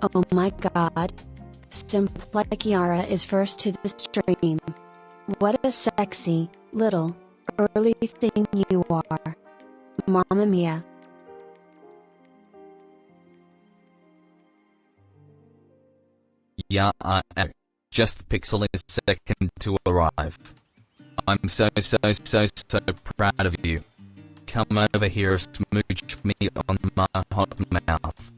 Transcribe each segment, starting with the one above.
Oh my god. Simply Kiara is first to the stream. What a sexy, little, early thing you are. Mamma mia. Yeah, I am. Just the pixel is second to arrive. I'm so proud of you. Come over here, smooch me on my hot mouth.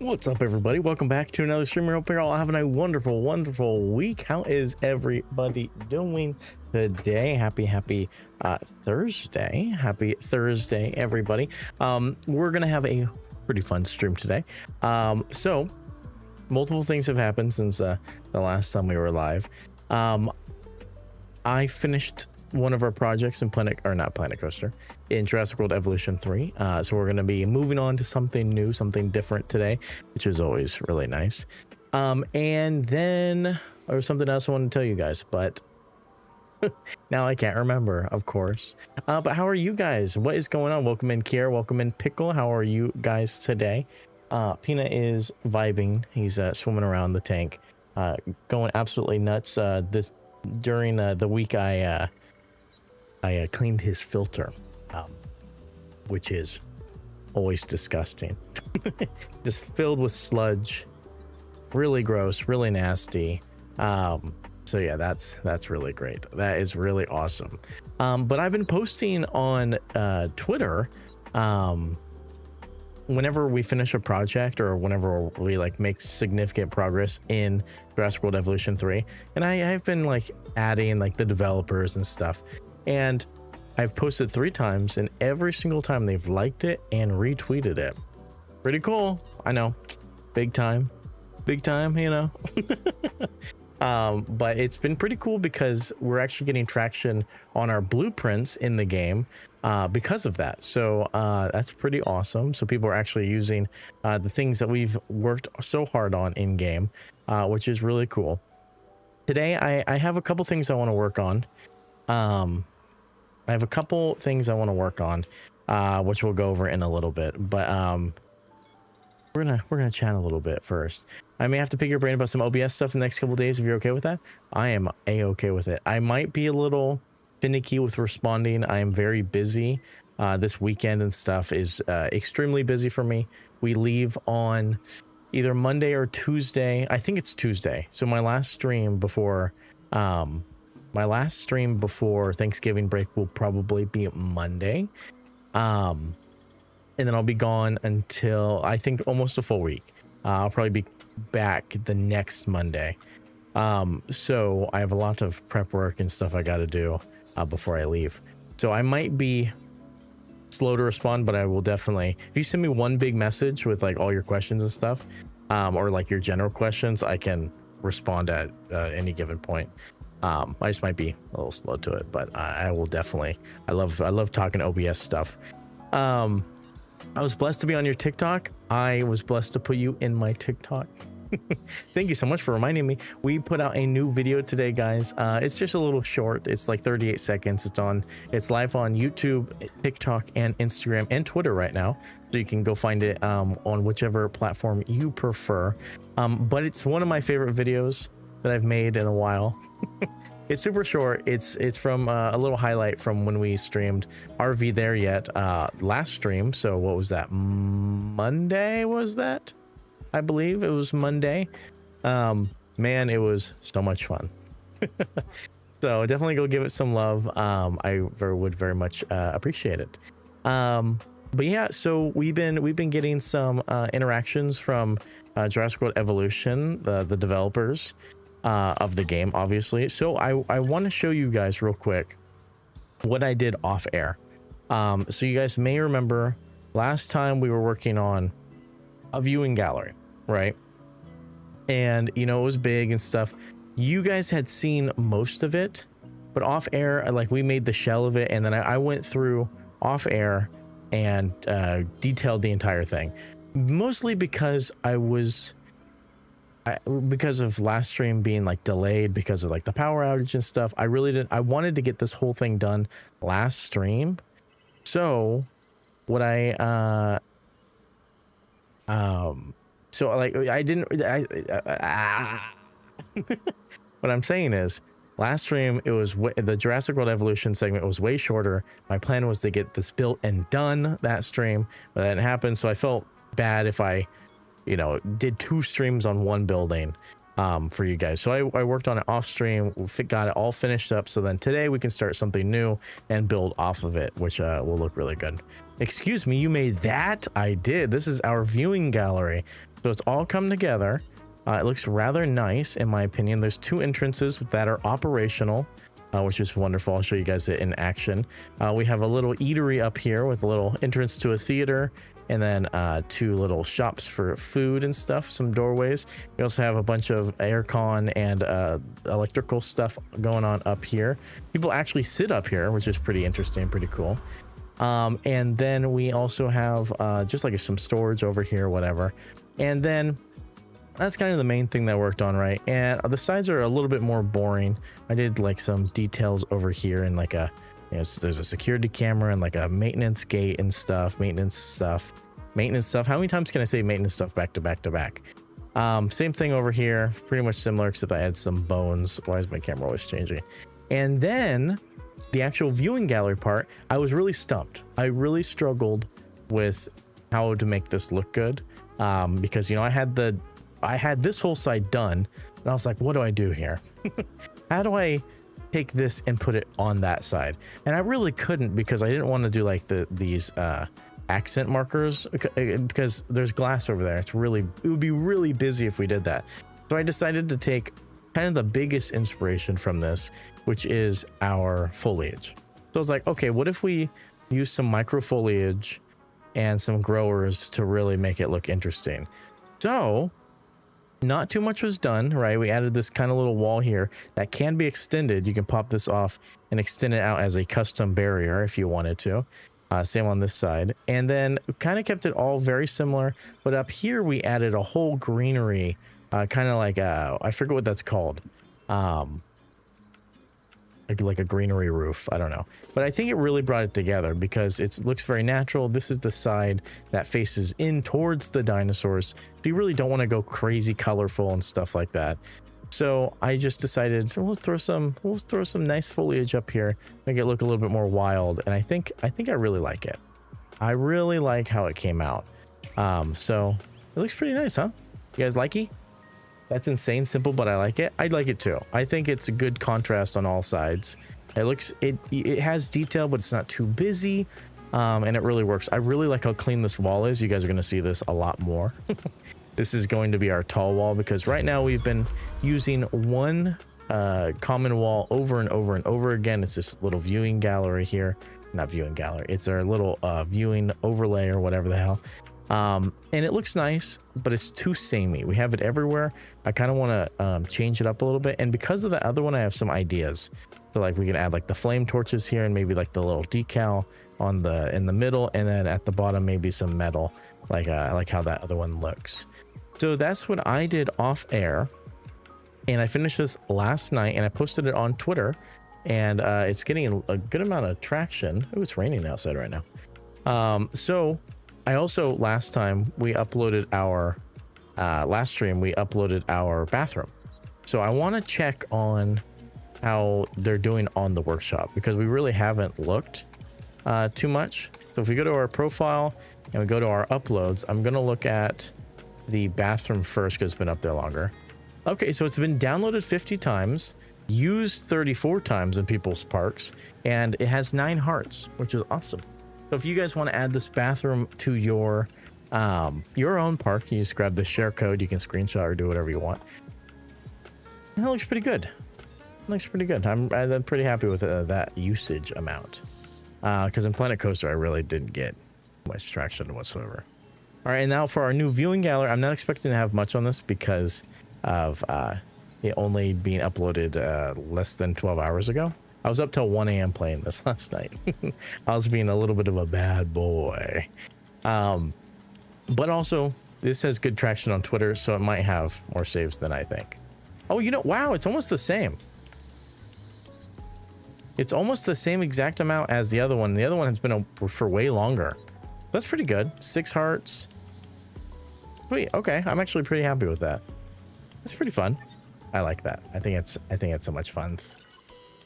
What's up, everybody? Welcome back to another streamer. Hope you're all having a wonderful week. How is everybody doing today? Happy Thursday. Happy Thursday, everybody. We're gonna have a pretty fun stream today. So multiple things have happened since the last time we were live. I finished one of our projects in Planet Coaster in Jurassic World Evolution 3. So we're going to be moving on to something new, something different today, which is always really nice. And then there was something else I wanted to tell you guys, but now I can't remember, of course. But how are you guys? What is going on? Welcome in, Kier. Welcome in, Pickle. How are you guys today? Peanut is vibing. He's swimming around the tank, going absolutely nuts. During the week, I cleaned his filter, which is always disgusting. Just filled with sludge, really gross, really nasty. So yeah, that's really great. That is really awesome. But I've been posting on Twitter whenever we finish a project or whenever we like make significant progress in Jurassic World Evolution 3, and I've been like adding like the developers and stuff, and I've posted 3 times, and every single time they've liked it and retweeted it. Pretty cool. I know, big time, you know. But it's been pretty cool because we're actually getting traction on our blueprints in the game because of that. So that's pretty awesome. So people are actually using the things that we've worked so hard on in game, which is really cool. Today I have a couple things I want to work on. Which we'll go over in a little bit, but we're gonna chat a little bit first. I may have to pick your brain about some OBS stuff in the next couple days if you're okay with that. I am a-okay with it. I might be a little finicky with responding. I am very busy. This weekend and stuff is extremely busy for me. We leave on either Monday or Tuesday. I think it's Tuesday. So my last stream before Thanksgiving break will probably be Monday. And then I'll be gone until I think almost a full week. I'll probably be back the next Monday. So I have a lot of prep work and stuff I got to do before I leave. So I might be slow to respond, but I will definitely, if you send me one big message with like all your questions and stuff, or like your general questions, I can respond at any given point. I just might be a little slow to it, but I will definitely, I love talking OBS stuff. I was blessed to be on your TikTok. I was blessed to put you in my TikTok. Thank you so much for reminding me. We put out a new video today, guys. It's just a little short. It's like 38 seconds. It's live on YouTube, TikTok, and Instagram and Twitter right now. So you can go find it on whichever platform you prefer. But it's one of my favorite videos that I've made in a while. It's super short. It's from a little highlight from when we streamed RV There Yet last stream. So what was that? Monday was that? I believe it was Monday. Man, it was so much fun. So definitely go give it some love. I would very much appreciate it. But yeah, so we've been getting some interactions from Jurassic World Evolution, the developers of the game, obviously. So I want to show you guys real quick what I did off air. So you guys may remember last time we were working on a viewing gallery, right? And you know, it was big and stuff. You guys had seen most of it, but off air, like we made the shell of it, and then I went through off air and detailed the entire thing, mostly because because of last stream being like delayed because of like the power outage and stuff. I wanted to get this whole thing done last stream. So what what I'm saying is last stream, it was the Jurassic World Evolution segment was way shorter. My plan was to get this built and done that stream, but that didn't happen. So I felt bad if I, you know, did 2 streams on one building for you guys. So I worked on it off stream, got it all finished up. So then today we can start something new and build off of it, which will look really good. Excuse me, you made that? I did. This is our viewing gallery. So it's all come together. It looks rather nice, in my opinion. There's 2 entrances that are operational, which is wonderful. I'll show you guys it in action. We have a little eatery up here with a little entrance to a theater, and then 2 little shops for food and stuff, some doorways. We also have a bunch of aircon and electrical stuff going on up here. People actually sit up here, which is pretty interesting, pretty cool. And then we also have just like some storage over here, whatever. And then that's kind of the main thing that I worked on, right? And the sides are a little bit more boring. I did like some details over here and like there's a security camera and like a maintenance gate and stuff, maintenance stuff. How many times can I say maintenance stuff back to back to back? Same thing over here, pretty much similar, except I had some bones. Why is my camera always changing? And then the actual viewing gallery part, I was really stumped. I really struggled with how to make this look good. Because, you know, I had this whole side done and I was like, what do I do here? How do I take this and put it on that side? And I really couldn't, because I didn't want to do like these accent markers because there's glass over there. It would be really busy if we did that. So I decided to take kind of the biggest inspiration from this, which is our foliage. So I was like, okay, what if we use some micro foliage and some growers to really make it look interesting? So not too much was done, right? We added this kind of little wall here that can be extended. You can pop this off and extend it out as a custom barrier if you wanted to. Same on this side. And then kind of kept it all very similar. But up here, we added a whole greenery, kind of like, I forget what that's called. Like a greenery roof. I don't know. But I think it really brought it together because it looks very natural. This is the side that faces in towards the dinosaurs. So you really don't want to go crazy colorful and stuff like that. So I just decided we'll throw some nice foliage up here, make it look a little bit more wild. And I think I really like it. I really like how it came out. So it looks pretty nice, huh? You guys like it? That's insane simple, but I like it. I'd like it too. I think it's a good contrast on all sides. It has detail, but it's not too busy. And it really works. I really like how clean this wall is. You guys are going to see this a lot more. This is going to be our tall wall because right now we've been using one common wall over and over and over again. It's this little viewing gallery here. Not viewing gallery. It's our little viewing overlay or whatever the hell. And it looks nice, but it's too samey. We have it everywhere. I kind of want to change it up a little bit. And because of the other one, I have some ideas. So like we can add like the flame torches here and maybe like the little decal on in the middle. And then at the bottom, maybe some metal like how that other one looks. So that's what I did off air. And I finished this last night and I posted it on Twitter and it's getting a good amount of traction. Oh, it's raining outside right now. So I also, last time we uploaded our last stream, we uploaded our bathroom. So I want to check on how they're doing on the workshop because we really haven't looked too much. So if we go to our profile and we go to our uploads, I'm going to look at the bathroom first because it's been up there longer. Okay, so it's been downloaded 50 times, used 34 times in people's parks, and it has 9 hearts, which is awesome. So if you guys want to add this bathroom to your own park, you just grab the share code. You can screenshot or do whatever you want. And that looks pretty good. It looks pretty good. I'm pretty happy with that usage amount. Because in Planet Coaster, I really didn't get much traction whatsoever. All right, and now for our new viewing gallery, I'm not expecting to have much on this because of it only being uploaded less than 12 hours ago. I was up till 1 a.m. playing this last night. I was being a little bit of a bad boy. But also, this has good traction on Twitter, so it might have more saves than I think. Oh, wow, it's almost the same. It's almost the same exact amount as the other one. The other one has been for way longer. That's pretty good. 6 hearts. Sweet. Okay, I'm actually pretty happy with that. It's pretty fun. I like that. I think it's so much fun.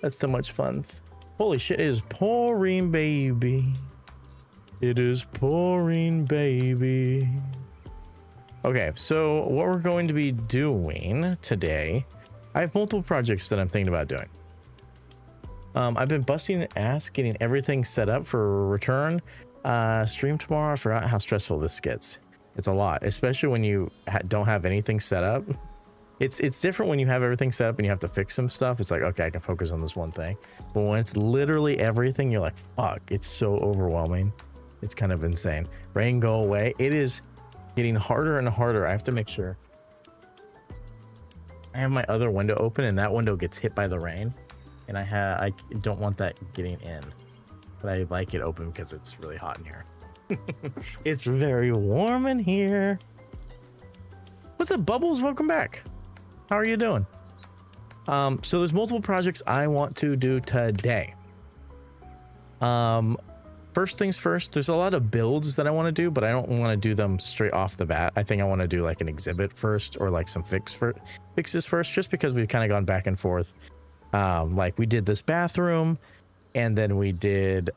That's so much fun. Holy shit, it is pouring, baby. It is pouring, baby. Okay, so what we're going to be doing today, I have multiple projects that I'm thinking about doing. I've been busting ass getting everything set up for return. Stream tomorrow. I forgot how stressful this gets. It's a lot, especially when you don't have anything set up. It's different when you have everything set up and you have to fix some stuff. It's like, okay, I can focus on this one thing. But when it's literally everything, you're like, fuck, it's so overwhelming. It's kind of insane. Rain, go away. It is getting harder and harder. I have to make sure I have my other window open and that window gets hit by the rain. And I don't want that getting in. But I like it open because it's really hot in here. It's very warm in here. What's up, Bubbles? Welcome back. How are you doing? So there's multiple projects I want to do today. First things first, there's a lot of builds that I want to do, but I don't want to do them straight off the bat. I think I want to do like an exhibit first or like some fixes first, just because we've kind of gone back and forth. Like we did this bathroom, and then we did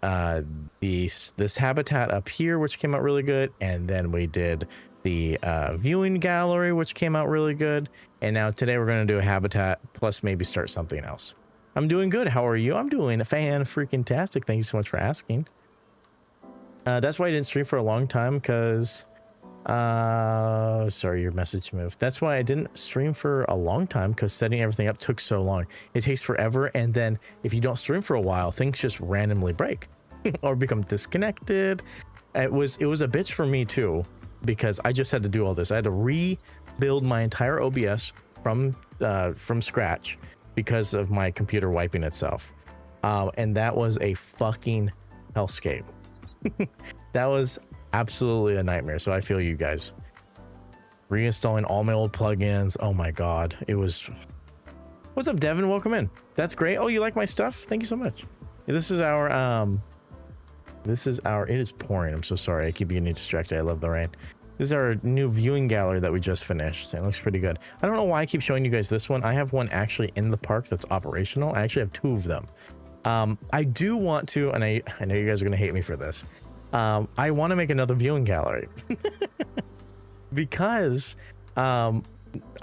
this habitat up here, which came out really good, and then we did the viewing gallery, which came out really good, and now today we're going to do a habitat plus maybe start something else. I'm doing good. How are you? I'm doing fan freaking tastic. Thank you so much for asking. That's why I didn't stream for a long time, because sorry, your message moved. That's why I didn't stream for a long time, because setting everything up took so long. It takes forever, and then if you don't stream for a while, things just randomly break or become disconnected. It was a bitch for me too, because I just had to do all this. I had to rebuild my entire OBS from scratch because of my computer wiping itself, and that was a fucking hellscape. That was absolutely a nightmare. So I feel you guys. Reinstalling all my old plugins. Oh my god, it was. What's up, Devin? Welcome in. That's great. Oh, you like my stuff? Thank you so much. This is our it is pouring. I'm so sorry, I keep getting distracted. I love the rain. This is our new viewing gallery that we just finished. It looks pretty good. I don't know why I keep showing you guys this one. I have one actually in the park that's operational. I actually have 2 of them. I do want to, and I know you guys are gonna hate me for this. I want to make another viewing gallery because I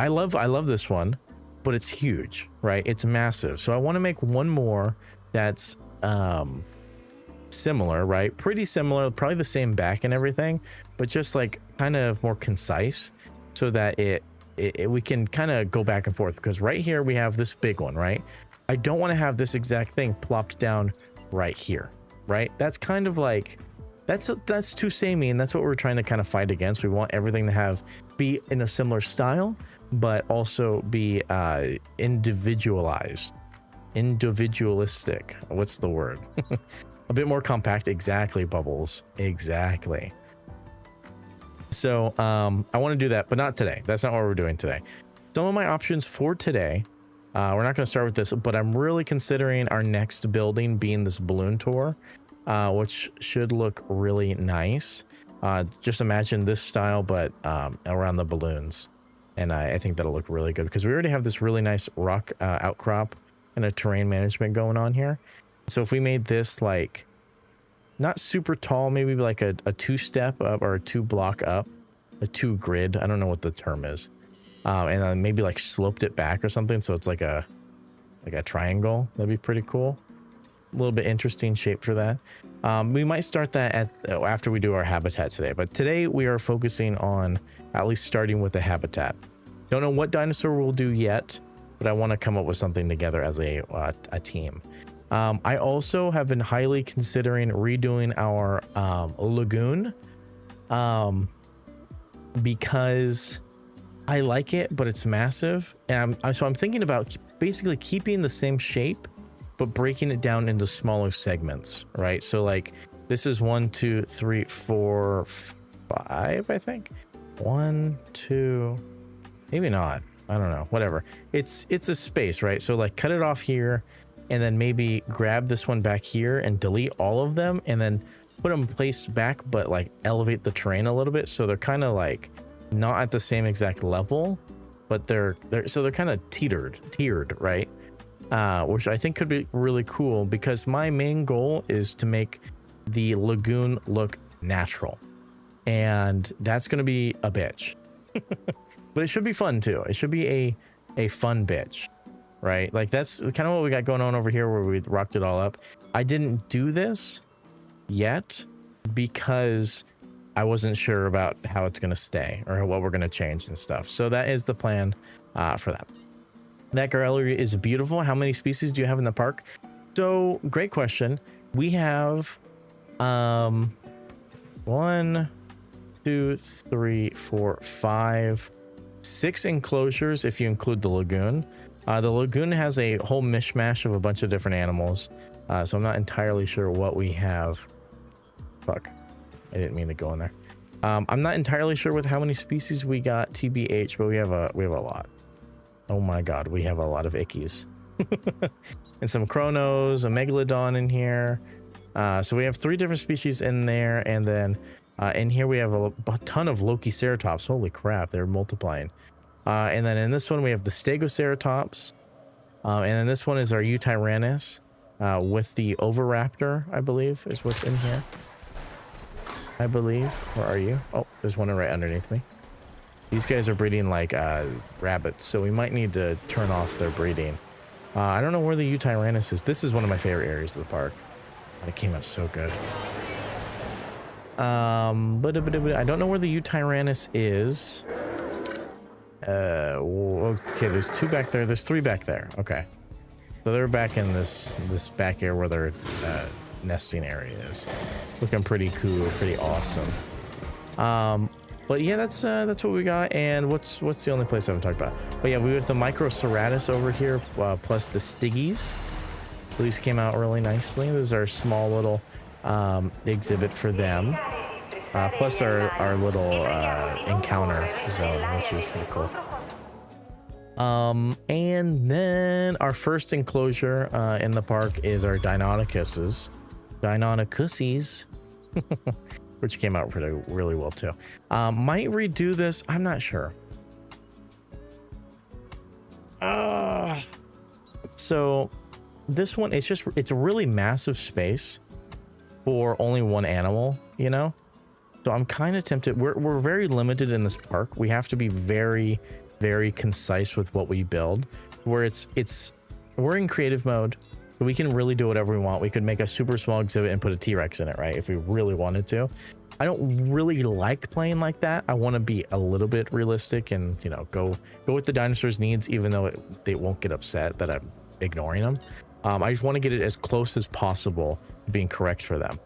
love this one, but it's huge, right? It's massive. So I want to make one more that's similar, right? Pretty similar, probably the same back and everything, but just like kind of more concise, so that we can kind of go back and forth. Because right here we have this big one, right? I don't want to have this exact thing plopped down right here, right? That's kind of like, that's too samey, and that's what we're trying to kind of fight against. We want everything to be in a similar style, but also be individualistic. What's the word? A bit more compact. Exactly, Bubbles. Exactly. So I want to do that, but not today. That's not what we're doing today. Some of my options for today, we're not going to start with this, but I'm really considering our next building being this balloon tour, which should look really nice. Just imagine this style, but around the balloons. And I think that'll look really good, because we already have this really nice rock outcrop and a terrain management going on here. So if we made this like not super tall, maybe like a 2-step up or a 2-block up, a 2 grid, I don't know what the term is, and then maybe like sloped it back or something, so it's like a triangle. That'd be pretty cool. A little bit interesting shape for that. We might start that after we do our habitat today, but today we are focusing on at least starting with the habitat. Don't know what dinosaur we'll do yet, but I want to come up with something together as a team. I also have been highly considering redoing our lagoon, because I like it, but it's massive, and so I'm thinking about basically keeping the same shape, but breaking it down into smaller segments, right? So like this is 1, 2, 3, 4, 5, I think. 1, 2, maybe not. I don't know. Whatever. It's a space, right? So like cut it off here, and then maybe grab this one back here and delete all of them, and then put them placed back, but like elevate the terrain a little bit, so they're kind of like not at the same exact level, but they're kind of tiered, right? Which I think could be really cool, because my main goal is to make the lagoon look natural, and that's going to be a bitch. But it should be fun too. It should be a fun bitch, right? Like that's kind of what we got going on over here, where we rocked it all up. I didn't do this yet because I wasn't sure about how it's going to stay or what we're going to change and stuff. So that is the plan for that. That gallery is beautiful. How many species do you have in the park? So great question. We have 1, 2, 3, 4, 5, 6 enclosures if you include the lagoon. The lagoon has a whole mishmash of a bunch of different animals, so I'm not entirely sure what we have. Fuck, I didn't mean to go in there. I'm not entirely sure with how many species we got TBH, but we have a lot. Oh my god, we have a lot of ickies. And some chronos, a megalodon in here. So we have 3 different species in there, and then in here we have a ton of Lokiceratops. Holy crap, they're multiplying. And then in this one we have the Stegoceratops, and then this one is our Eutyrannus with the Oviraptor, I believe is what's in here. I believe. Where are you? Oh, there's one right underneath me. These guys are breeding like rabbits, so we might need to turn off their breeding. I don't know where the Eutyrannus is. This is one of my favorite areas of the park, and it came out so good. I don't know where the Tyrannus is. Okay, there's 2 back there. There's 3 back there. Okay. So they're back in this back area where their nesting area is. Looking pretty cool, pretty awesome. But yeah, that's what we got. And what's the only place I haven't talked about? But yeah, we have the Microceratus over here, plus the Stiggies. These came out really nicely. This is our small little exhibit for them. Plus our little encounter zone, which is pretty cool. And then our first enclosure in the park is our Deinonychuses, which came out really well too. Might redo this. I'm not sure. So this one, it's a really massive space for only one animal, you know. So I'm kind of tempted. We're very limited in this park. We have to be very, very concise with what we build. Where we're in creative mode. We can really do whatever we want. We could make a super small exhibit and put a T-Rex in it, right? If we really wanted to. I don't really like playing like that. I want to be a little bit realistic and, you know, go with the dinosaurs' needs, even though they won't get upset that I'm ignoring them. I just want to get it as close as possible to being correct for them.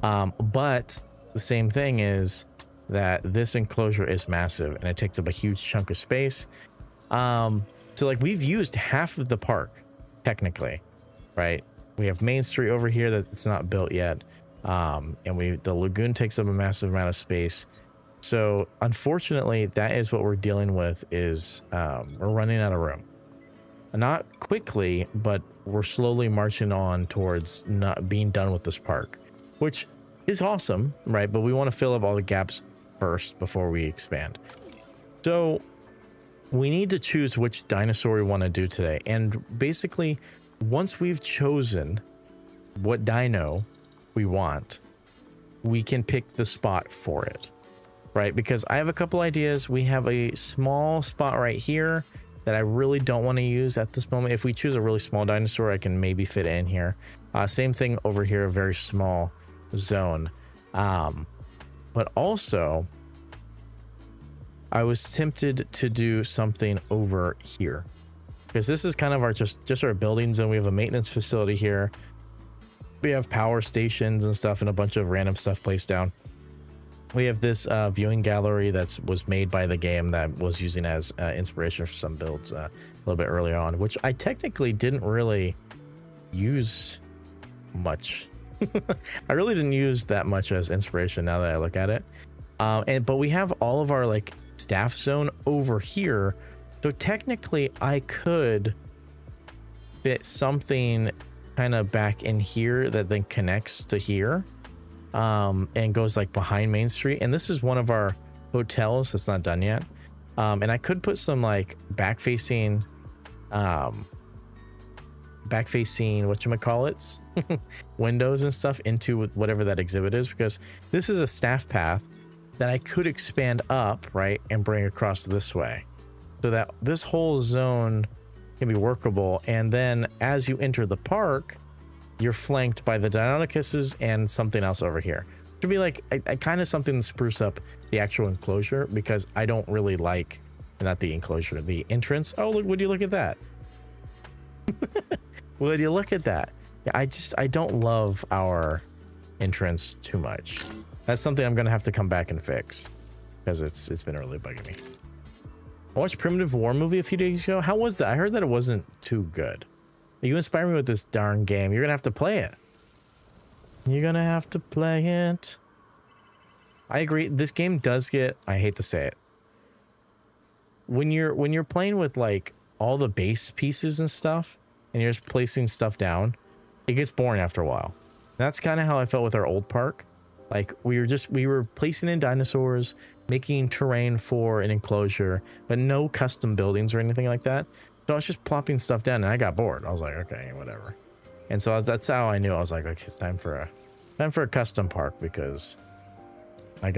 But the same thing is that this enclosure is massive and it takes up a huge chunk of space. So like we've used half of the park technically, right? We have Main Street over here that it's not built yet. And the lagoon takes up a massive amount of space. So unfortunately, that is what we're dealing with is we're running out of room. Not quickly, but we're slowly marching on towards not being done with this park, which is awesome, right? But we want to fill up all the gaps first before we expand. So we need to choose which dinosaur we want to do today. And basically, once we've chosen what dino we want, we can pick the spot for it, right? Because I have a couple ideas. We have a small spot right here that I really don't want to use at this moment. If we choose a really small dinosaur, I can maybe fit in here. Same thing over here, a very small zone. But also I was tempted to do something over here because this is kind of our just our building zone. We have a maintenance facility here. We have power stations and stuff and a bunch of random stuff placed down. We have this viewing gallery that was made by the game that was using as inspiration for some builds a little bit earlier on, which I technically didn't really use much. I really didn't use that much as inspiration now that I look at it. But we have all of our like staff zone over here. So technically I could fit something kind of back in here that then connects to here. And goes like behind Main Street, and this is one of our hotels that's not done yet. And I could put some like back facing whatchamacallits windows and stuff into whatever that exhibit is, because this is a staff path that I could expand up, right, and bring across this way so that this whole zone can be workable. And then as you enter the park, you're flanked by the Deinonychuses and something else over here. To be like I kind of something to spruce up the actual enclosure, because I don't really like, not the enclosure, the entrance. Oh, look, would you look at that? Would you look at that? Yeah, I don't love our entrance too much. That's something I'm gonna have to come back and fix, because it's been really bugging me. I watched Primitive War movie a few days ago. How was that? I heard that it wasn't too good. You inspire me with this darn game. You're gonna have to play it. You're gonna have to play it. I agree. This game does get, I hate to say it, when you're playing with like all the base pieces and stuff, and you're just placing stuff down, it gets boring after a while. That's kind of how I felt with our old park. Like we were placing in dinosaurs, making terrain for an enclosure, but no custom buildings or anything like that. So I was just plopping stuff down, and I got bored. I was like, okay, whatever. And so that's how I knew. I was like, okay, it's time for a custom park, because I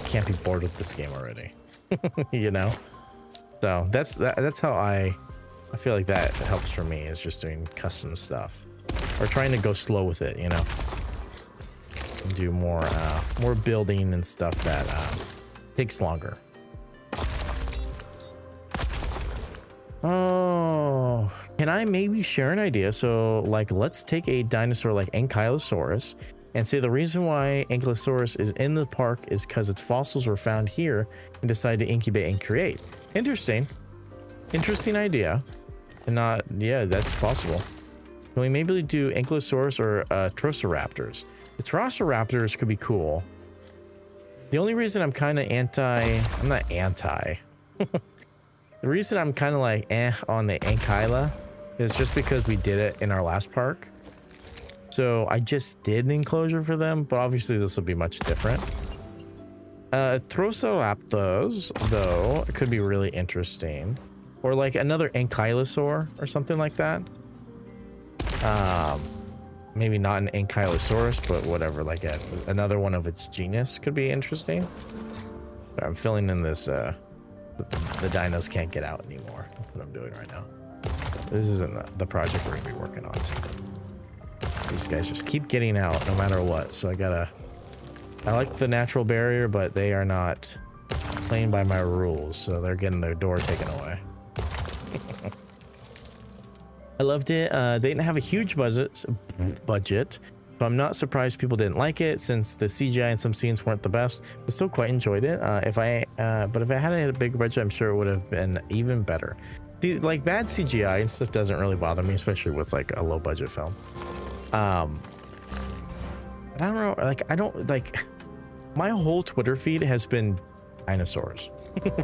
can't be bored with this game already. You know? So that's how I feel like that helps for me, is just doing custom stuff or trying to go slow with it, you know? and do more building and stuff that takes longer. Oh, can I maybe share an idea? So like, let's take a dinosaur like Ankylosaurus and say the reason why Ankylosaurus is in the park is because its fossils were found here and decided to incubate and create. Interesting idea. And not, yeah, that's possible. Can we maybe do Ankylosaurus or Troceraptors? The Troceraptors could be cool. The only reason I'm kind of I'm not anti. The reason I'm kind of like on the Ankyla is just because we did it in our last park. So I just did an enclosure for them, but obviously this will be much different. Troceraptors, though, could be really interesting. Or like another Ankylosaur or something like that. Maybe not an Ankylosaurus, but whatever, like another one of its genus could be interesting. But I'm filling in this, the dinos can't get out anymore. That's what I'm doing right now. This isn't the project we're gonna be working on. These guys just keep getting out no matter what. So I like the natural barrier, but they are not playing by my rules. So they're getting their door taken away. I loved it. They didn't have a huge budget, so I'm not surprised people didn't like it since the CGI and some scenes weren't the best, but still quite enjoyed it. But if I had a big budget, I'm sure it would have been even better. See, like bad CGI and stuff doesn't really bother me, especially with like a low budget film. I don't know, like my whole Twitter feed has been dinosaurs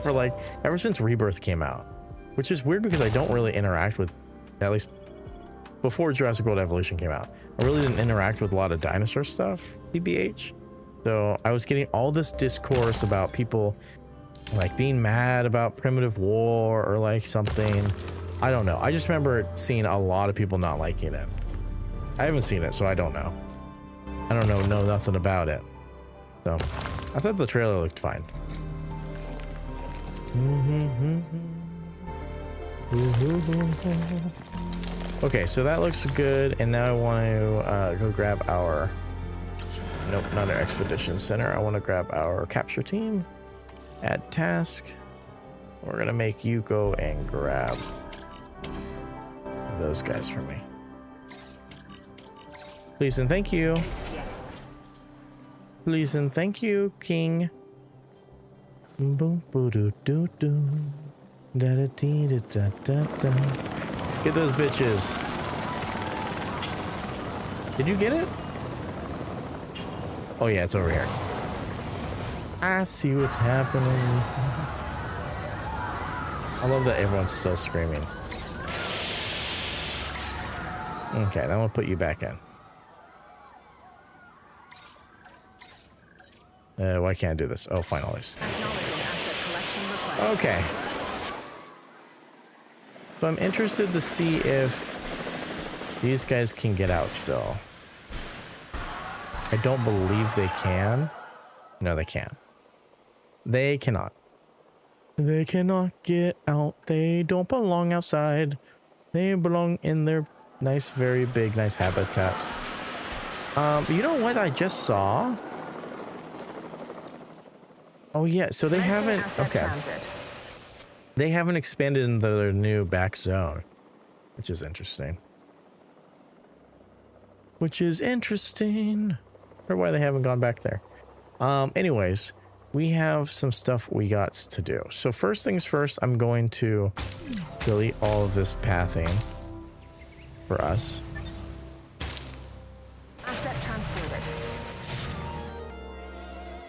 for like ever since Rebirth came out, which is weird because I don't really interact with, at least before Jurassic World Evolution came out, I really didn't interact with a lot of dinosaur stuff, TBH. So I was getting all this discourse about people like being mad about primitive war or like something. I don't know. I just remember seeing a lot of people not liking it. I haven't seen it, so I don't know. I don't know nothing about it. So I thought the trailer looked fine. Okay, so that looks good, and now I want to go grab our, nope, not our expedition center. I want to grab our capture team, add task. We're gonna make you go and grab those guys for me, please and thank you. Please and thank you, King. Boom, boo, doo, doo, doo. Da da dee da da da da. Get those bitches. Did you get it? Oh yeah, it's over here. I see what's happening. I love that everyone's still screaming. Okay, then we'll put you back in. Why can't I do this? Oh, finalized. Okay. So I'm interested to see if these guys can get out still. I don't believe they can. No, they can't. They cannot. They cannot get out. They don't belong outside. They belong in their nice, very big, nice habitat. You know what I just saw? Oh yeah, so they haven't, okay. They haven't expanded into their new back zone, which is interesting. Or why they haven't gone back there. Anyways, we have some stuff we got to do. So first things first, I'm going to delete all of this pathing for us. Asset transported.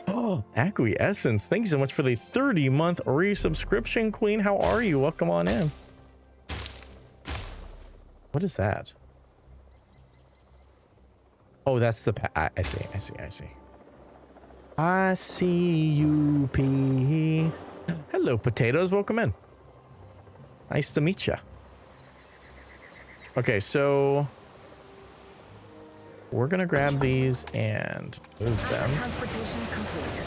Oh, Acquiescence. Thank you so much for the 30-month resubscription, Queen. How are you? Welcome on in. What is that? Oh, that's the I see. I see you, P. Hello, potatoes. Welcome in. Nice to meet you. Okay, so we're gonna grab these and move them. Transportation complete.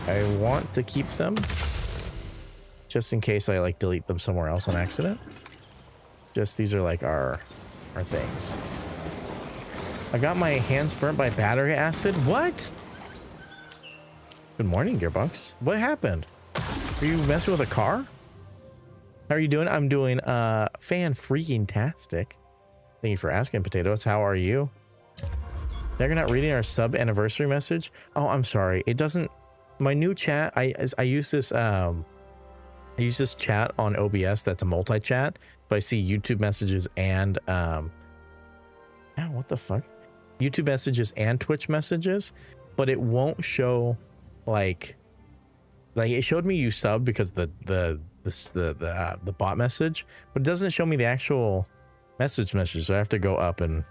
I want to keep them just in case I like delete them somewhere else on accident. Just these are like our things. I got my hands burnt by battery acid. What? Good morning, Gearbox. What happened? Are you messing with a car? How are you doing? I'm doing fan-freaking-tastic. Thank you for asking, Potatoes. How are you? They're not reading our sub anniversary message. Oh, I'm sorry. It doesn't. My new chat. I use this chat on OBS. That's a multi-chat. So I see YouTube messages and what the fuck? YouTube messages and Twitch messages, but it won't show like it showed me you sub because the bot message, but it doesn't show me the actual message. So I have to go up and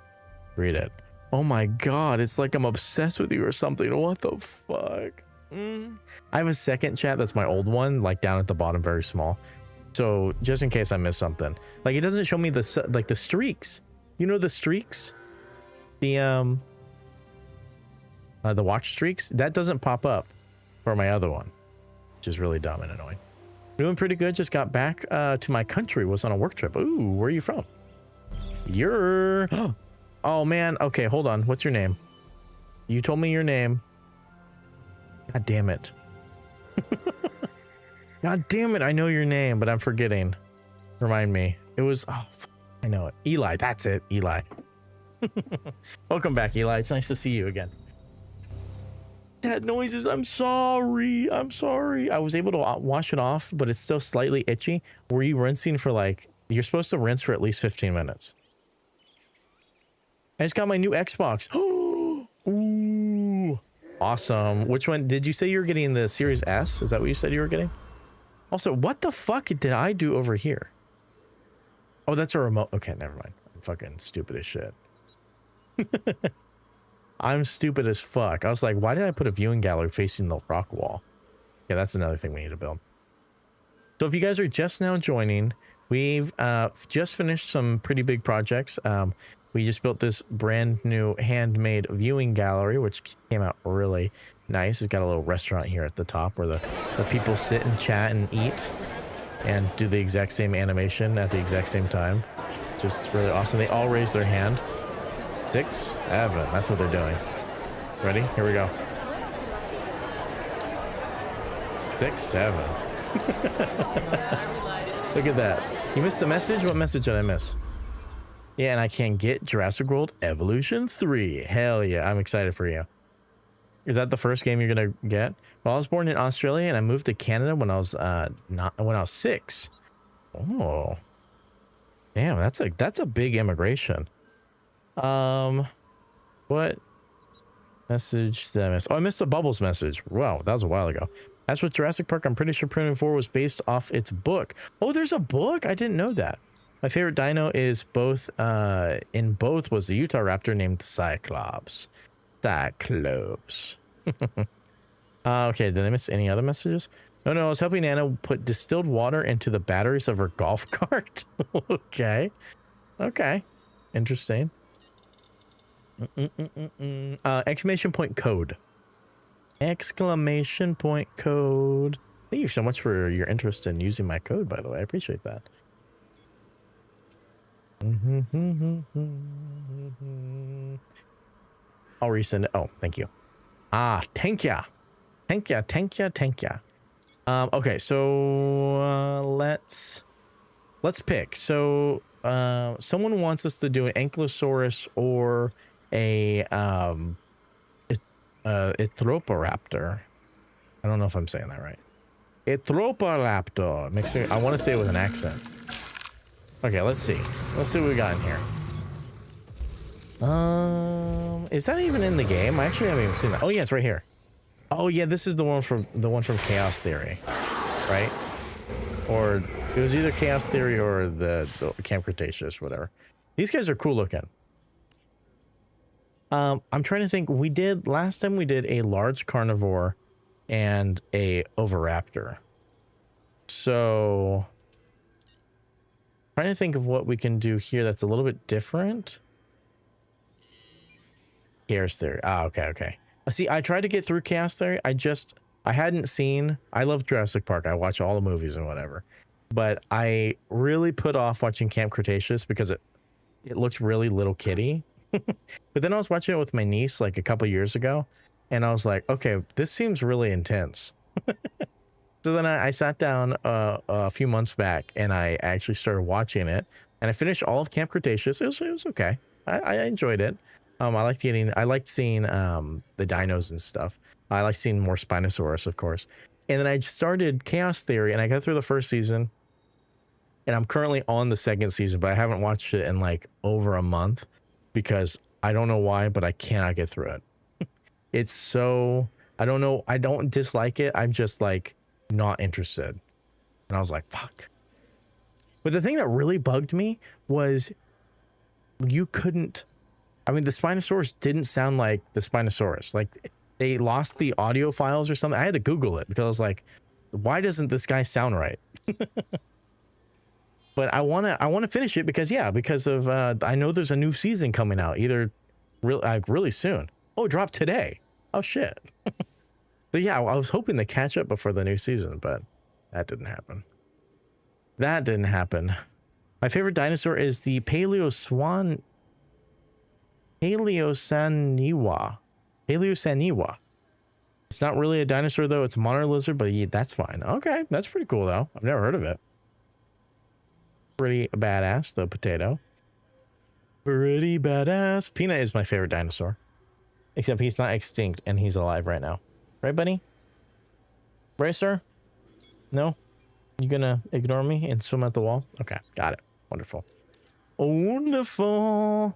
read it. Oh my god, it's like I'm obsessed with you or something. What the fuck? I have a second chat that's my old one, like down at the bottom, very small. So just in case I miss something, like it doesn't show me the streaks. You know the streaks, the watch streaks that doesn't pop up for my other one, which is really dumb and annoying. Doing pretty good. Just got back to my country. Was on a work trip. Ooh, where are you from? You're. Oh man. Okay, hold on. What's your name? You told me your name. God damn it. God damn it. I know your name, but I'm forgetting. Remind me. It was. Oh, I know it. Eli. That's it. Eli. Welcome back, Eli. It's nice to see you again. That noises. I'm sorry. I'm sorry. I was able to wash it off, but it's still slightly itchy. Were you rinsing for like? You're supposed to rinse for at least 15 minutes. I just got my new Xbox. Ooh, awesome. Which one did you say you were getting? The Series S? Is that what you said you were getting? Also, what the fuck did I do over here? Oh, that's a remote. Okay, never mind. I'm fucking stupid as shit. I'm stupid as fuck. I was like, why did I put a viewing gallery facing the rock wall? Yeah, that's another thing we need to build. So if you guys are just now joining, we've just finished some pretty big projects. We just built this brand new handmade viewing gallery, which came out really nice. It's got a little restaurant here at the top where the people sit and chat and eat and do the exact same animation at the exact same time. Just really awesome. They all raise their hand. 6, 7. That's what they're doing. Ready? Here we go. 6, 7. Look at that. You missed the message? What message did I miss? Yeah, and I can get Jurassic World Evolution 3. Hell yeah, I'm excited for you. Is that the first game you're gonna get? Well, I was born in Australia and I moved to Canada when I was 6. Oh, damn, that's a big immigration. What message did I miss? Oh, I missed a Bubbles message. Wow, that was a while ago. That's what Jurassic Park. I'm pretty sure Primitive 4 was based off its book. Oh, there's a book. I didn't know that. My favorite dino is in both was the Utah Raptor named Cyclops. Cyclops. Okay, did I miss any other messages? No, I was helping Anna put distilled water into the batteries of her golf cart. Okay. Interesting. Exclamation point code. Exclamation point code. Thank you so much for your interest in using my code, by the way. I appreciate that. I'll resend it. Oh, thank you. Thank ya. Okay, so let's pick. So someone wants us to do an Ankylosaurus or a Ethroporaptor. I don't know if I'm saying that right. Ethroporaptor makes me. I want to say it with an accent. Okay, let's see. Let's see what we got in here. Is that even in the game? I actually haven't even seen that. Oh yeah, it's right here. Oh yeah, this is the one from Chaos Theory, right? Or it was either Chaos Theory or the Camp Cretaceous, whatever. These guys are cool looking. I'm trying to think. Last time we did a large carnivore and a oviraptor. So trying to think of what we can do here that's a little bit different. Chaos Theory. Okay. See, I tried to get through Chaos Theory. I hadn't seen. I love Jurassic Park. I watch all the movies and whatever. But I really put off watching Camp Cretaceous because it looks really little kitty. But then I was watching it with my niece like a couple years ago, and I was like, okay, this seems really intense. So then I sat down a few months back, and I actually started watching it, and I finished all of Camp Cretaceous. It was okay. I enjoyed it. I liked seeing the dinos and stuff. I liked seeing more Spinosaurus, of course. And then I started Chaos Theory, and I got through the first season, and I'm currently on the second season, but I haven't watched it in like over a month because I don't know why, but I cannot get through it. It's so, I don't know. I don't dislike it. I'm just like not interested. And I was like, fuck. But the thing that really bugged me was you couldn't, I mean, the Spinosaurus didn't sound like the Spinosaurus. Like they lost the audio files or something. I had to Google it because I was like, why doesn't this guy sound right? But I want to finish it because of I know there's a new season coming out either really soon. Oh, it dropped today. Oh shit. So yeah, I was hoping to catch up before the new season, but that didn't happen. My favorite dinosaur is the Paleosaniwa. It's not really a dinosaur though, it's a monitor lizard, but yeah, that's fine. Okay, that's pretty cool though. I've never heard of it. Pretty badass, the potato. Pretty badass. Peanut is my favorite dinosaur. Except he's not extinct and he's alive right now. Right, buddy? Right, sir? No? You gonna ignore me and swim at the wall? Okay, got it. Wonderful. Wonderful.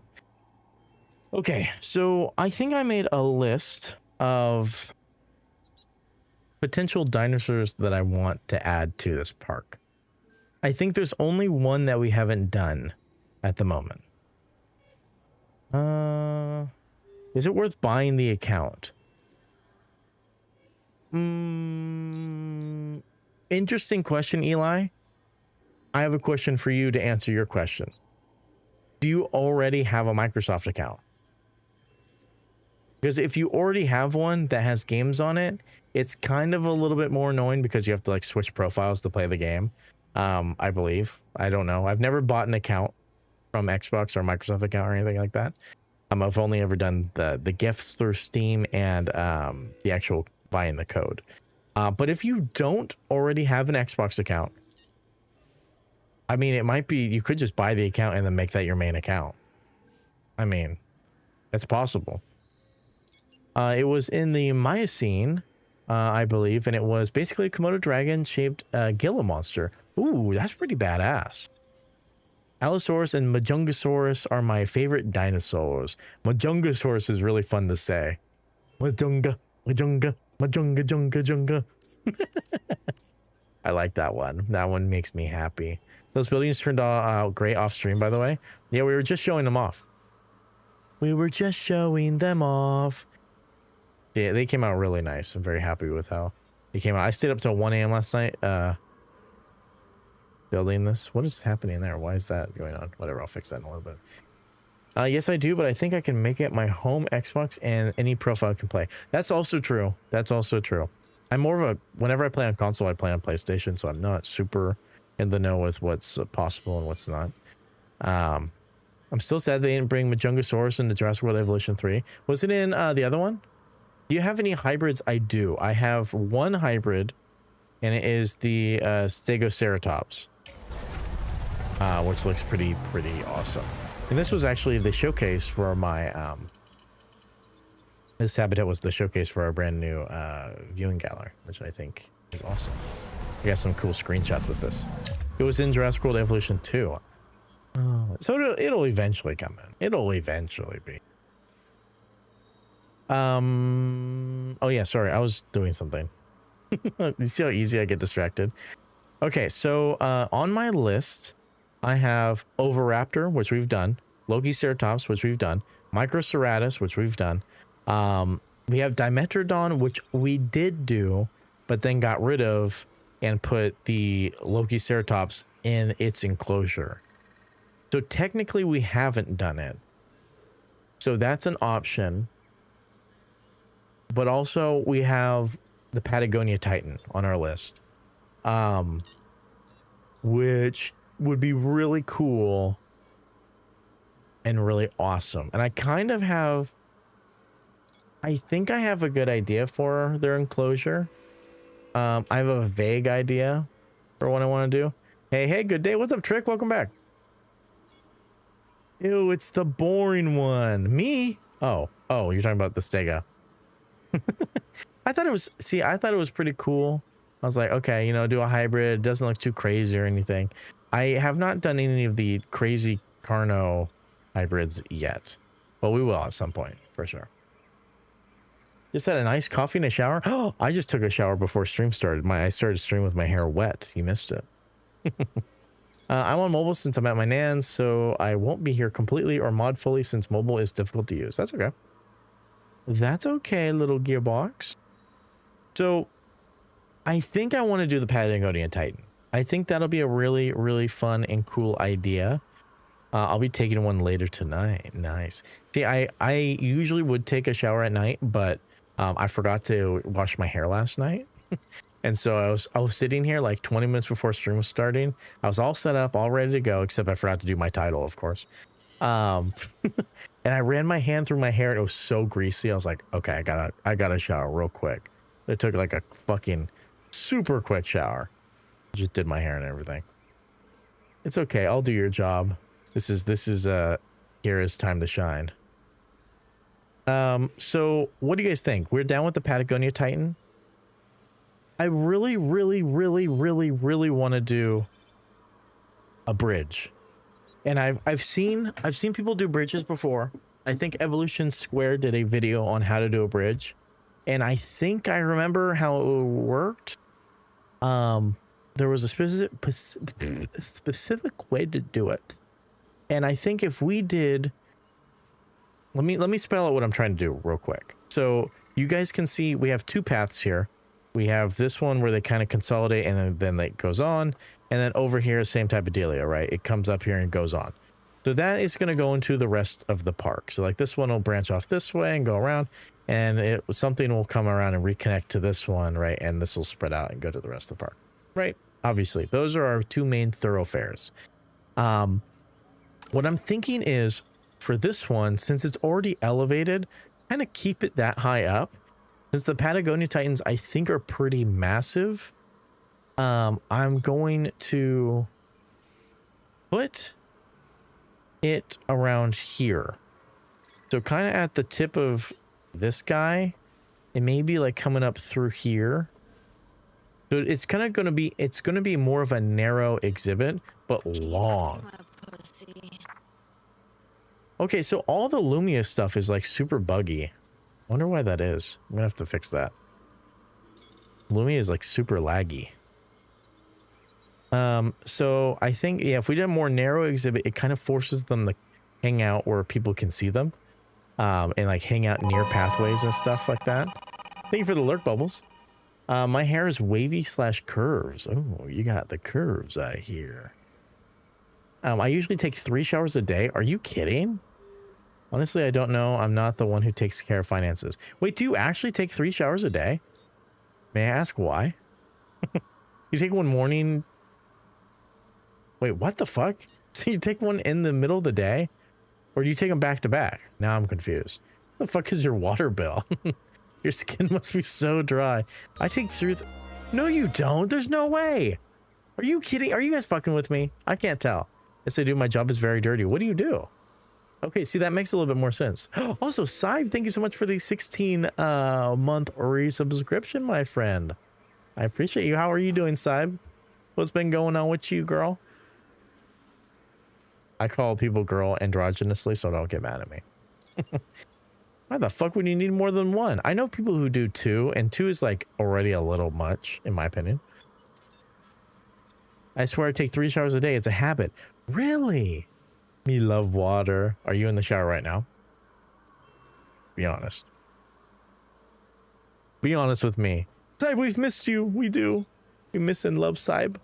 Okay, so I think I made a list of potential dinosaurs that I want to add to this park. I think there's only one that we haven't done at the moment. Is it worth buying the account? Interesting question, Eli. I have a question for you to answer your question. Do you already have a Microsoft account? Because if you already have one that has games on it, it's kind of a little bit more annoying because you have to like switch profiles to play the game. I believe. I don't know. I've never bought an account from Xbox or Microsoft account or anything like that. I've only ever done the gifts through Steam and the actual buying the code. But if you don't already have an Xbox account, I mean, it might be, you could just buy the account and then make that your main account. I mean, it's possible. It was in the Miocene, I believe, and it was basically a Komodo dragon shaped Gila monster. Ooh, that's pretty badass. Allosaurus and Majungasaurus are my favorite dinosaurs. Majungasaurus is really fun to say. Majunga, Majunga, Majunga, Junga, Junga. I like that one. That one makes me happy. Those buildings turned out great off stream, by the way. Yeah, we were just showing them off. Yeah, they came out really nice. I'm very happy with how they came out. I stayed up till 1 a.m. last night building this. What is happening there? Why is that going on? Whatever, I'll fix that in a little bit. Yes, I do, but I think I can make it my home Xbox and any profile can play. That's also true. That's also true. I'm more of a, whenever I play on console, I play on PlayStation, so I'm not super in the know with what's possible and what's not. I'm still sad they didn't bring Majungasaurus into Jurassic World Evolution 3. Was it in the other one? Do you have any hybrids? I do. I have one hybrid, and it is the Stegoceratops, which looks pretty awesome. And this was actually the showcase for my, this habitat was the showcase for our brand new viewing gallery, which I think is awesome. I got some cool screenshots with this. It was in Jurassic World Evolution 2. So it'll eventually come in. It'll eventually be. Oh yeah, sorry, I was doing something. You see how easy I get distracted? Okay, so on my list, I have Oviraptor, which we've done, Lokiceratops, which we've done, Microceratus, which we've done. We have Dimetrodon, which we did do, but then got rid of and put the Lokiceratops in its enclosure. So technically we haven't done it. So that's an option. But also we have the Patagonia Titan on our list, which would be really cool and really awesome. And I kind of have, I think I have a good idea for their enclosure. I have a vague idea for what I want to do. Hey, good day. What's up, Trick? Welcome back. Ew, it's the boring one. Me? Oh, you're talking about the Stega. I thought it was pretty cool. I was like, okay, you know, do a hybrid. It doesn't look too crazy or anything. I have not done any of the crazy Carno hybrids yet, but we will at some point for sure. Just had a nice coffee and a shower. Oh, I just took a shower before stream started. I started stream with my hair wet. You missed it. I'm on mobile since I'm at my nan's, so I won't be here completely or mod fully since mobile is difficult to use. That's okay. That's okay, little gearbox. So I think I want to do the Patagonia Titan. I think that'll be a really, really fun and cool idea. I'll be taking one later tonight. Nice. See, I usually would take a shower at night, but I forgot to wash my hair last night. And so I was sitting here like 20 minutes before stream was starting. I was all set up, all ready to go, except I forgot to do my title, of course. And I ran my hand through my hair and it was so greasy. I was like, okay, I gotta shower real quick. It took like a fucking super quick shower. Just did my hair and everything. It's okay. I'll do your job. This is Kira's time to shine. So what do you guys think? We're down with the Patagonia Titan. I really, really, really, really, really want to do a bridge. And I've seen people do bridges before. I think Evolution Square did a video on how to do a bridge. And I think I remember how it worked. There was a specific way to do it. And I think if we did, let me spell out what I'm trying to do real quick. So you guys can see we have two paths here. We have this one where they kind of consolidate and then it goes on. And then over here, same type of dealio, right? It comes up here and goes on. So that is going to go into the rest of the park. So like this one will branch off this way and go around, and something will come around and reconnect to this one, right? And this will spread out and go to the rest of the park, right? Obviously, those are our two main thoroughfares. What I'm thinking is for this one, since it's already elevated, kind of keep it that high up. Since the Patagonia Titans, I think, are pretty massive, I'm going to put it around here. So kind of at the tip of this guy, and maybe like coming up through here. So it's kind of going to be, it's going to be more of a narrow exhibit, but long. Okay, so all the Lumia stuff is like super buggy. Wonder why that is. I'm gonna have to fix that. Lumia is like super laggy. So I think, yeah, if we did a more narrow exhibit, it kind of forces them to hang out where people can see them. And like hang out near pathways and stuff like that. Thank you for the alert bubbles. My hair is wavy / curves. Oh, you got the curves I hear. I usually take 3 showers a day. Are you kidding? Honestly, I don't know. I'm not the one who takes care of finances. Wait, do you actually take 3 showers a day? May I ask why? You take one morning. Wait, what the fuck? So you take one in the middle of the day? Or do you take them back to back? Now I'm confused. What the fuck is your water bill? Your skin must be so dry. I take through. No, you don't. There's no way. Are you kidding? Are you guys fucking with me? I can't tell. Yes, I do. My job is very dirty. What do you do? Okay, see, that makes a little bit more sense. Also, Sive, thank you so much for the 16-month resubscription, my friend. I appreciate you. How are you doing, Sive? What's been going on with you, girl? I call people girl androgynously, so don't get mad at me. Why the fuck would you need more than one? I know people who do 2, and 2 is like already a little much, in my opinion. I swear I take 3 showers a day. It's a habit. Really? Me love water. Are you in the shower right now? Be honest. Be honest with me. Saib, we've missed you. We do. We miss and love Saib.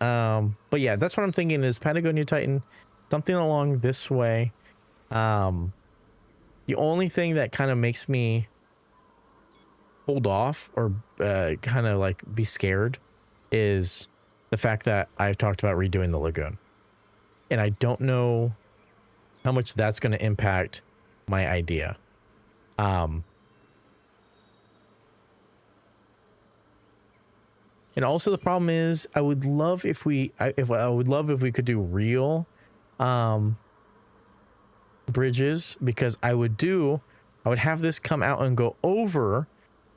But yeah, that's what I'm thinking is Patagonia Titan. Something along this way. The only thing that kind of makes me hold off or kind of like be scared is the fact that I've talked about redoing the lagoon. and I don't know how much that's going to impact my idea. And also the problem is I would love if we could do real bridges, because I would have this come out and go over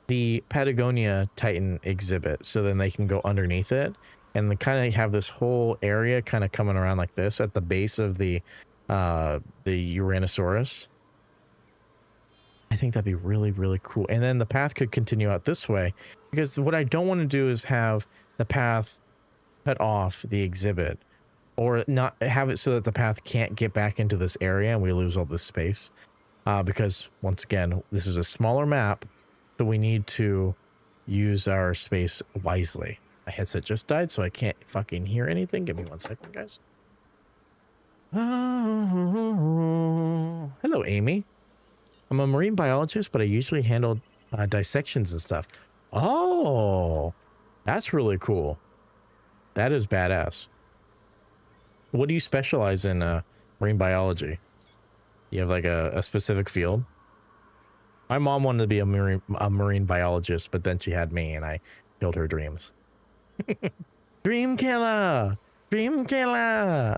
the Patagonia Titan exhibit, so then they can go underneath it, and they kind of have this whole area kind of coming around like this at the base of the Uranosaurus. I think that'd be really, really cool. And then the path could continue out this way, because what I don't want to do is have the path cut off the exhibit, or not have it so that the path can't get back into this area and we lose all this space. Because once again, this is a smaller map, so we need to use our space wisely. My headset just died, so I can't fucking hear anything. Give me 1 second, guys. Oh, hello, Amy. I'm a marine biologist, but I usually handle dissections and stuff. Oh, that's really cool. That is badass. What do you specialize in marine biology? You have like a specific field? My mom wanted to be a marine biologist, but then she had me and I killed her dreams. Dream killer! Dream killer!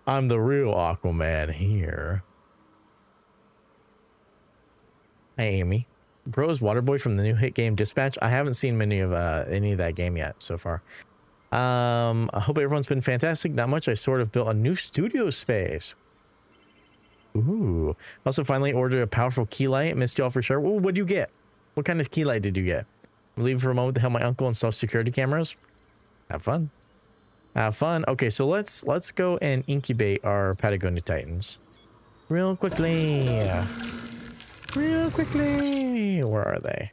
I'm the real Aquaman here. Hi, Amy. Bro's Waterboy from the new hit game Dispatch. I haven't seen any of that game yet so far. I hope everyone's been fantastic. Not much. I sort of built a new studio space. Ooh. Also finally ordered a powerful key light. Missed y'all for sure. Ooh, what'd you get? What kind of key light did you get? I'm leaving for a moment to help my uncle install security cameras. Have fun. Have fun. Okay, so let's go and incubate our Patagonia Titans. Real quickly. Real quickly. Where are they?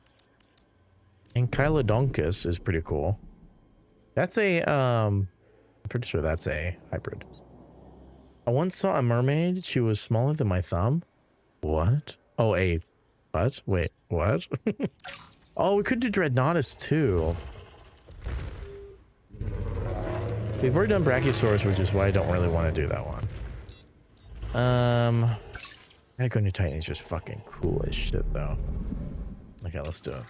Ankylodontus is pretty cool. That's a I'm pretty sure that's a hybrid. I once saw a mermaid. She was smaller than my thumb. What? Oh, what? Wait, what? Oh, we could do Dreadnoughtus too. We've already done Brachiosaurus, which is why I don't really want to do that one. Patagonia Titan is just fucking cool as shit, though. Okay, let's do it.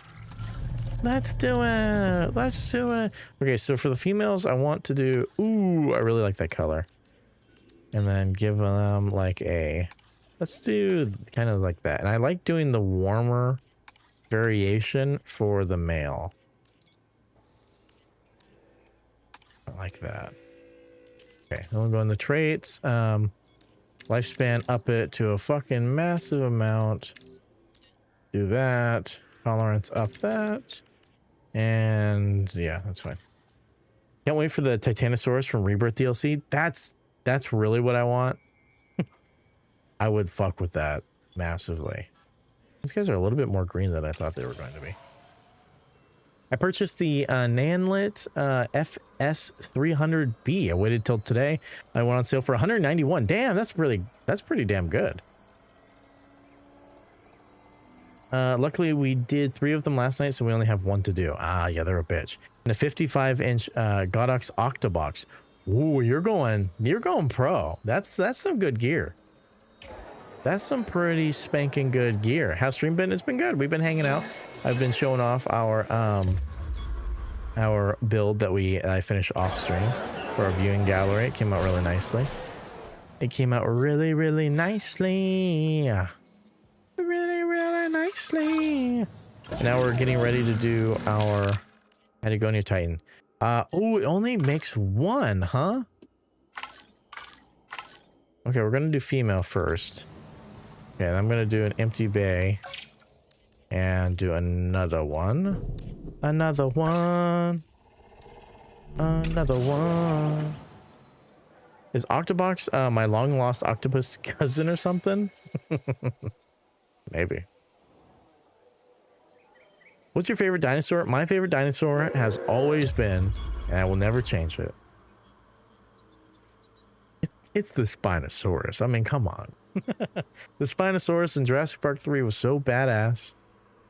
Let's do it. Let's do it. Okay, so for the females, I want to do... Ooh, I really like that color. And then give them like a... Let's do kind of like that. And I like doing the warmer variation for the male. I like that. Okay, then we'll go in the traits. Lifespan, up it to a fucking massive amount. Do that. Tolerance, up that. And yeah, that's fine. Can't wait for the Titanosaurus from Rebirth DLC. That's really what I want. I would fuck with that massively. These guys are a little bit more green than I thought they were going to be. I purchased the Nanlit FS300B. I waited till today. I went on sale for 191. Damn, that's pretty damn good. Luckily, we did 3 of them last night, so we only have 1 to do. Ah, yeah, they're a bitch. And a 55-inch Godox Octobox. Ooh, you're going pro. That's some good gear. That's some pretty spanking good gear. How's stream been? It's been good. We've been hanging out. I've been showing off our build that I finished off stream for our viewing gallery. It came out really nicely. It came out really, really nicely. Really, really nicely. And now we're getting ready to do our Patagonia Titan. Oh, it only makes 1, huh? Okay, we're gonna do female first. Okay, I'm gonna do an empty bay and do another one. Another one. Another one. Is Octobox my long lost octopus cousin or something? Maybe. What's your favorite dinosaur? My favorite dinosaur has always been, and I will never change it. It's the Spinosaurus. I mean, come on. The Spinosaurus in Jurassic Park 3 was so badass.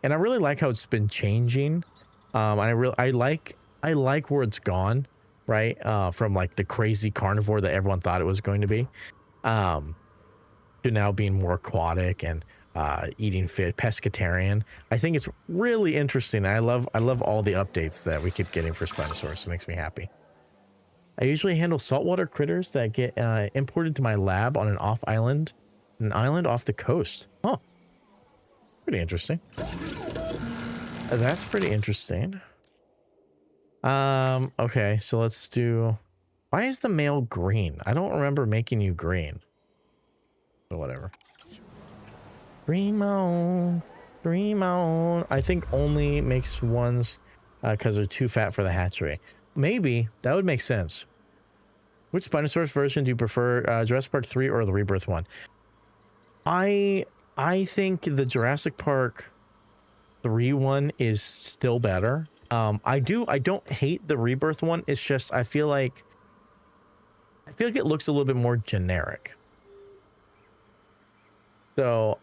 And I really like how it's been changing. And I like where it's gone. right? From like the crazy carnivore that everyone thought it was going to be, to now being more aquatic and eating fish, pescatarian. I think it's really interesting. I love all the updates that we keep getting for Spinosaurus. It makes me happy. I usually handle saltwater critters that get imported to my lab on an island off the coast. Huh. Pretty interesting. That's pretty interesting. Okay, so let's do... Why is the male green? I don't remember making you green. But whatever. Dream on. Dream on. I think only makes ones because they're too fat for the hatchery. Maybe. That would make sense. Which Spinosaurus version do you prefer? Jurassic Park 3 or the Rebirth one? I think the Jurassic Park 3 one is still better. I don't hate the Rebirth one. It's just I feel like it looks a little bit more generic. So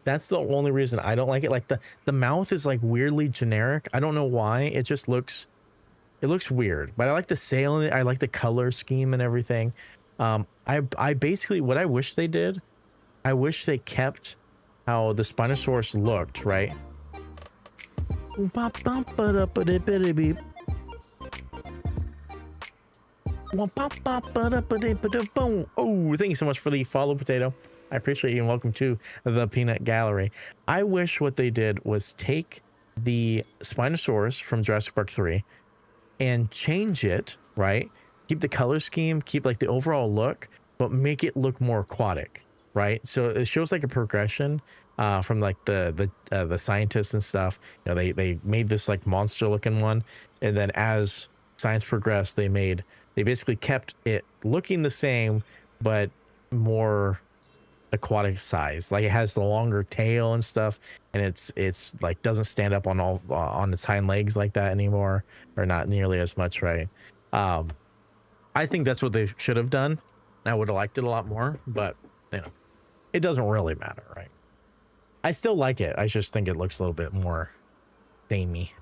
that's the only reason I don't like it. Like the mouth is like weirdly generic. I don't know why. It just looks weird. But I like the sail in it. I like the color scheme and everything. I basically, what I wish they did, I wish they kept how the Spinosaurus looked, right? Oh, thank you so much for the follow, Potato. I appreciate you and welcome to the Peanut Gallery. I wish what they did was take the Spinosaurus from Jurassic Park 3 and change it, right? Keep the color scheme, keep like the overall look, but make it look more aquatic, right? So it shows like a progression from like the scientists and stuff. You know, they made this like monster looking one, and then as science progressed, they basically kept it looking the same but more aquatic size. Like it has the longer tail and stuff, and it's like doesn't stand up on its hind legs like that anymore, or not nearly as much, right? I think that's what they should have done. I would have liked it a lot more, but you know, it doesn't really matter, right? I still like it. I just think it looks a little bit more samey.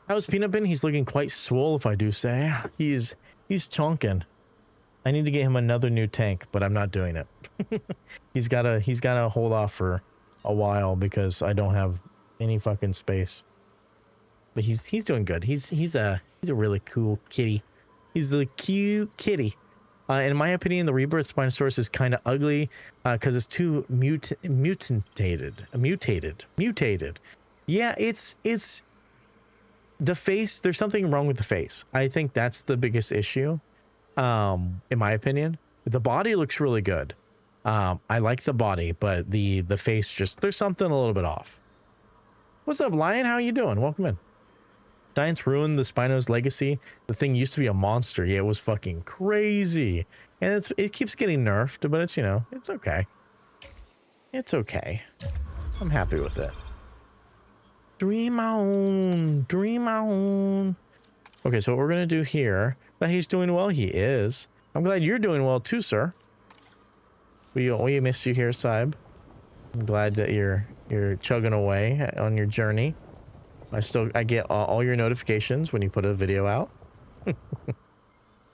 How's Peanut been? He's looking quite swole, if I do say. He's chonking. I need to get him another new tank, but I'm not doing it. He's gotta hold off for a while because I don't have any fucking space. But he's doing good. He's a really cool kitty. He's a cute kitty. In my opinion, the Rebirth Spinosaurus is kind of ugly because it's too mutated. Yeah, it's the face. There's something wrong with the face. I think that's the biggest issue. In my opinion, the body looks really good. I like the body, but the face just, there's something a little bit off. What's up, Lion? How you doing? Welcome in. Science ruined the Spino's legacy. The thing used to be a monster. Yeah, it was fucking crazy. And it keeps getting nerfed, but it's, you know, it's okay. It's okay. I'm happy with it. Dream on. Dream on. Okay, so what we're going to do here, but he's doing well. He is. I'm glad you're doing well too, sir. We miss you here, Saib. I'm glad that you're chugging away on your journey. I get all your notifications when you put a video out.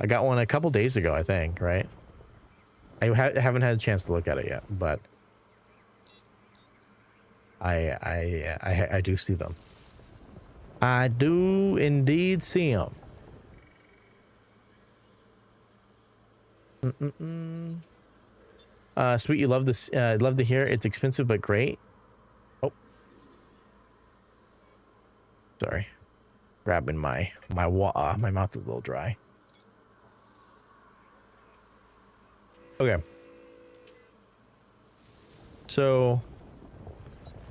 I got one a couple days ago, I think, right? I haven't had a chance to look at it yet, but I do see them. I do indeed see them. Sweet, you love this. Love to hear. It's expensive but great. Oh, sorry. Grabbing my water. My mouth is a little dry. Okay. So,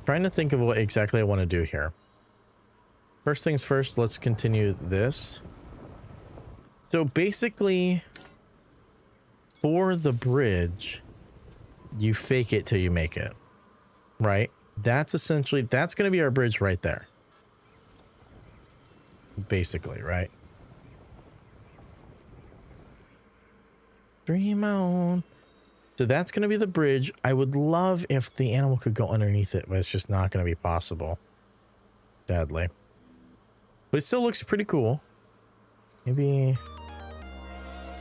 trying to think of what exactly I want to do here. First things first, let's continue this. So basically, for the bridge, you fake it till you make it, right? That's going to be our bridge right there. Basically, right? Dream on. So that's going to be the bridge. I would love if the animal could go underneath it, but it's just not going to be possible. Sadly. But it still looks pretty cool. Maybe.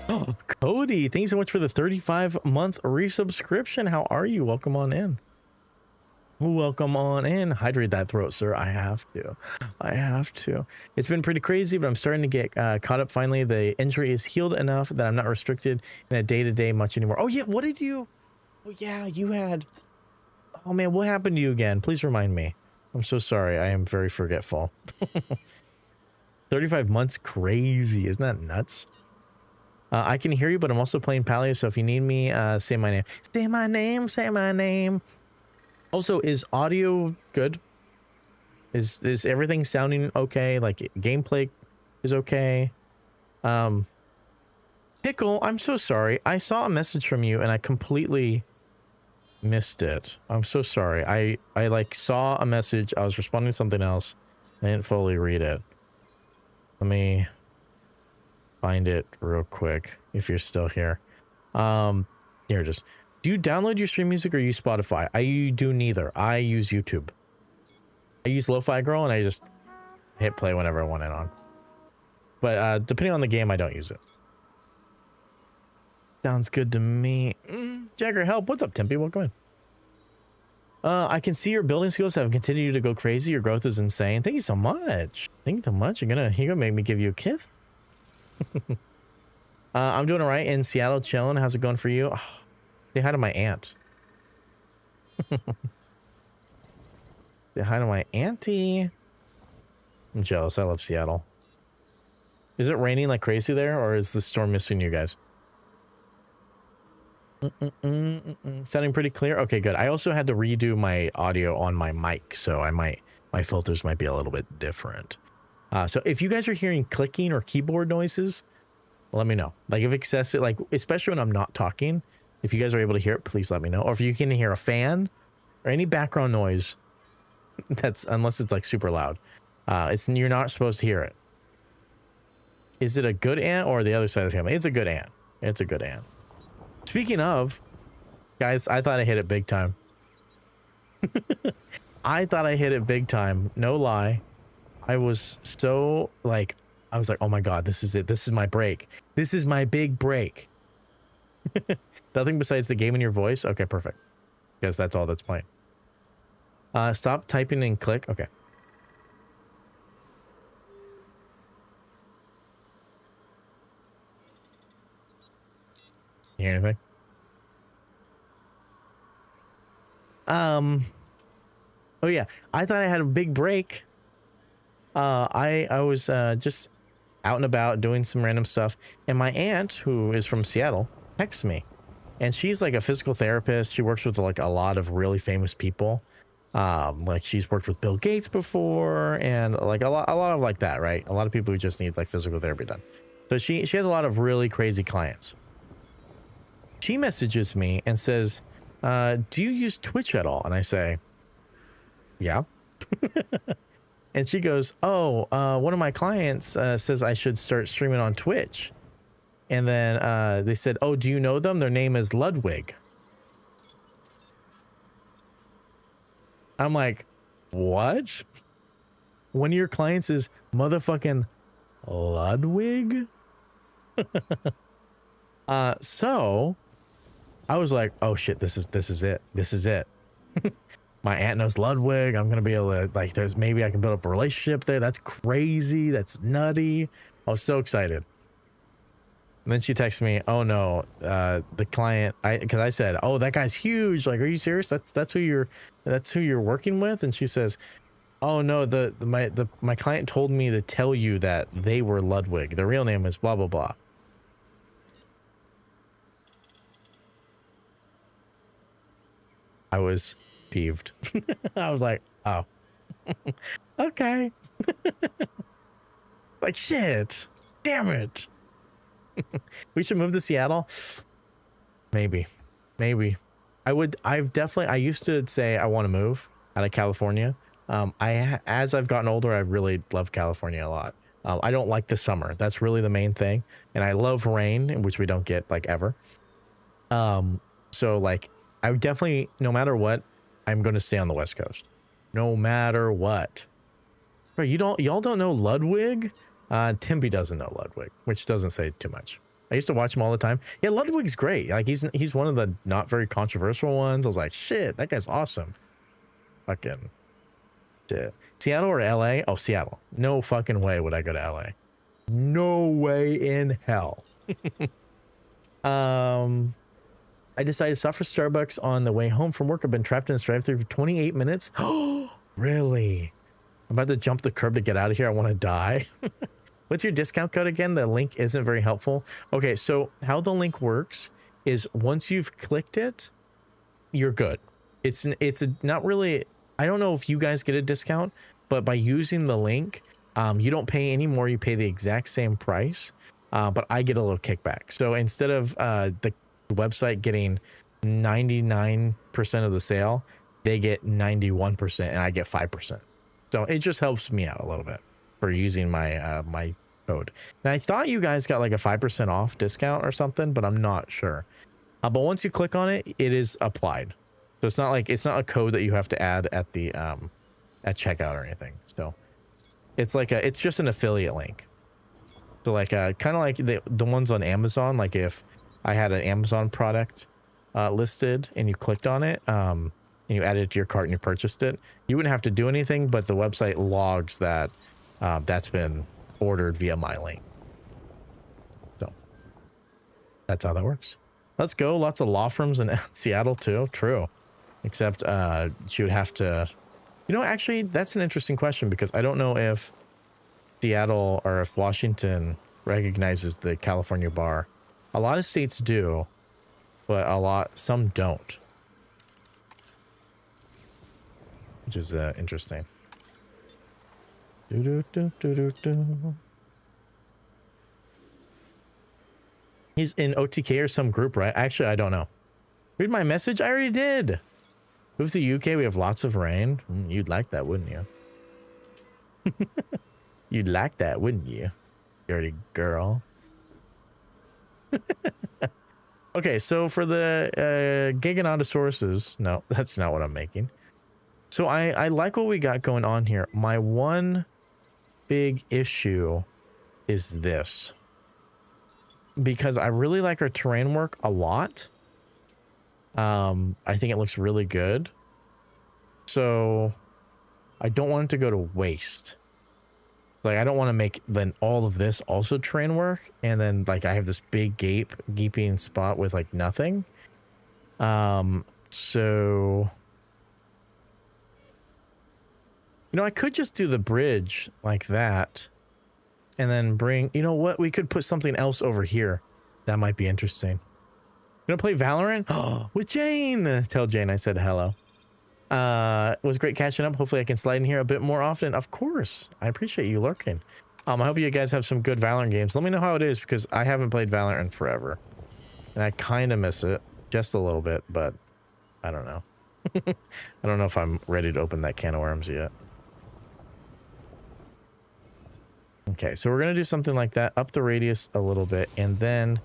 Oh, Cody, thanks so much for the 35-month resubscription. How are you? Welcome on in. Welcome on in. Hydrate that throat, sir. I have to. I have to. It's been pretty crazy, but I'm starting to get caught up finally. The injury is healed enough that I'm not restricted in a day-to-day much anymore. Oh, yeah. What did you... Oh, yeah, you had... Oh, man, what happened to you again? Please remind me. I'm so sorry. I am very forgetful. 35 months? Crazy. Isn't that nuts? I can hear you, but I'm also playing Palio, so if you need me, say my name. Say my name, say my name. Also, is audio good? Is everything sounding okay? Like, gameplay is okay? Pickle, I'm so sorry. I saw a message from you, and I completely missed it. I'm so sorry. I like, saw a message. I was responding to something else. I didn't fully read it. Let me... find it real quick if you're still here. Here it is. Do you download your stream music or use Spotify? I do neither. I use YouTube. I use Lo-Fi Girl and I just hit play whenever I want it on. But depending on the game, I don't use it. Sounds good to me. Jagger, help. What's up, Tempe? Welcome in. I can see your building skills have continued to go crazy. Your growth is insane. Thank you so much. Thank you so much. You're gonna make me give you a kiss. I'm doing all right in Seattle, chilling. How's it going for you? Oh, say hi to my aunt. Say hi to my auntie. I'm jealous. I love Seattle. Is it raining like crazy there, or is the storm missing you guys? Sounding pretty clear. Okay, good. I also had to redo my audio on my mic, so my filters might be a little bit different. So if you guys are hearing clicking or keyboard noises, let me know. Like if excessive, like especially when I'm not talking, if you guys are able to hear it, please let me know. Or if you can hear a fan or any background noise, that's unless it's like super loud, you're not supposed to hear it. Is it a good ant or the other side of the family? It's a good ant. It's a good ant. Speaking of, guys, I thought I hit it big time. I thought I hit it big time. No lie. I was so like, I was like, oh my God, this is it. This is my break. This is my big break. Nothing besides the game in your voice. Okay, perfect. Because that's all that's playing. Stop typing and click. Okay. You hear anything? Oh yeah, I thought I had a big break. I was just out and about doing some random stuff, and my aunt, who is from Seattle, texts me, and she's like a physical therapist. She works with like a lot of really famous people. Like she's worked with Bill Gates before, and like a lot of like that, right? A lot of people who just need like physical therapy done. So she has a lot of really crazy clients. She messages me and says, do you use Twitch at all? And I say, yeah. And she goes, oh, one of my clients says I should start streaming on Twitch. And then they said, oh, do you know them? Their name is Ludwig. I'm like, what? One of your clients is motherfucking Ludwig? So I was like, oh shit, this is it. This is it. My aunt knows Ludwig. I'm going to be able to, like, maybe I can build up a relationship there. That's crazy. That's nutty. I was so excited. And then she texts me, oh no, the client, because I said, oh, that guy's huge. Like, are you serious? That's who you're working with? And she says, oh no, my client told me to tell you that they were Ludwig. Their real name is blah, blah, blah. I was peeved. I was like, oh, okay. Like, shit, damn it. We should move to Seattle. Maybe. I used to say I want to move out of California. As I've gotten older, I really love California a lot. I don't like the summer. That's really the main thing. And I love rain, which we don't get like ever. So like, I would definitely, no matter what, I'm going to stay on the West Coast. No matter what. Bro, y'all don't know Ludwig? Timby doesn't know Ludwig, which doesn't say too much. I used to watch him all the time. Yeah, Ludwig's great. Like he's one of the not very controversial ones. I was like, shit, that guy's awesome. Fucking shit. Seattle or LA? Oh, Seattle. No fucking way would I go to LA. No way in hell. I decided to stop for Starbucks on the way home from work. I've been trapped in this drive-thru for 28 minutes. Oh, really? I'm about to jump the curb to get out of here. I want to die. What's your discount code again? The link isn't very helpful. Okay, so how the link works is once you've clicked it, you're good. It's not really, I don't know if you guys get a discount, but by using the link, you don't pay any more. You pay the exact same price, but I get a little kickback. So instead of the website getting 99% of the sale, they get 91% and I get 5%. So it just helps me out a little bit for using my my code. And I thought you guys got like a 5% off discount or something, but I'm not sure. But once you click on it, it is applied. So it's not a code that you have to add at the at checkout or anything. So it's like it's just an affiliate link. So like kind of like the ones on Amazon. Like if I had an Amazon product listed and you clicked on it and you added it to your cart and you purchased it, you wouldn't have to do anything, but the website logs that that's been ordered via my link. So that's how that works. Let's go. Lots of law firms in Seattle too. True. Except she would have to, you know, actually that's an interesting question because I don't know if Seattle or if Washington recognizes the California bar. A lot of states do, but some don't. Which is interesting. He's in OTK or some group, right? Actually, I don't know. Read my message? I already did. Move to the UK, we have lots of rain. You'd like that, wouldn't you? You'd like that, wouldn't you? Dirty girl. Okay, so for the Giganotosauruses, no, that's not what I'm making. So I like what we got going on here. My one big issue is this. Because I really like our terrain work a lot. I think it looks really good. So I don't want it to go to waste. Like I don't want to make then all of this also terrain work and then like I have this big gaping spot with like nothing. So you know, I could just do the bridge like that and then bring, you know what, we could put something else over here. That might be interesting. Gonna play Valorant with Jane. Tell Jane I said hello. It was great catching up. Hopefully I can slide in here a bit more often. Of course. I appreciate you lurking. I hope you guys have some good Valorant games. Let me know how it is because I haven't played Valorant in forever. And I kind of miss it just a little bit, but I don't know. I don't know if I'm ready to open that can of worms yet. Okay, so we're going to do something like that. Up the radius a little bit and then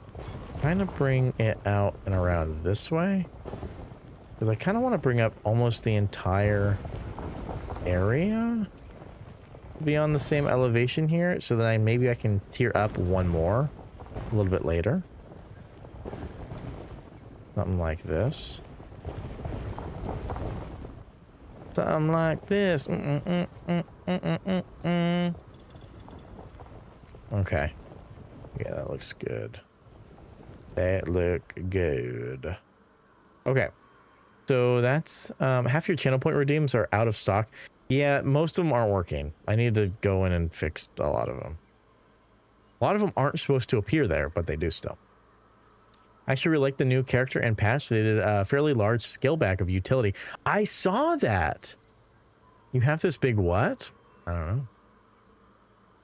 kind of bring it out and around this way. Because I kind of want to bring up almost the entire area to be on the same elevation here so that maybe I can tier up one more a little bit later. Something like this. Something like this. Okay. Yeah, that looks good. That look good. Okay. So that's half your channel point redeems are out of stock. Yeah, most of them aren't working. I need to go in and fix a lot of them. A lot of them aren't supposed to appear there, but they do still. I actually really like the new character and patch. They did a fairly large scale back of utility. I saw that. You have this big what? I don't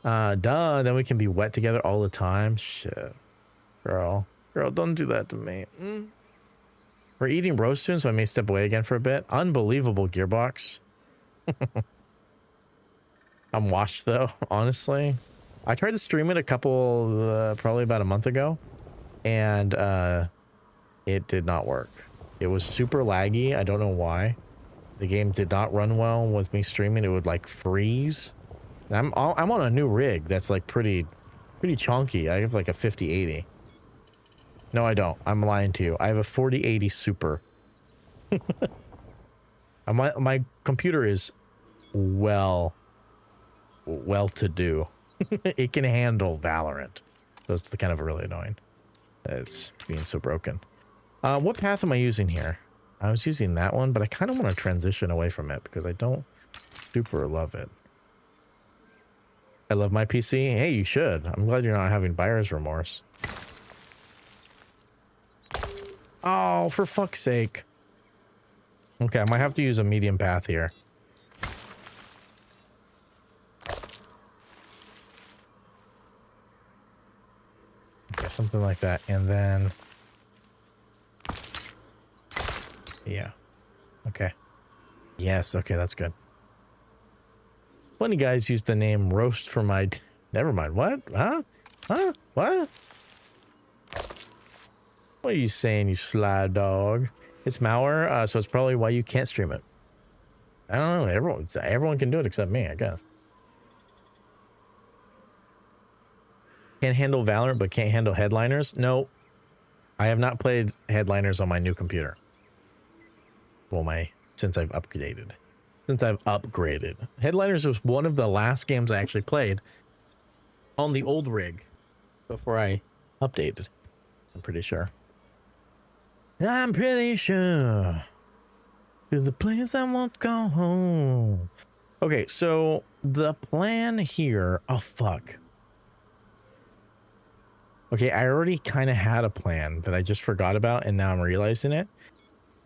know. Duh, then we can be wet together all the time. Shit. Girl, don't do that to me. We're eating roast soon, so I may step away again for a bit. Unbelievable gearbox. I'm washed though, honestly. I tried to stream it probably about a month ago, and it did not work. It was super laggy. I don't know why. The game did not run well with me streaming. It would like freeze. I'm on a new rig that's like pretty chunky. I have like a 5080. No, I don't. I'm lying to you. I have a 4080 Super. My computer is well to do. It can handle Valorant. That's the kind of really annoying. It's being so broken. What path am I using here? I was using that one, but I kind of want to transition away from it because I don't super love it. I love my PC. Hey, you should. I'm glad you're not having buyer's remorse. Oh, for fuck's sake. Okay, I might have to use a medium path here. Okay, something like that. And then... yeah. Okay. Yes, okay, that's good. Plenty guys use the name roast for my... never mind. What? Huh? Huh? What? What are you saying, you sly dog? It's malware, so it's probably why you can't stream it. I don't know. Everyone can do it except me, I guess. Can't handle Valorant, but can't handle headliners? No. I have not played headliners on my new computer. Well, since I've upgraded. Headliners was one of the last games I actually played on the old rig before I updated. I'm pretty sure. To the place I won't go home. Okay, so the plan here... oh, fuck. Okay, I already kind of had a plan that I just forgot about, and now I'm realizing it.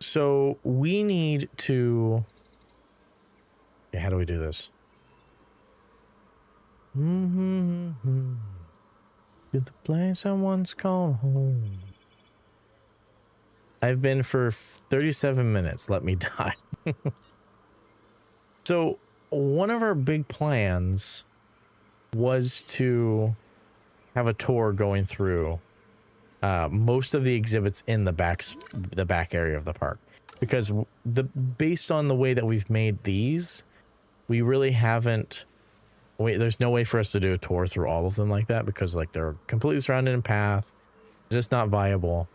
So we need to... okay, how do we do this? To the place I once called home. I've been for 37 minutes. Let me die. So one of our big plans was to have a tour going through most of the exhibits in the back area of the park, because based on the way that we've made these, we really haven't. There's no way for us to do a tour through all of them like that, because like they're completely surrounded in path. It's just not viable.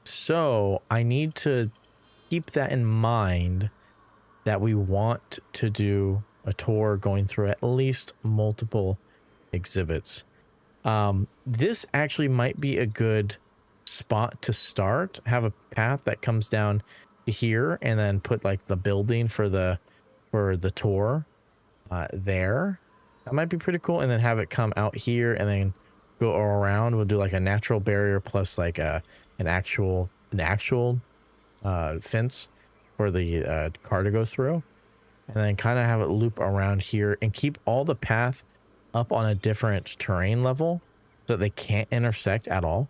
So I need to keep that in mind, that we want to do a tour going through at least multiple exhibits. This actually might be a good spot to start. Have a path that comes down to here, and then put like the building for the tour there. That might be pretty cool. And then have it come out here and then go around. We'll do like a natural barrier plus like an actual fence for the car to go through, and then kind of have it loop around here and keep all the path up on a different terrain level so that they can't intersect at all.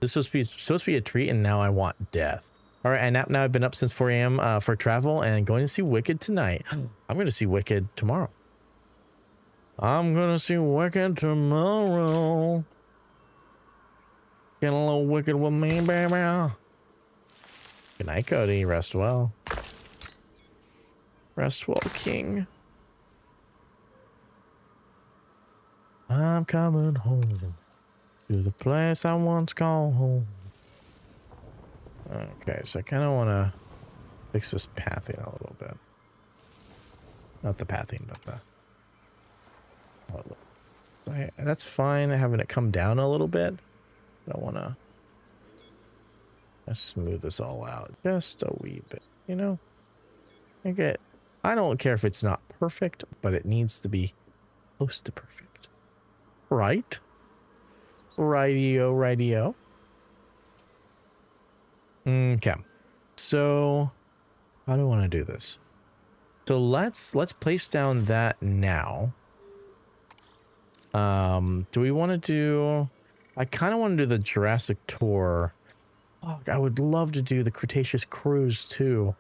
This was supposed to be a treat, and now I want death. All right, and now I've been up since 4 a.m. For travel and going to see Wicked tonight. I'm going to see Wicked tomorrow. I'm going to see Wicked tomorrow. Get a little wicked with me, baby. Good night, Cody. Rest well. Rest well, King. I'm coming home to the place I once called home. Okay, so I kind of want to fix this pathing a little bit. Not the pathing, but the... that's fine, having it come down a little bit. I want to smooth this all out just a wee bit, you know? I don't care if it's not perfect, but it needs to be close to perfect. Right? Rightio. Okay. So, how do I want to do this? So let's place down that now. Do we want to do... I kind of want to do the Jurassic tour. Oh, I would love to do the Cretaceous cruise too.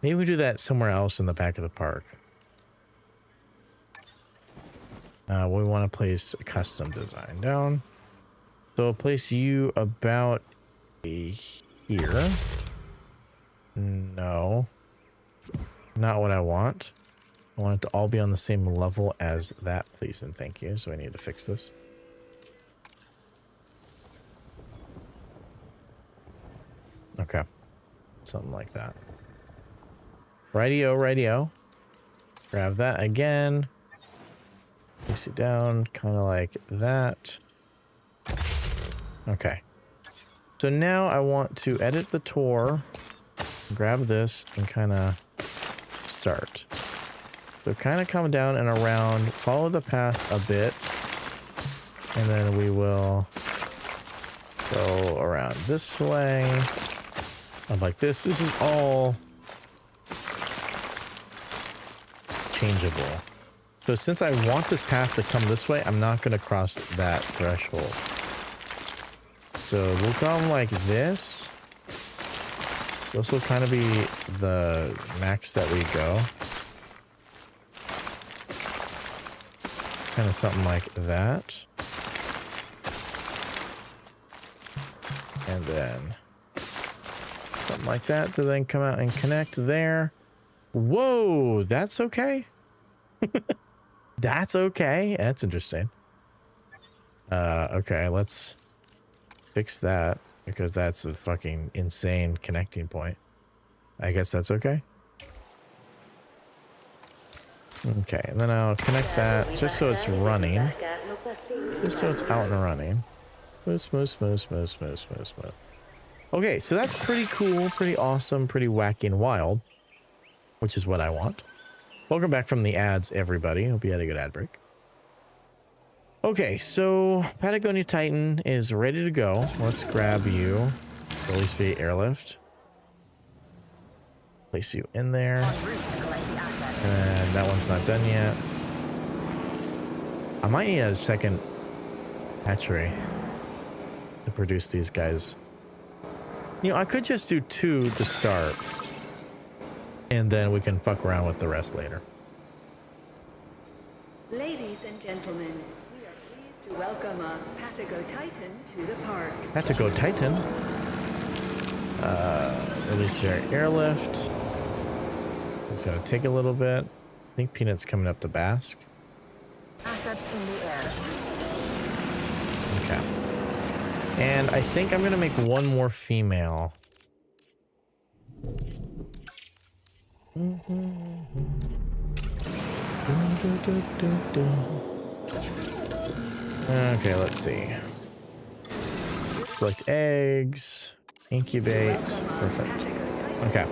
Maybe we do that somewhere else in the back of the park. We want to place a custom design down. So I'll place you about here. No. Not what I want. I want it to all be on the same level as that, please and thank you. So I need to fix this. Okay. Something like that. Rightio, rightio. Grab that again. Place it down, kind of like that. Okay. So now I want to edit the tour. Grab this and kind of start. So kind of come down and around, follow the path a bit, and then we will go around this way. I'm like this. This is all changeable. So since I want this path to come this way, I'm not going to cross that threshold. So we'll come like this. This will kind of be the max that we go. Kind of something like that. And then something like that to then come out and connect there. Whoa, that's okay. That's okay. That's interesting. Okay, let's fix that because that's a fucking insane connecting point. I guess that's okay. Okay, and then I'll connect that just so it's running. Just so it's out and running. Smooth, smooth, smooth, smooth, smooth, smooth, smooth. Okay, so that's pretty cool, pretty awesome, pretty wacky and wild, which is what I want. Welcome back from the ads, everybody. Hope you had a good ad break. Okay, so Patagonia Titan is ready to go. Let's grab you. Release via airlift. Place you in there. And that one's not done yet. I might need a second hatchery to produce these guys. You know, I could just do 2 to start. And then we can fuck around with the rest later. Ladies and gentlemen, we are pleased to welcome a Patago Titan to the park. Patago Titan. Release their airlift. It's gonna take a little bit. I think Peanut's coming up to Basque. Assets in the air. Okay. And I think I'm gonna make one more female. Okay, let's see. Select eggs, incubate. Perfect. Okay.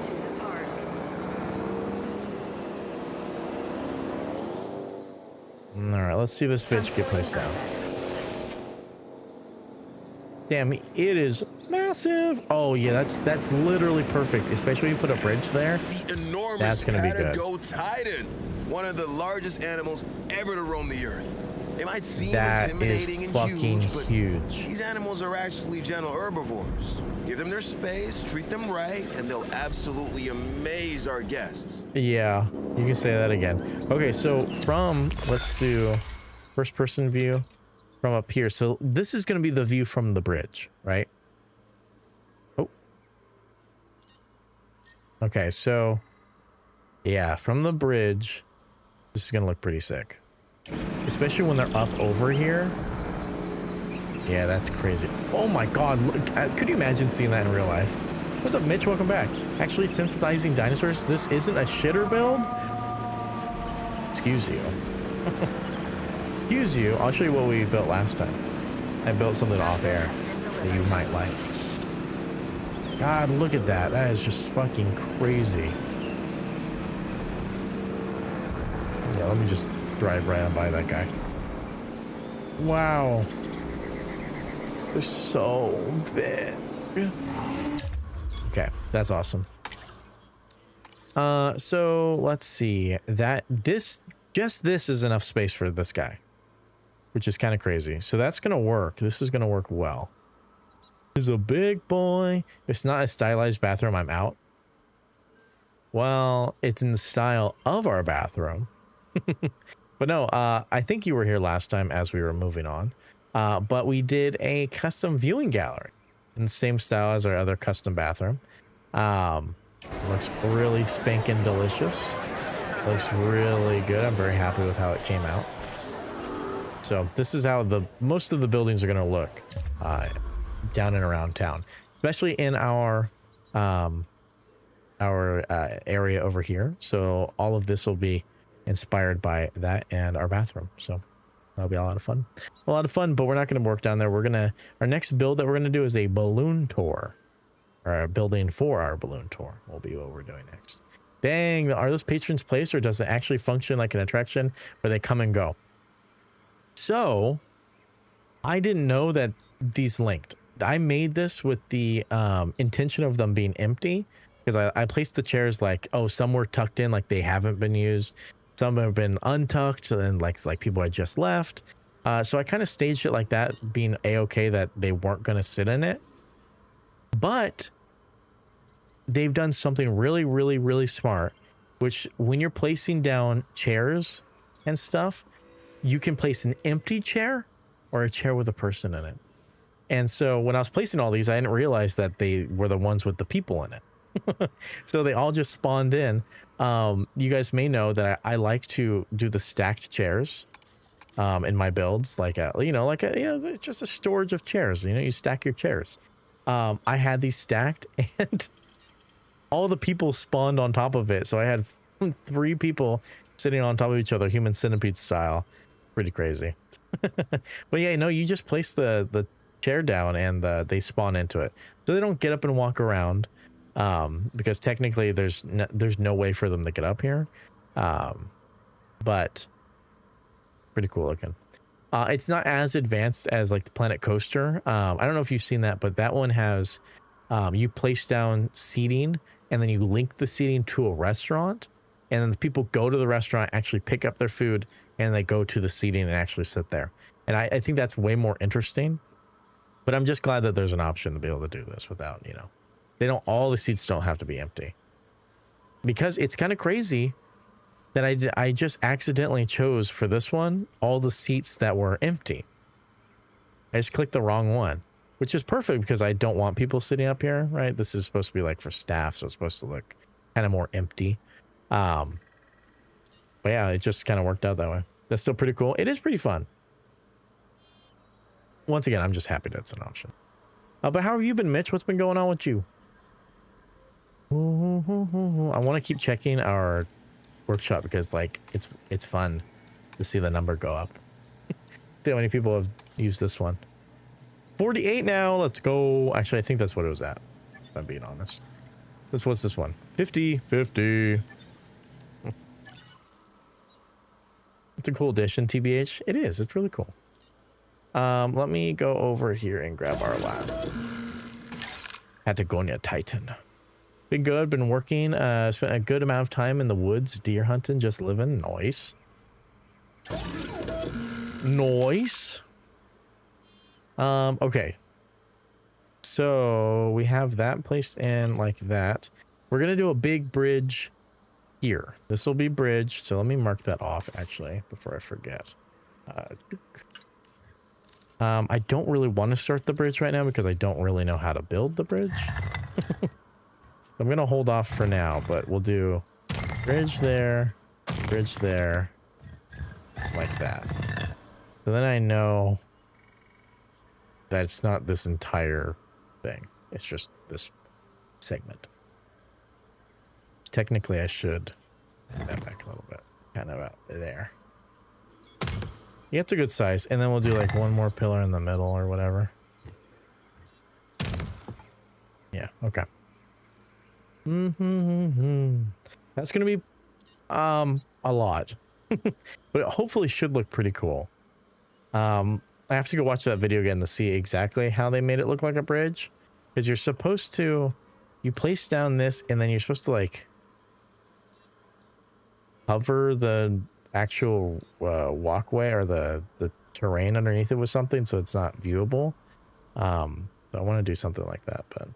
All right, let's see this bitch get placed down. Damn, it is massive. Oh yeah, that's literally perfect. Especially when you put a bridge there. The enormous That's gonna be good. Patago Titan, one of the largest animals ever to roam the earth. They might seem That intimidating is and fucking huge, but huge. these animals are actually gentle herbivores. Give them their space, treat them right, and they'll absolutely amaze our guests. Yeah, you can say that again. Okay, so let's do first person view from up here. So this is going to be the view from the bridge, right? Oh. Okay, so yeah, from the bridge, this is going to look pretty sick. Especially when they're up over here. Yeah, that's crazy. Oh my god, look, could you imagine seeing that in real life? What's up, Mitch? Welcome back. Actually, synthesizing dinosaurs, this isn't a shitter build? Excuse you. Excuse you, I'll show you what we built last time. I built something off air that you might like. God, look at that. That is just fucking crazy. Yeah, let me just drive right on by that guy. Wow. They're so big. Okay, that's awesome. So let's see. This is enough space for this guy, which is kind of crazy. So that's gonna work. This is gonna work well. This is a big boy. If it's not a stylized bathroom, I'm out. Well, it's in the style of our bathroom. But no, I think you were here last time as we were moving on. But we did a custom viewing gallery in the same style as our other custom bathroom. Looks really spanking delicious. Looks really good. I'm very happy with how it came out. So this is how most of the buildings are going to look down and around town, especially in our area over here. So all of this will be inspired by that and our bathroom. So that'll be a lot of fun. A lot of fun, but we're not going to work down there. Our next build that we're going to do is a balloon tour. Or a building for our balloon tour will be what we're doing next. Dang, are those patrons placed, or does it actually function like an attraction where they come and go? So I didn't know that these linked. I made this with the intention of them being empty, because I placed the chairs like, oh, some were tucked in like they haven't been used. Some have been untucked and like people had just left. So I kind of staged it like that, being a-okay that they weren't going to sit in it. But they've done something really, really, really smart, which when you're placing down chairs and stuff, you can place an empty chair or a chair with a person in it. And so when I was placing all these, I didn't realize that they were the ones with the people in it. So they all just spawned in. You guys may know that I like to do the stacked chairs in my builds, like just a storage of chairs. You stack your chairs. I had these stacked and all the people spawned on top of it. So I had 3 people sitting on top of each other, human centipede style. Pretty crazy. But yeah, no, you just place the chair down and they spawn into it. So they don't get up and walk around, because technically there's no way for them to get up here. But pretty cool looking. It's not as advanced as like the Planet Coaster. I don't know if you've seen that, but that one has you place down seating and then you link the seating to a restaurant, and then the people go to the restaurant, actually pick up their food, and they go to the seating and actually sit there. And I think that's way more interesting. But I'm just glad that there's an option to be able to do this without, all the seats don't have to be empty. Because it's kind of crazy that I just accidentally chose for this one all the seats that were empty. I just clicked the wrong one, which is perfect because I don't want people sitting up here, right? This is supposed to be like for staff, so it's supposed to look kind of more empty. But yeah, it just kind of worked out that way. That's still pretty cool. It is pretty fun. Once again, I'm just happy that it's an option. But how have you been, Mitch? What's been going on with you? I want to keep checking our workshop because like it's fun to see the number go up. See how many people have used this one. 48 now. Let's go. Actually, I think that's what it was at, if I'm being honest. What's this one? 50. It's a cool addition, TBH. It is. It's really cool. Let me go over here and grab our last Patagonia Titan. Been good. Been working. Spent a good amount of time in the woods, deer hunting, just living. Nice. Nice. Okay. So we have that placed in like that. We're gonna do a big bridge here. This will be bridge. So let me mark that off actually before I forget. I don't really want to start the bridge right now because I don't really know how to build the bridge. I'm gonna hold off for now, but we'll do bridge there, like that. So then I know that it's not this entire thing. It's just this segment. Technically, I should move that back a little bit. Kind of out there. Yeah, it's a good size. And then we'll do like one more pillar in the middle or whatever. Yeah, okay. That's going to be a lot. But it hopefully should look pretty cool. I have to go watch that video again to see exactly how they made it look like a bridge. Because you're supposed to... You place down this and then you're supposed to like... cover the actual walkway or the terrain underneath it with something so it's not viewable. So I want to do something like that, but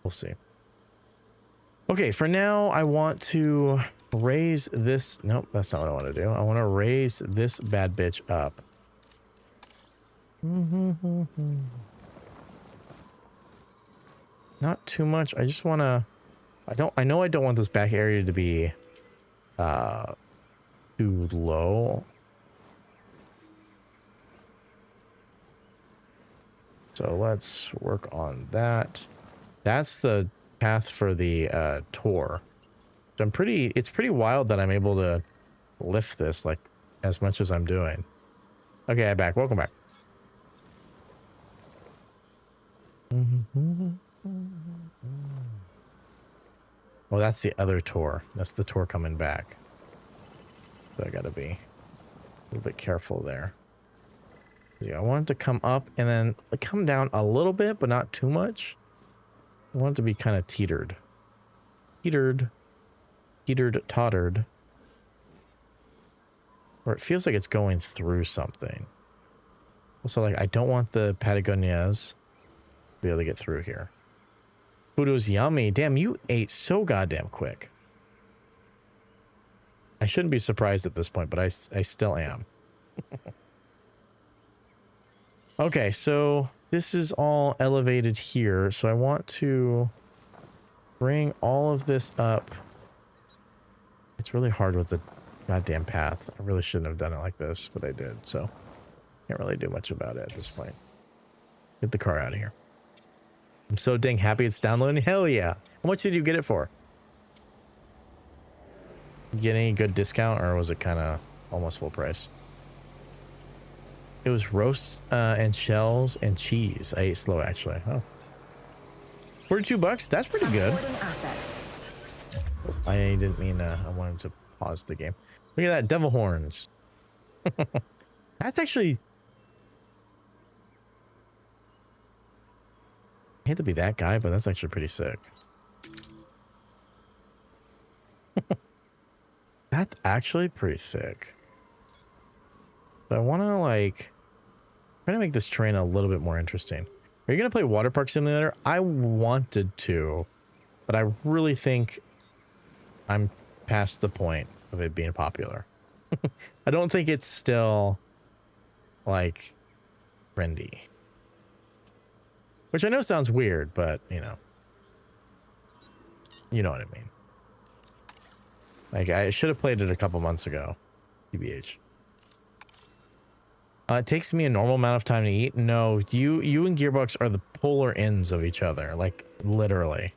we'll see. Okay, for now I want to raise this. Nope, that's not what I want to do. I want to raise this bad bitch up. Not too much. I just want to... I know I don't want this back area to be too low. So let's work on that. That's the path for the tour. So it's pretty wild that I'm able to lift this like as much as I'm doing. Okay, I'm back. Welcome back. Oh, that's the other tour. That's the tour coming back. So I gotta be a little bit careful there. Yeah, I want it to come up and then come down a little bit, but not too much. I want it to be kind of teetered. Teetered, tottered. Or it feels like it's going through something. Also, like, I don't want the Patagonias to be able to get through here. Food was yummy. Damn, you ate so goddamn quick. I shouldn't be surprised at this point, but I still am. Okay, so this is all elevated here. So I want to bring all of this up. It's really hard with the goddamn path. I really shouldn't have done it like this, but I did. So can't really do much about it at this point. Get the car out of here. I'm so dang happy it's downloading. Hell yeah. How much did you get it for? Get any good discount, or was it kind of almost full price? It was roasts and shells and cheese. I ate slow, actually. Oh. $42? That's pretty good. I didn't mean I wanted to pause the game. Look at that, devil horns. That's actually... I hate to be that guy, but that's actually pretty sick. That's actually pretty thick. So I want to like try to make this terrain a little bit more interesting. Are you going to play Water Park Simulator? I wanted to, but I really think I'm past the point of it being popular. I don't think it's still like trendy. Which I know sounds weird, but you know what I mean. Like, I should have played it a couple months ago. TBH. It takes me a normal amount of time to eat. No, you and Gearbox are the polar ends of each other. Like, literally.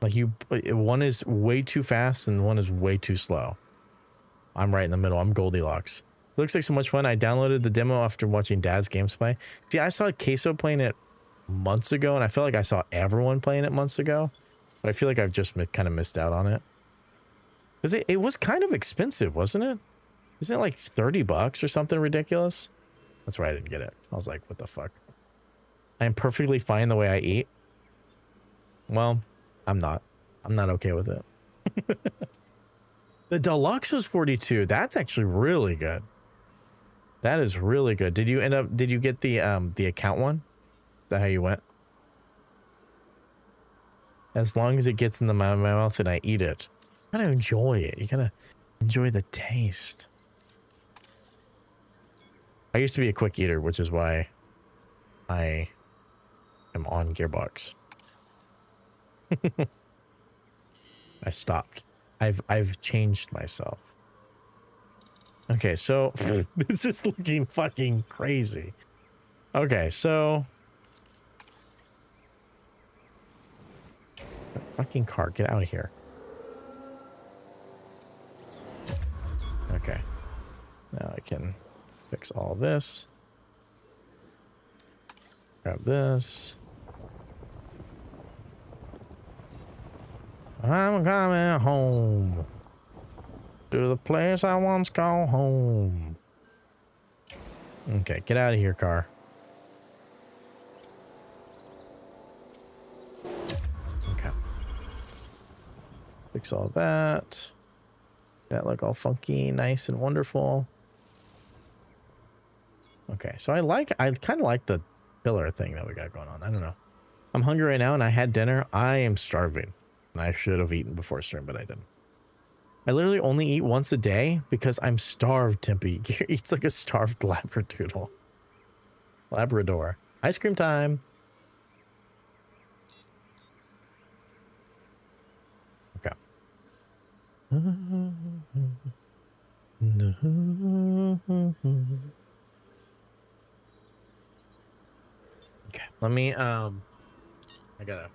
Like, one is way too fast and one is way too slow. I'm right in the middle. I'm Goldilocks. It looks like so much fun. I downloaded the demo after watching Dad's games play. See, I saw Queso playing it months ago, and I feel like I saw everyone playing it months ago. But I feel like I've just kind of missed out on it. Because it was kind of expensive, wasn't it? Isn't it like $30 or something ridiculous? That's why I didn't get it. I was like, what the fuck? I am perfectly fine the way I eat. Well, I'm not. I'm not okay with it. The deluxe was 42. That's actually really good. That is really good. Did you get the account one? Is that how you went? As long as it gets in my mouth and I eat it. You gotta enjoy it. You gotta enjoy the taste. I used to be a quick eater, which is why I am on Gearbox. I stopped. I've changed myself. Okay, so this is looking fucking crazy. Okay, so that fucking car, get out of here. Okay, now I can fix all this. Grab this. I'm coming home to the place I once called home. Okay, get out of here, car. Okay. Fix all that. That look all funky, nice and wonderful. Okay, so I kind of like the pillar thing that we got going on. I don't know. I'm hungry right now and I had dinner. I am starving. And I should have eaten before stream, but I didn't. I literally only eat once a day because I'm starved, Timpy. He eats like a starved labradoodle. Labrador. Ice cream time. Okay, let me I gotta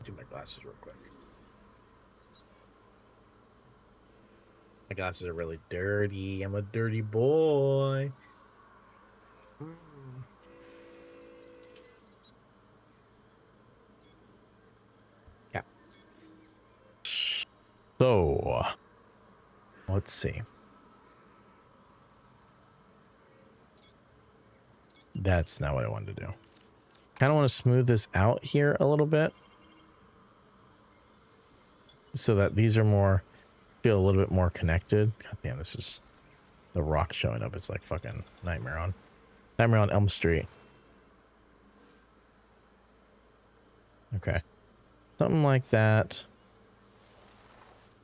do my glasses real quick. My glasses are really dirty. I'm a dirty boy. Yeah. So, let's see. That's not what I wanted to do. Kind of want to smooth this out here a little bit so that these are more, feel a little bit more connected. God damn, this is the rock showing up. It's like fucking Nightmare on Elm Street. Okay. Something like that.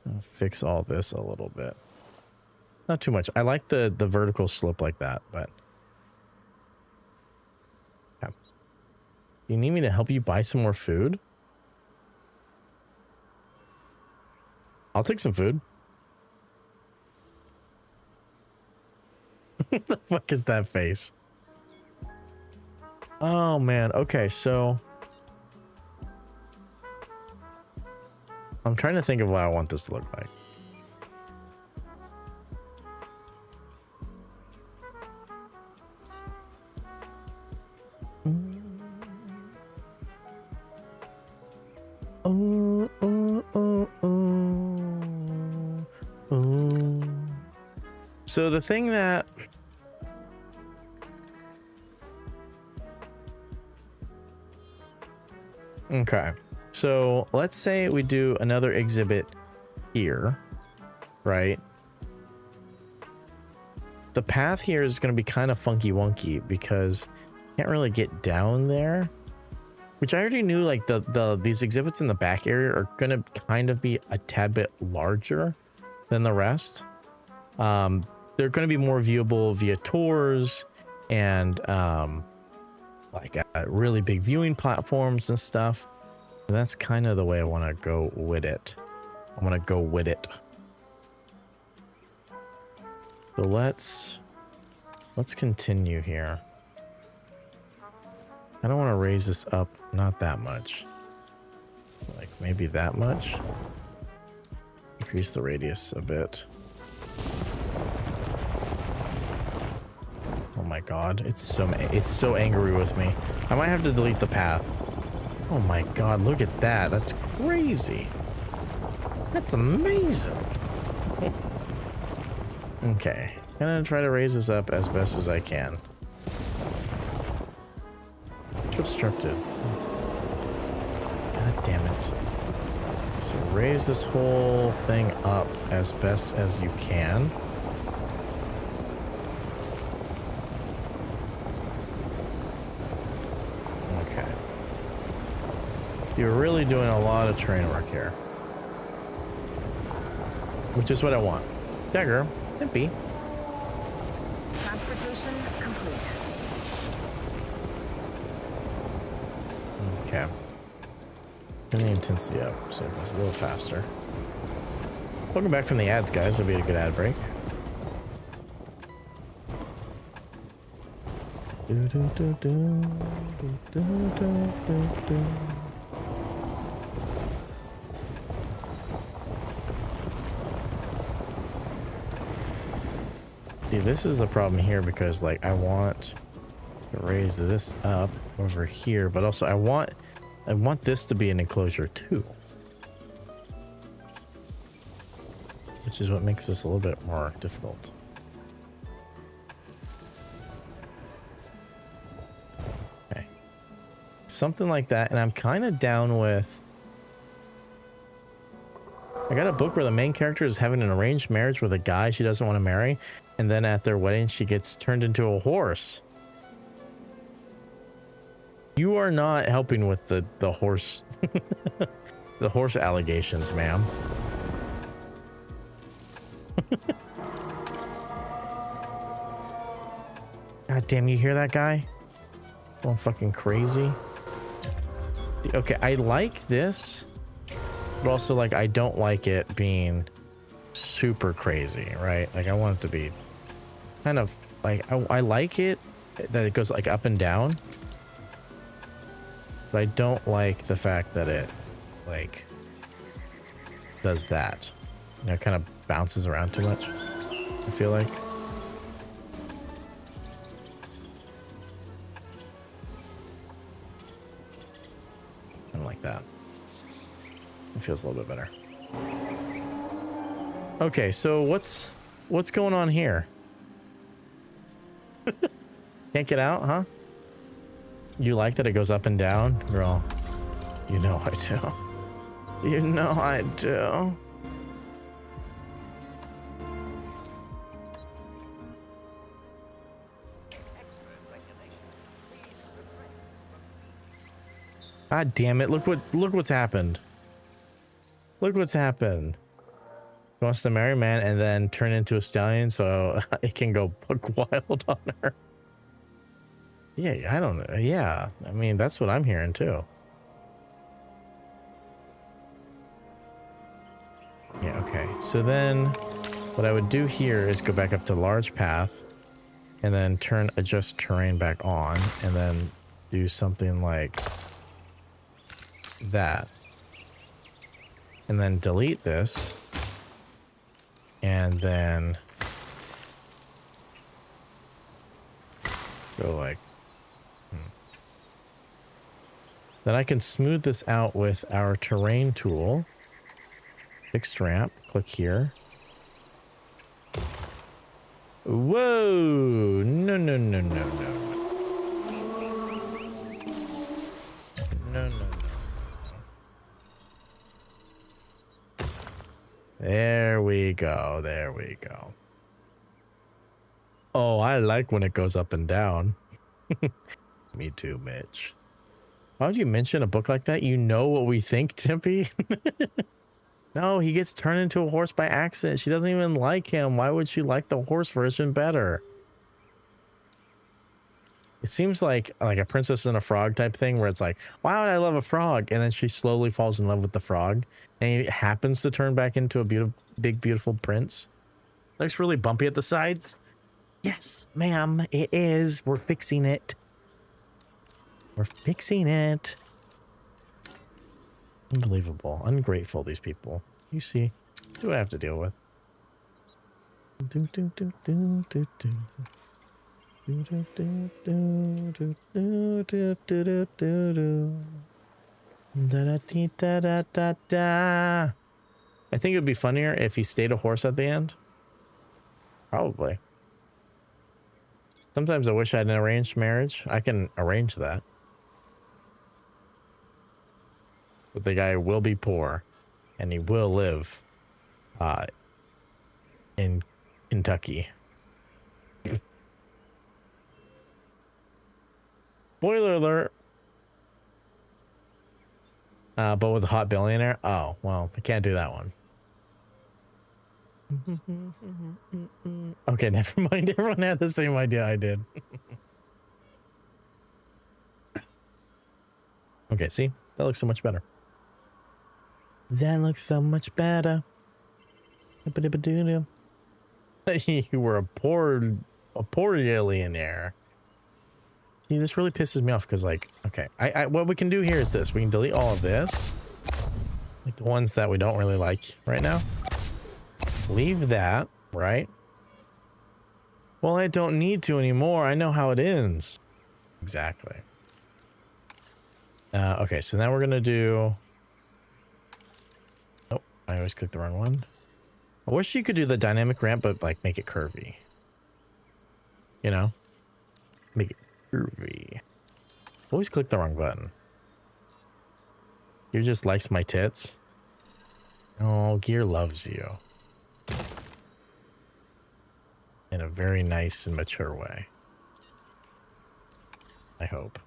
I'll fix all this a little bit. Not too much. I like the vertical slope like that, but okay. You need me to help you buy some more food? I'll take some food. What the fuck is that face? Oh man, okay, so I'm trying to think of what I want this to look like. So the thing that okay, so let's say we do another exhibit here, right? The path here is going to be kind of funky wonky because you can't really get down there, which I already knew. Like these exhibits in the back area are going to kind of be a tad bit larger than the rest. They're going to be more viewable via tours and like really big viewing platforms and stuff. And that's kind of the way I want to go with it. I want to go with it. So let's continue here. I don't want to raise this up, not that much. Like maybe that much. Increase the radius a bit. Oh my god, it's so angry with me. I might have to delete the path. Oh my god, look at that. That's crazy. That's amazing. Okay, gonna try to raise this up as best as I can. Obstructed. God damn it. So raise this whole thing up as best as you can. Okay. You're really doing a lot of terrain work here. Which is what I want. Dagger, Impy. Transportation complete. Okay. Turn the intensity up so it goes a little faster. Welcome back from the ads, guys. It'll be a good ad break. See, this is the problem here because, like, I want to raise this up over here, but also I want this to be an enclosure too, which is what makes this a little bit more difficult. Okay, something like that, and I'm kind of down with. I got a book where the main character is having an arranged marriage with a guy she doesn't want to marry, and then at their wedding she gets turned into a horse. You are not helping with the horse the horse allegations, ma'am. God damn, you hear that guy? Going fucking crazy. Okay, I like this, but also like I don't like it being super crazy, right? Like I want it to be kind of like, I like it that it goes like up and down, but I don't like the fact that it like does that. You know, kind of bounces around too much, I feel like. I don't like that. It feels a little bit better. Okay, so what's going on here? Can't get out, huh? You like that it goes up and down? Girl, you know I do. You know I do. God damn it, look what's happened. Look what's happened. He wants to marry a man and then turn into a stallion so it can go buck wild on her. Yeah, I don't know. Yeah, I mean, that's what I'm hearing too. Yeah, okay. So then what I would do here is go back up to large path and then turn adjust terrain back on and then do something like that. And then delete this. And then go like, Then I can smooth this out with our terrain tool. Fixed ramp, click here. Whoa, no, no, no, no, no. No, no, no. There we go, there we go. Oh, I like when it goes up and down. Me too, Mitch. Why would you mention a book like that? You know what we think, Timpy? No, he gets turned into a horse by accident. She doesn't even like him. Why would she like the horse version better? It seems like a Princess and a Frog type thing where it's like, why would I love a frog? And then she slowly falls in love with the frog. And he happens to turn back into a big, beautiful prince. Looks really bumpy at the sides. Yes, ma'am, it is. We're fixing it. We're fixing it. Unbelievable. Ungrateful, these people. You see. What do I have to deal with? Do, do, do, do, do, do. Do, do, do, do, do, do, do, do, do, do. Da, da, dee, da, da, da, da. I think it would be funnier if he stayed a horse at the end. Probably. Sometimes I wish I had an arranged marriage. I can arrange that. But the guy will be poor, and he will live in Kentucky. Spoiler alert. But with a hot billionaire? Oh, well, I can't do that one. Okay, never mind. Everyone had the same idea I did. Okay, see? That looks so much better. That looks so much better. You were a poor alienaire. See, this really pisses me off because, like, okay, what we can do here is this. We can delete all of this. Like the ones that we don't really like right now. Leave that, right? Well, I don't need to anymore. I know how it ends. Exactly. Okay, so now we're going to do... Oh, I always click the wrong one. I wish you could do the dynamic ramp, but, like, make it curvy. You know? Make it curvy. Always click the wrong button. Gear just likes my tits. Oh, Gear loves you. In a very nice and mature way. I hope.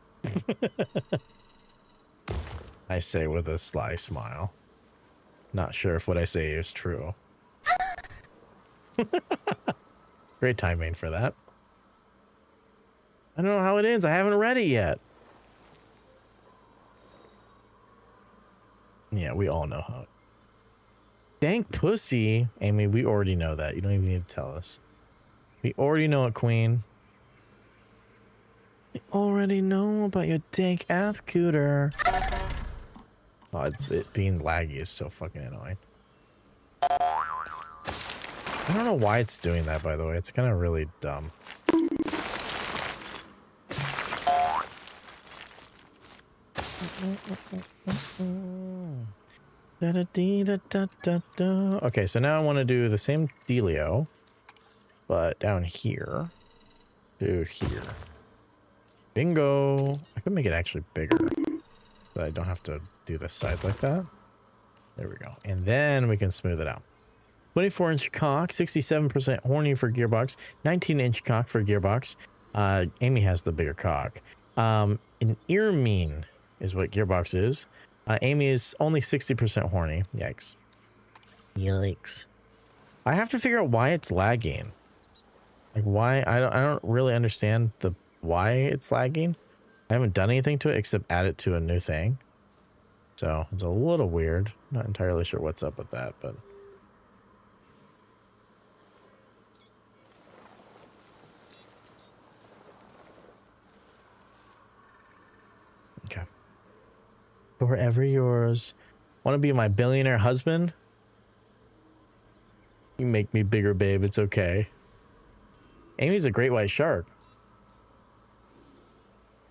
I say with a sly smile. Not sure if what I say is true. Great timing for that. I don't know how it ends. I haven't read it yet. Yeah, we all know how. dank pussy. Amy, we already know that. You don't even need to tell us. We already know it, Queen. We already know about your dank ass cooter. Oh, it being laggy is so fucking annoying. I don't know why it's doing that, by the way. It's kind of really dumb. Okay, so now I want to do the same dealio, but down here to here. Bingo! I could make it actually bigger, so I don't have to do the sides like that. There we go. And then we can smooth it out. 24-inch cock, 67% horny for gearbox, 19-inch cock for gearbox. Amy has the bigger cock. An ear mean is what gearbox is. Amy is only 60% horny. Yikes. Yikes. I have to figure out why it's lagging. Like why I don't really understand why it's lagging. I haven't done anything to it except add it to a new thing. So it's a little weird. Not entirely sure what's up with that, but okay. Forever yours. Want to be my billionaire husband? You make me bigger, babe. It's okay. Amy's a great white shark.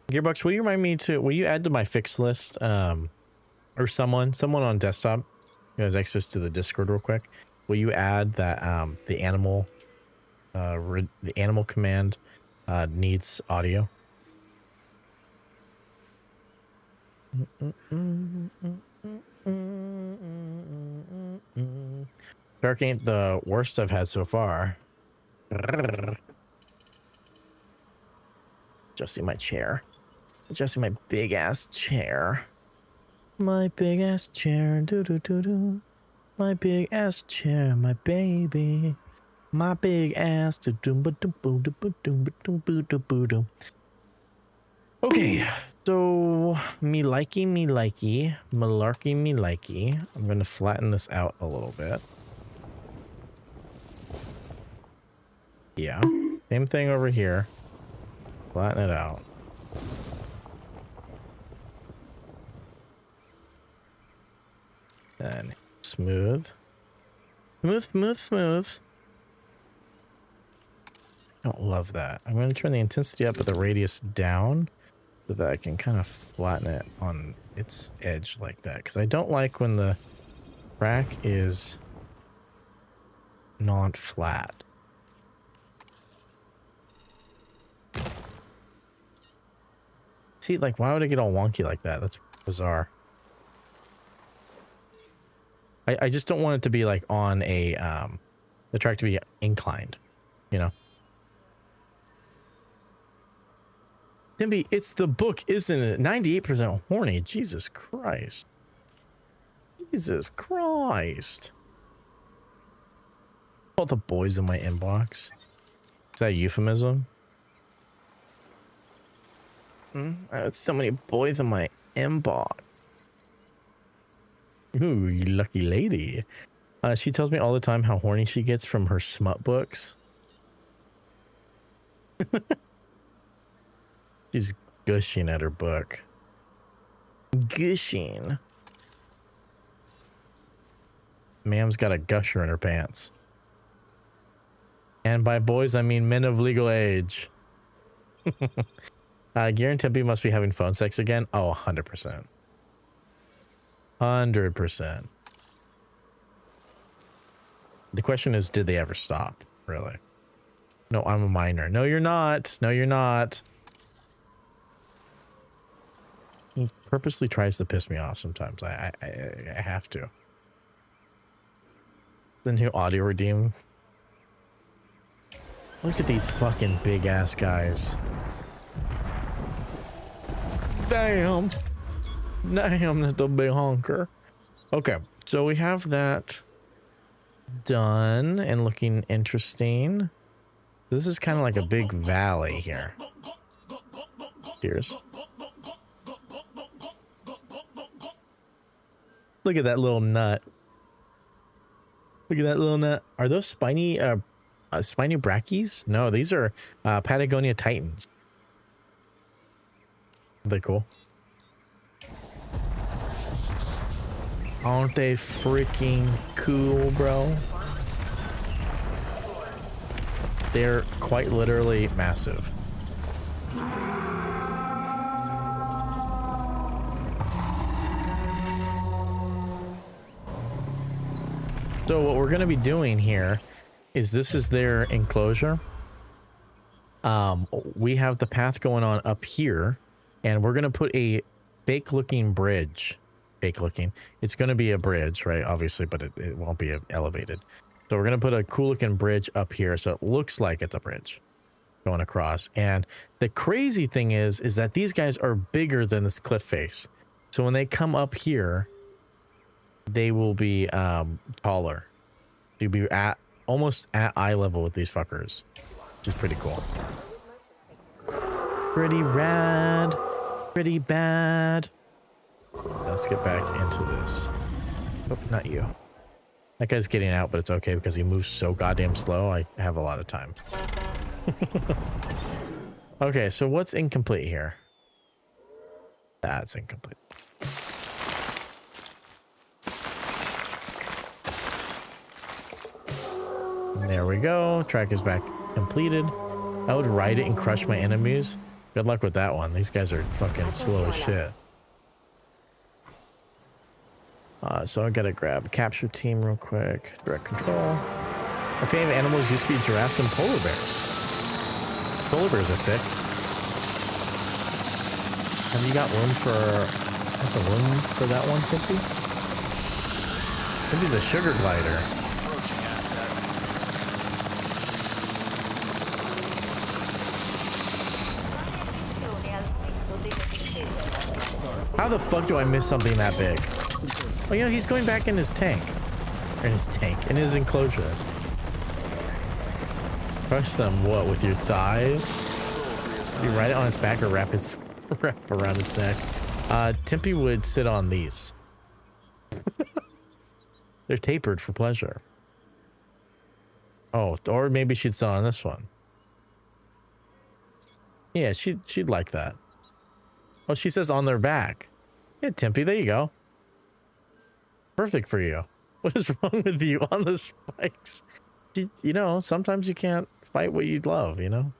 Gearbox, will you remind me will you add to my fix list, or someone on desktop who has access to the Discord real quick? Will you add that, the animal command, needs audio? Shark ain't the worst I've had so far. Just see my chair. Just see my big ass chair. My big ass chair. Do do do do. My big ass chair, my baby. My big ass. Do do do do do do do do do. Okay, so me likey, malarkey, me likey. I'm gonna flatten this out a little bit. Yeah, same thing over here. Flatten it out. Then smooth. Smooth. I don't love that. I'm going to turn the intensity up but the radius down so that I can kind of flatten it on its edge like that. Because I don't like when the track is not flat. See, like, why would it get all wonky like that? That's bizarre. I just don't want it to be like on a the track to be inclined, you know. Timby, it's the book, isn't it? 98% horny. Jesus Christ. Jesus Christ. All the boys in my inbox. Is that a euphemism? I have so many boys in my inbox. Ooh, you lucky lady. She tells me all the time how horny she gets from her smut books. She's gushing at her book. Gushing. Ma'am's got a gusher in her pants. And by boys, I mean men of legal age. Gear and Tempe must be having phone sex again. Oh, 100%. 100%. The question is, did they ever stop? Really? No, I'm a minor. No, you're not. No, you're not. He purposely tries to piss me off sometimes. I have to. The new audio redeem. Look at these fucking big ass guys. Damn. Damn, that's a big honker. Okay, so we have that done and looking interesting. This is kind of like a big valley here. Cheers. Look at that little nut. Look at that little nut. Are those spiny brackies? No, these are Patagonia Titans. They're cool. Aren't they freaking cool, bro? They're quite literally massive. So what we're going to be doing here is this is their enclosure. We have the path going on up here, and we're going to put a fake looking bridge. Fake looking. It's going to be a bridge, right? Obviously, but it won't be elevated. So we're going to put a cool looking bridge up here so it looks like it's a bridge going across. And the crazy thing is that these guys are bigger than this cliff face. So when they come up here, they will be taller. You'll be at almost at eye level with these fuckers, which is pretty cool. Pretty rad. Pretty bad. Let's get back into this. Oh, not you. That guy's getting out, but it's okay because he moves so goddamn slow. I have a lot of time. Okay, so what's incomplete here? That's incomplete. There we go. Track is back completed. I would ride it and crush my enemies. Good luck with that one. These guys are fucking slow as shit. So I gotta grab capture team real quick. Direct control. My favorite animals used to be giraffes and polar bears. Polar bears are sick. Have you got room for that one, Tippy? Tippy's a sugar glider. How the fuck do I miss something that big? Oh, you know, he's going back in his tank. Or in his enclosure. Crush them, what, with your thighs? You ride it on its back or wrap around its neck? Timpy would sit on these. They're tapered for pleasure. Oh, or maybe she'd sit on this one. Yeah, she'd like that. Oh, she says on their back. Yeah, Timpy, there you go. Perfect for you. What is wrong with you on the spikes? You know, sometimes you can't fight what you love, you know?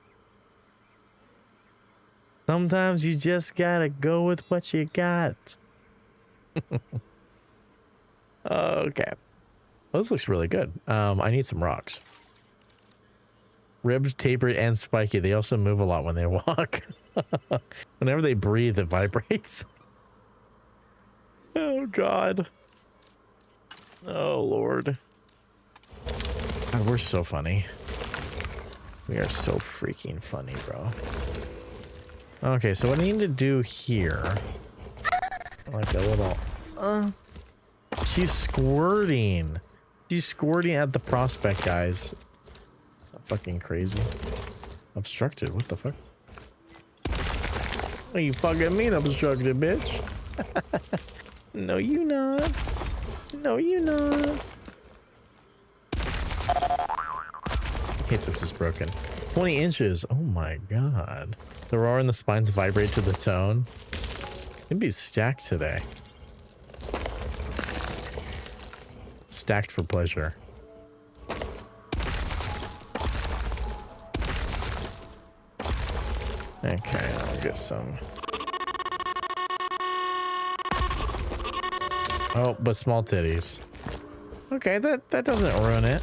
Sometimes you just gotta go with what you got. Okay. Well, this looks really good. I need some rocks. Ribbed, tapered, and spiky. They also move a lot when they walk. Whenever they breathe, it vibrates. Oh, God. Oh, Lord. God, we're so funny. We are so freaking funny, bro. Okay, so what I need to do here... Like a little... She's squirting. She's squirting at the prospect, guys. Fucking crazy. Obstructed. What the fuck? What you fucking mean obstructed, bitch? No, you not. No, you not. Hate this is broken. 20 inches. Oh my god. The roar and the spines vibrate to the tone. It'd be stacked today. Stacked for pleasure. Okay, I'll get some. Oh, but small titties. Okay, that doesn't ruin it.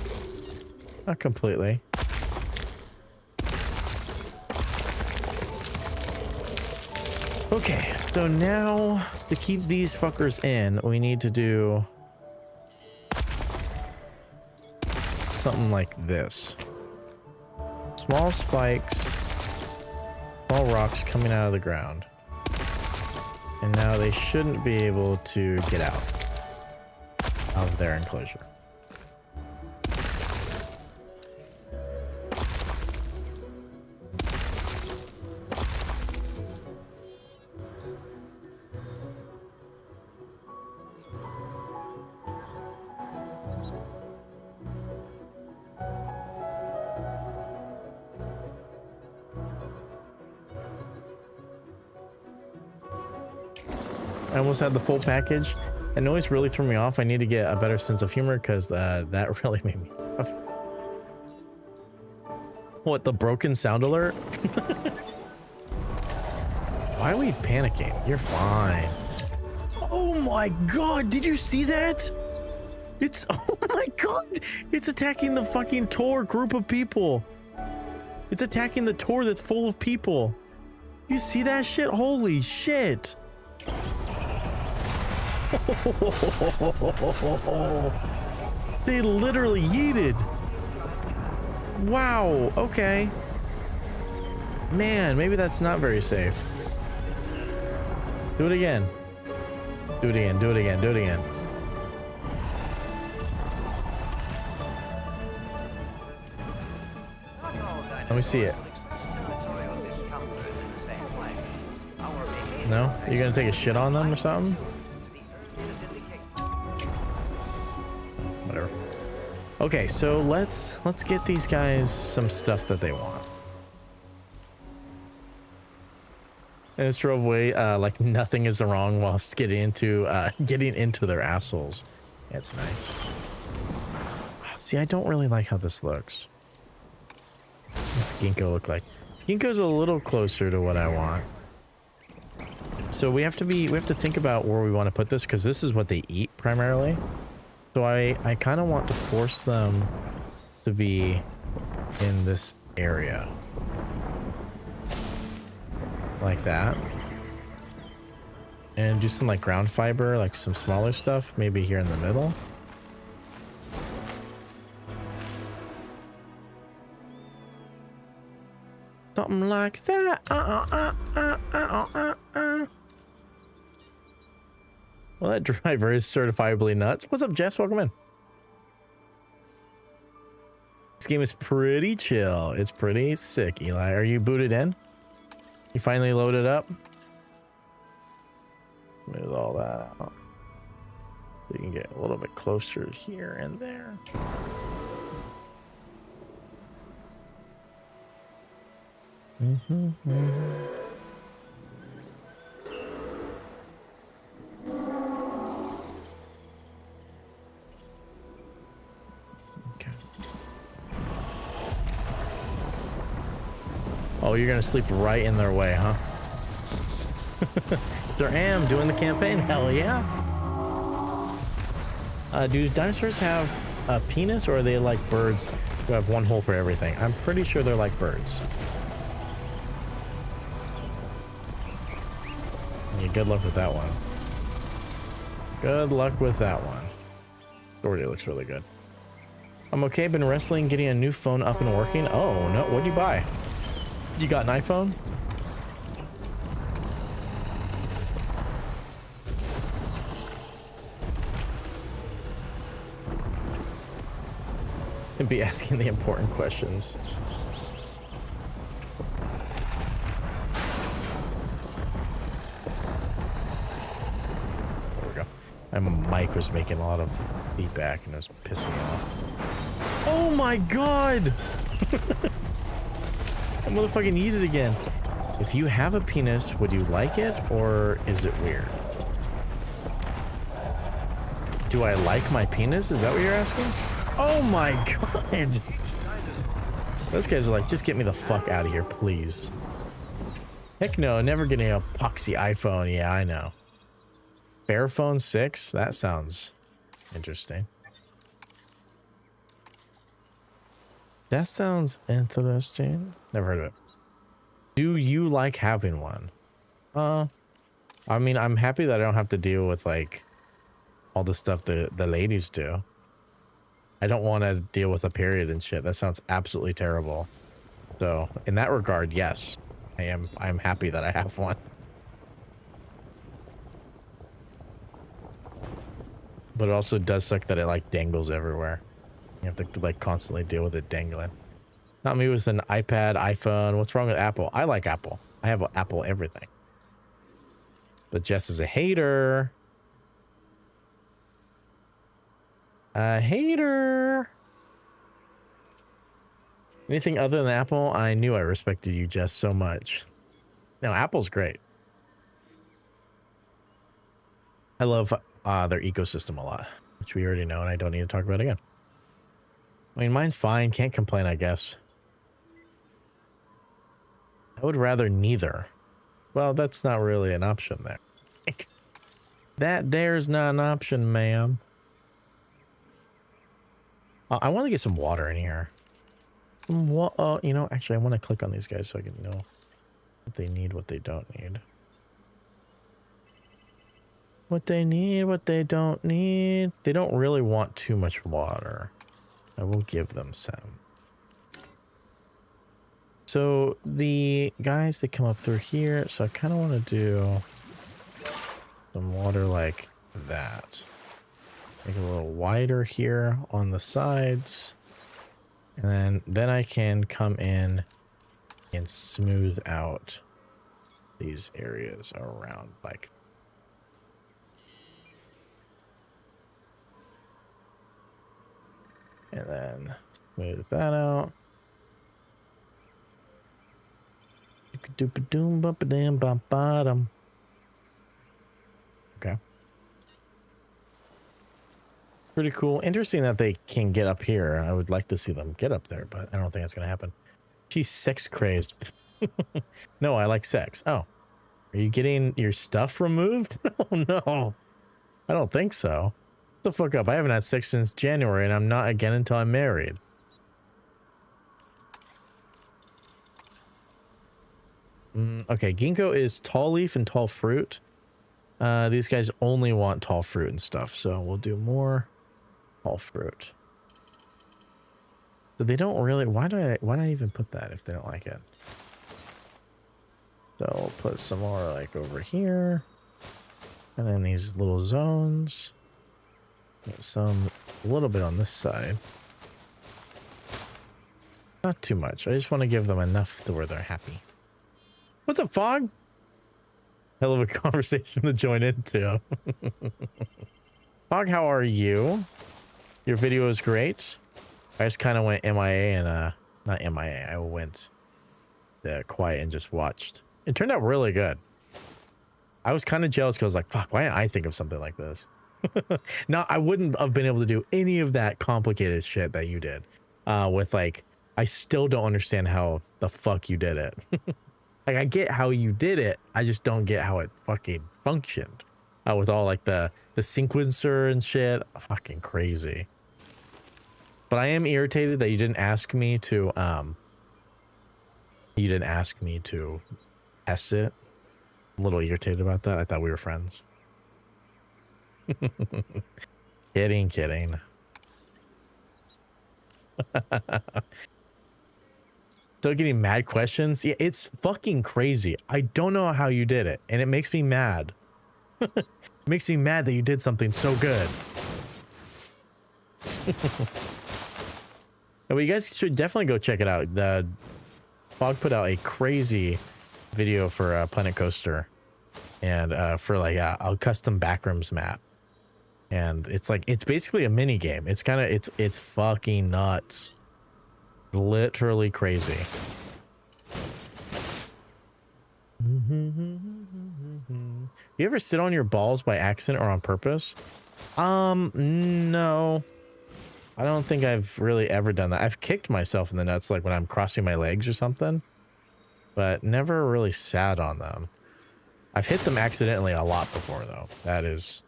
Not completely. Okay, so now to keep these fuckers in, we need to do something like this. Small spikes, small rocks coming out of the ground. And now they shouldn't be able to get out of their enclosure. I almost had the full package. That noise really threw me off. I need to get a better sense of humor because that really made me laugh. What, the broken sound alert? Why are we panicking? You're fine. Oh my god, did you see that? It's, oh my god, it's attacking the fucking tour group of people. It's attacking the tour that's full of people. You see that shit? Holy shit. They literally yeeted. Wow, okay. Man, maybe that's not very safe. Do it again. Do it again, do it again, do it again. Let me see it. No? You gonna take a shit on them or something? Whatever. Okay, so let's get these guys some stuff that they want. And it's drove away like nothing is wrong whilst getting into their assholes. It's nice. See, I don't really like how this looks. What's Ginkgo look like? Ginkgo's a little closer to what I want. So we have to think about where we want to put this because this is what they eat primarily. So I kind of want to force them to be in this area. Like that. And do some like ground fiber, like some smaller stuff, maybe here in the middle. Something like that. Well, that driver is certifiably nuts. What's up, Jess? Welcome in. This game is pretty chill. It's pretty sick, Eli. Are you booted in? You finally loaded up? Move all that out. So you can get a little bit closer here and there. Okay. Oh, you're gonna sleep right in their way, huh? Sure am doing the campaign. Hell yeah. Do dinosaurs have a penis, or are they like birds who have one hole for everything? I'm pretty sure they're like birds. Yeah, good luck with that one. Good luck with that one. Doherty looks really good. I'm okay. Been wrestling, getting a new phone up and working. Oh no, what'd you buy? You got an iPhone? And be asking the important questions. There we go. My mic was making a lot of feedback and it was pissing me off. Oh my god! That motherfucking eat it again. If you have a penis, would you like it or is it weird? Do I like my penis? Is that what you're asking? Oh my god! Those guys are like, just get me the fuck out of here, please. Heck no, never getting a poxy iPhone. Yeah, I know. Fairphone 6? That sounds interesting. That sounds interesting. Never heard of it. Do you like having one? I mean, I'm happy that I don't have to deal with like all the stuff the ladies do. I don't want to deal with a period and shit. That sounds absolutely terrible. So in that regard, yes, I'm happy that I have one. But it also does suck that it like dangles everywhere. You have to like constantly deal with it dangling. Not me with an iPad, iPhone. What's wrong with Apple? I like Apple. I have Apple everything. But Jess is a hater. A hater. Anything other than Apple? I knew I respected you, Jess, so much. No, Apple's great. I love their ecosystem a lot, which we already know and I don't need to talk about again. I mean, mine's fine. Can't complain, I guess. I would rather neither. Well, that's not really an option there. That there's not an option, ma'am. I want to get some water in here. You know, actually, I want to click on these guys so I can know what they need, what they don't need. What they need, what they don't need. They don't really want too much water. I will give them some. So the guys that come up through here, so I kind of want to do some water like that. Make it a little wider here on the sides. And then I can come in and smooth out these areas around like that. And then smooth that out. Okay. Pretty cool. Interesting that they can get up here. I would like to see them get up there, but I don't think that's going to happen. She's sex crazed. No, I like sex. Oh, are you getting your stuff removed? Oh, no. I don't think so. The fuck up. I haven't had sex since January and I'm not again until I'm married. Okay, ginkgo is tall leaf and tall fruit. These guys only want tall fruit and stuff, so we'll do more tall fruit. So they don't really, why do I even put that if they don't like it? So we'll put some more like over here. And then these little zones. Some, a little bit on this side. Not too much. I just want to give them enough to where they're happy. What's up, Fog? Hell of a conversation to join into. Fog, how are you? Your video is great. I just kind of went MIA and, not MIA. I went quiet and just watched. It turned out really good. I was kind of jealous because I was like, fuck, why didn't I think of something like this? Now, I wouldn't have been able to do any of that complicated shit that you did. With like, I still don't understand how the fuck you did it. Like, I get how you did it. I just don't get how it fucking functioned. With all like the sequencer and shit. Fucking crazy. But I am irritated that you didn't ask me to, test it. I'm a little irritated about that. I thought we were friends. Kidding. Still getting mad questions? Yeah, it's fucking crazy. I don't know how you did it, and it makes me mad. It makes me mad that you did something so good. But you guys should definitely go check it out. The Fog put out a crazy video for Planet Coaster, and for like a custom backrooms map. And it's like, it's basically a mini game. It's kind of, it's fucking nuts. Literally crazy. You ever sit on your balls by accident or on purpose? No. I don't think I've really ever done that. I've kicked myself in the nuts like when I'm crossing my legs or something, but never really sat on them. I've hit them accidentally a lot before though. That is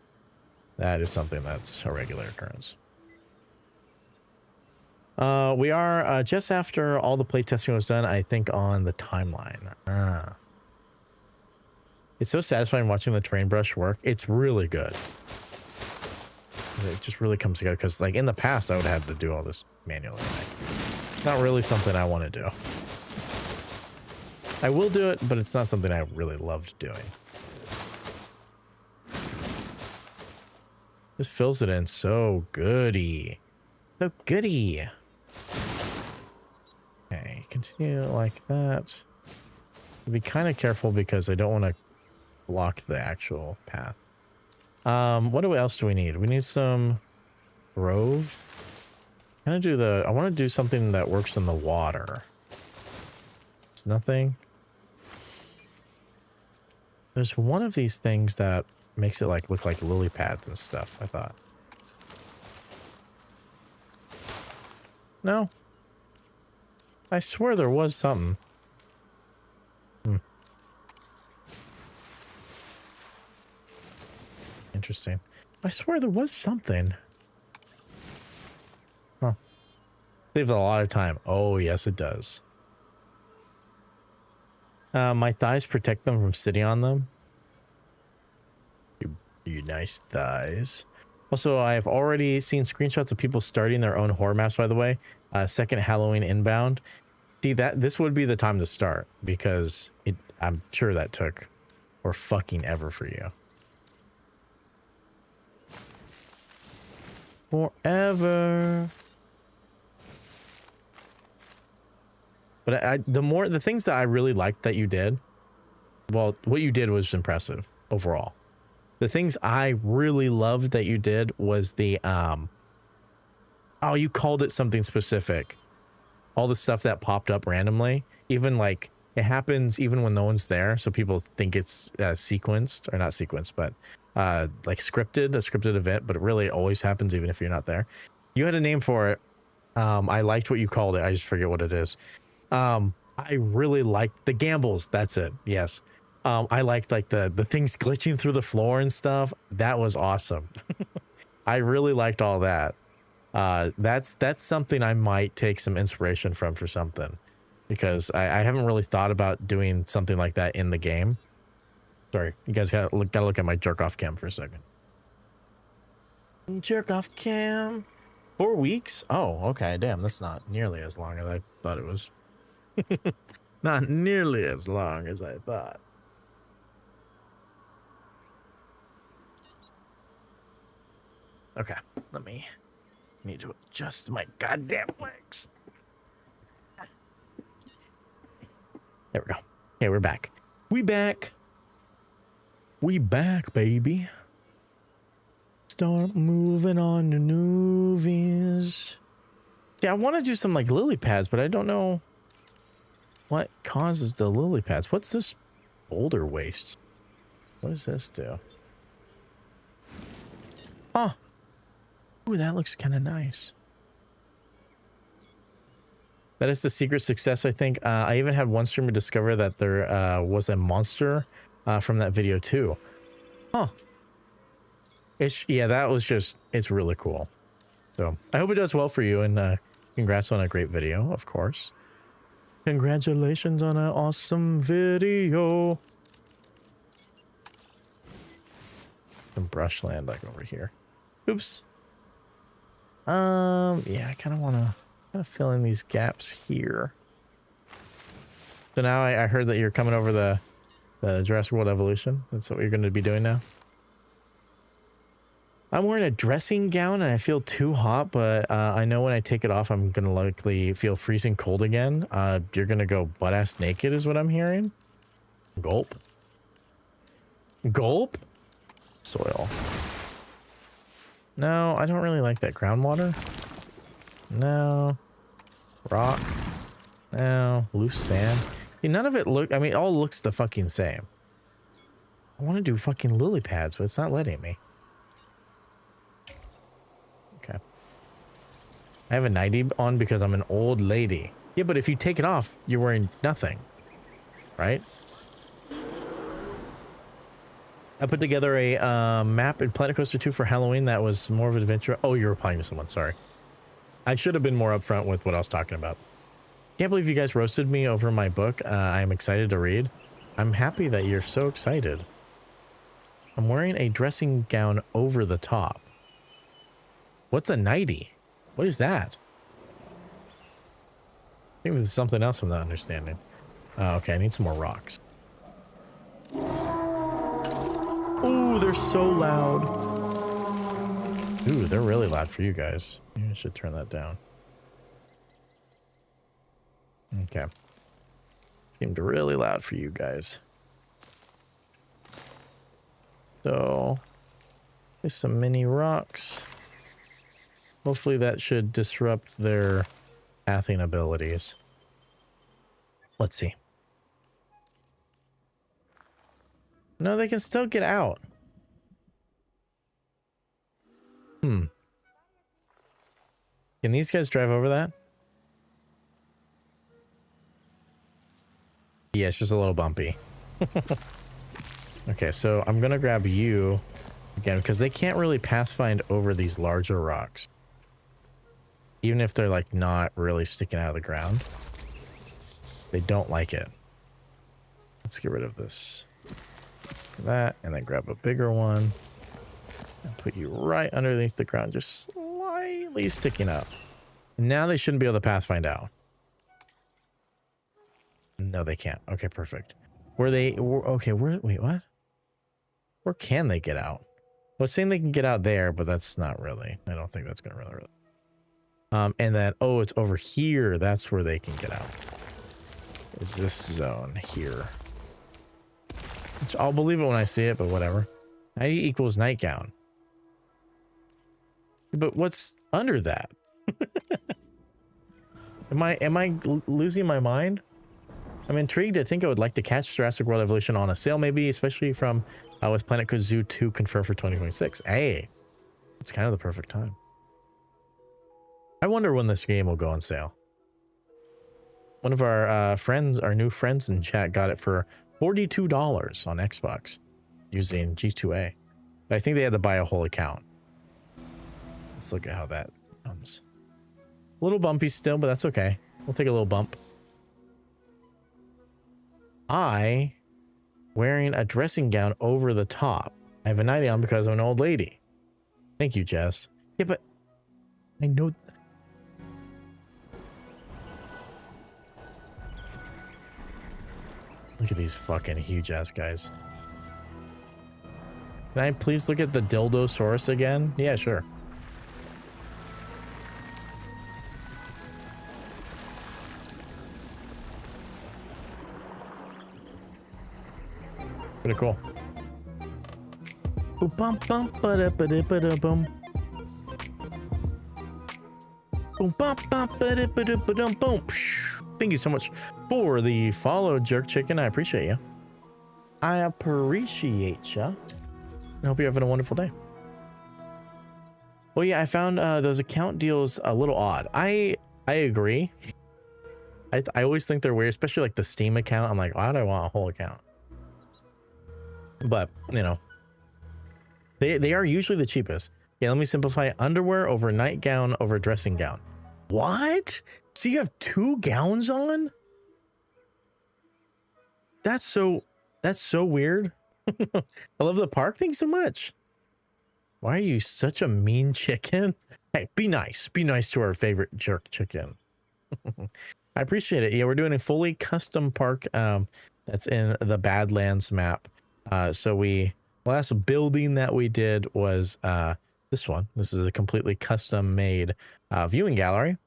something that's a regular occurrence. We are just after all the playtesting was done, I think, on the timeline. It's so satisfying watching the train brush work. It's really good. It just really comes together because, like, in the past, I would have to do all this manually. Not really something I want to do. I will do it, but it's not something I really loved doing. This fills it in so goody. So goody. Okay, continue like that. Be kind of careful because I don't want to block the actual path. What else do we need? We need some grove. I want to do something that works in the water. It's nothing. There's one of these things that makes it like look like lily pads and stuff, I thought. No. I swear there was something. Interesting. I swear there was something. Huh. Saves a lot of time. Oh, yes, it does. My thighs protect them from sitting on them. You nice thighs. Also, I've already seen screenshots of people starting their own horror maps, by the way. Second Halloween inbound. See, this would be the time to start, because I'm sure that took or fucking ever for you. Forever. But the things that I really liked that you did, well, what you did was impressive overall. The things I really loved that you did was the, oh, you called it something specific. All the stuff that popped up randomly, even like it happens even when no one's there. So people think it's sequenced, or not sequenced, but like a scripted event, but it really always happens even if you're not there. You had a name for it. I liked what you called it. I just forget what it is. I really liked the gambles. That's it. Yes. I liked like the things glitching through the floor and stuff. That was awesome. I really liked all that. That's something I might take some inspiration from for something, because I haven't really thought about doing something like that in the game. Sorry, you guys gotta look at my jerk off cam for a second. Jerk off cam. 4 weeks? Oh, okay. Damn, that's not nearly as long as I thought it was. Not nearly as long as I thought. Okay, let me need to adjust my goddamn legs. There we go. Okay, we're back. We back, baby. Start moving on to movies. Yeah, I want to do some like lily pads, but I don't know what causes the lily pads. What's this boulder waste? What does this do? Huh. Ooh, that looks kind of nice. That is the secret success, I think. I even had one streamer discover that there was a monster from that video too. Huh. Yeah, that was just, it's really cool. So I hope it does well for you, and congrats on a great video, of course. Congratulations on an awesome video. Some brushland like over here. Oops. Yeah, I kind of want to fill in these gaps here. So now I heard that you're coming over the Jurassic World Evolution. That's what you're going to be doing now. I'm wearing a dressing gown and I feel too hot, but I know when I take it off, I'm going to likely feel freezing cold again. You're going to go butt-ass naked is what I'm hearing. Gulp. Gulp? Soil. No, I don't really like that groundwater. No. Rock. No. Loose sand. See, none of it I mean, it all looks the fucking same. I want to do fucking lily pads, but it's not letting me. Okay. I have a nightie on because I'm an old lady. Yeah, but if you take it off, you're wearing nothing. Right? I put together a map in Planet Coaster 2 for Halloween that was more of an adventure. Oh, you're replying to someone. Sorry. I should have been more upfront with what I was talking about. Can't believe you guys roasted me over my book. I'm excited to read. I'm happy that you're so excited. I'm wearing a dressing gown over the top. What's a nightie? What is that? I think there's something else I'm not understanding. Okay, I need some more rocks. Ooh, they're so loud. Ooh, they're really loud for you guys. Maybe I should turn that down. Okay. Seemed really loud for you guys. So, there's some mini rocks. Hopefully that should disrupt their pathing abilities. Let's see. No, they can still get out. Can these guys drive over that? Yeah, it's just a little bumpy. Okay, so I'm gonna grab you again because they can't really pathfind over these larger rocks. Even if they're like not really sticking out of the ground. They don't like it. Let's get rid of this. That, and then grab a bigger one. And put you right underneath the ground, just slightly sticking up. Now they shouldn't be able to pathfind out. No, they can't. Okay, perfect. Wait, what? Where can they get out? Well, it's saying they can get out there, but that's not really. I don't think that's going to really. And then, oh, it's over here. That's where they can get out. Is this zone here? Which I'll believe it when I see it, but whatever. 90 equals nightgown. But what's under that? Am I losing my mind? I'm intrigued. I think I would like to catch Jurassic World Evolution on a sale, maybe, especially from with Planet Zoo 2 confirmed for 2026. Hey, it's kind of the perfect time. I wonder when this game will go on sale. One of our friends, our new friends in chat, got it for $42 on Xbox using G2A. But I think they had to buy a whole account. Let's look at how that comes. A little bumpy still, but that's okay. We'll take a little bump. Wearing a dressing gown over the top. I have a nightie on because I'm an old lady. Thank you, Jess. Yeah, but I know. Look at these fucking huge ass guys. Can I please look at the Dildosaurus again? Yeah, sure. Pretty cool. Boom, bum, ba-da-ba-da-ba-da-bum. Boom, bum, ba-da-ba-da-ba-dum, boom. Thank you so much for the follow, Jerk Chicken. I appreciate you. I appreciate you. I hope you're having a wonderful day. Well, yeah, I found those account deals a little odd. I agree. I always think they're weird, especially like the Steam account. I'm like, why do I want a whole account? But, you know, they are usually the cheapest. Yeah, let me simplify. Underwear over nightgown over dressing gown. What? So you have 2 gowns on? That's so weird. I love the park. Thanks so much. Why are you such a mean chicken? Hey, be nice. Be nice to our favorite jerk chicken. I appreciate it. Yeah, we're doing a fully custom park that's in the Badlands map. So last building that we did was this one. This is a completely custom made viewing gallery.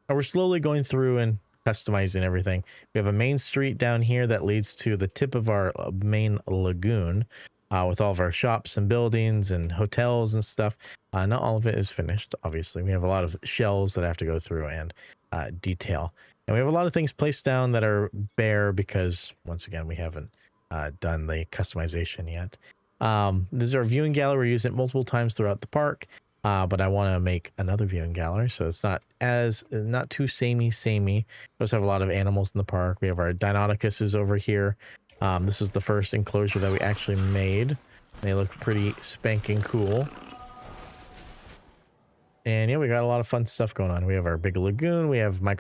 And we're slowly going through and customizing everything. We have a main street down here that leads to the tip of our main lagoon with all of our shops and buildings and hotels and stuff. Not all of it is finished, obviously. We have a lot of shells that I have to go through and detail. And we have a lot of things placed down that are bare because, once again, we haven't done the customization yet. This is our viewing gallery. We use it multiple times throughout the park, but I want to make another viewing gallery so it's not too samey. We also have a lot of animals in the park. We have our Deinonychuses over here. This was the first enclosure that we actually made. They look pretty spanking cool. And yeah, we got a lot of fun stuff going on. We have our big lagoon. We have what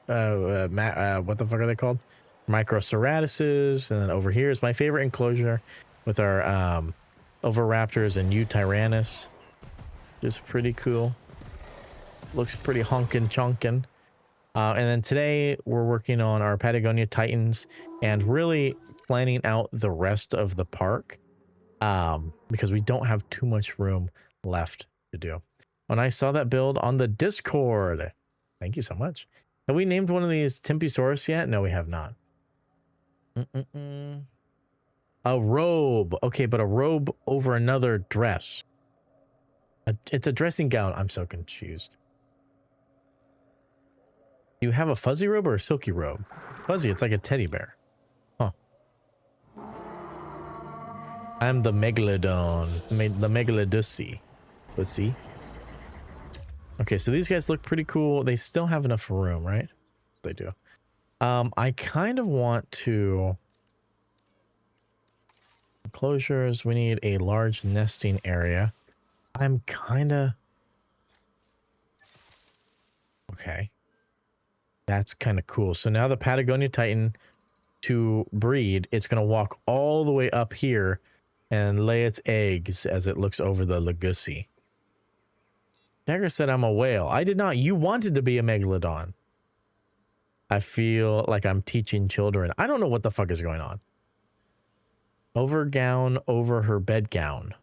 the fuck are they called? Microceratuses. And then over here is my favorite enclosure with our Oviraptors and Eutyrannus. Just pretty cool. Looks pretty honkin' chonkin'. And then today we're working on our Patagonia Titans and really planning out the rest of the park because we don't have too much room left to do. When I saw that build on the Discord, thank you so much. Have we named one of these Timpisaurus yet? No, we have not. A robe. Okay, but a robe over another dress. It's a dressing gown. I'm so confused. Do you have a fuzzy robe or a silky robe? Fuzzy, it's like a teddy bear. Huh. I'm the Megalodon. The Megalodussi. Let's see. Okay, so these guys look pretty cool. They still have enough room, right? They do. I kind of want to... Enclosures, we need a large nesting area. I'm kind of... Okay. That's kind of cool. So now the Patagonia Titan, to breed, it's going to walk all the way up here and lay its eggs as it looks over the Legacy. Dagger said I'm a whale. I did not. You wanted to be a megalodon. I feel like I'm teaching children. I don't know what the fuck is going on. Over gown over her bed gown.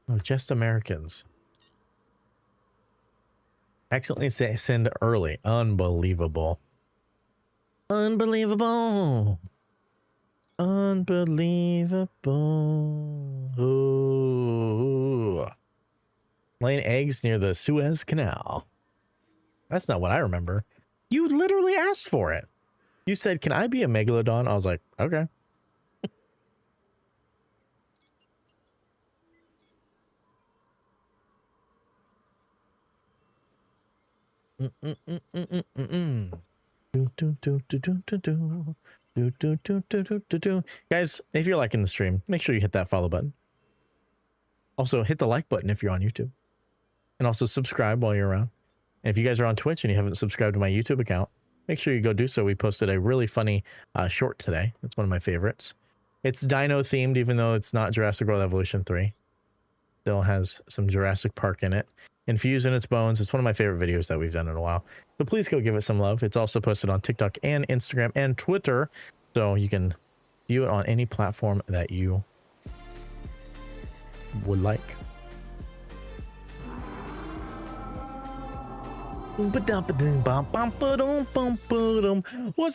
Oh, just Americans. Accidentally send early. Unbelievable. Unbelievable. Unbelievable. Ooh. Laying eggs near the Suez Canal. That's not what I remember. You literally asked for it. You said, can I be a megalodon? I was like, okay. Guys, if you're liking the stream, make sure you hit that follow button. Also, hit the like button if you're on YouTube. And also subscribe while you're around. And if you guys are on Twitch and you haven't subscribed to my YouTube account, make sure you go do so. We posted a really funny short today. That's one of my favorites. It's dino themed, even though it's not Jurassic World Evolution 3. Still has some Jurassic Park in it. Infused in its bones. It's one of my favorite videos that we've done in a while. So please go give it some love. It's also posted on TikTok and Instagram and Twitter. So you can view it on any platform that you would like. What's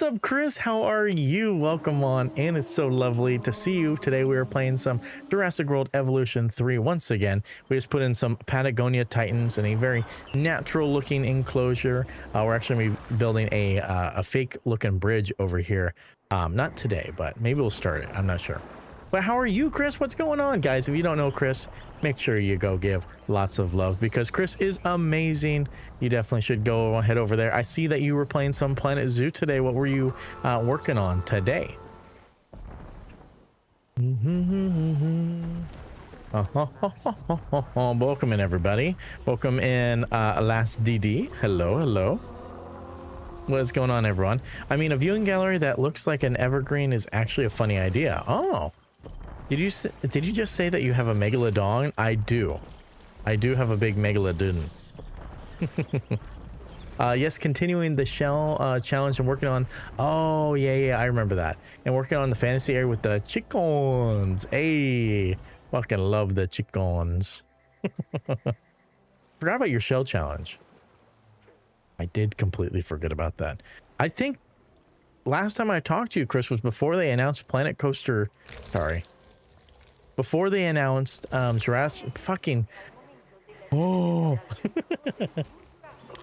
up, Chris? How are you? Welcome on, and it's so lovely to see you. Today we are playing some Jurassic World Evolution 3 once again. We just put in some Patagonia Titans in a very natural looking enclosure. We're actually going to be building a fake looking bridge over here. Not today, but maybe we'll start it. I'm not sure. But how are you, Chris? What's going on, guys? If you don't know Chris, make sure you go give lots of love because Chris is amazing. You definitely should go head over there. I see that you were playing some Planet Zoo today. What were you working on today? Welcome in, everybody. Welcome in, Last DD. Hello, hello. What is going on, everyone? I mean, a viewing gallery that looks like an evergreen is actually a funny idea. Oh. Did you just say that you have a megalodon? I do. I do have a big megalodon. Yes, continuing the shell challenge and working on... Oh, yeah, I remember that. And working on the fantasy area with the chickens. Hey, fucking love the chickens. Forgot about your shell challenge. I did completely forget about that. I think last time I talked to you, Chris, was before they announced Planet Coaster... Sorry. Before they announced Jurassic fucking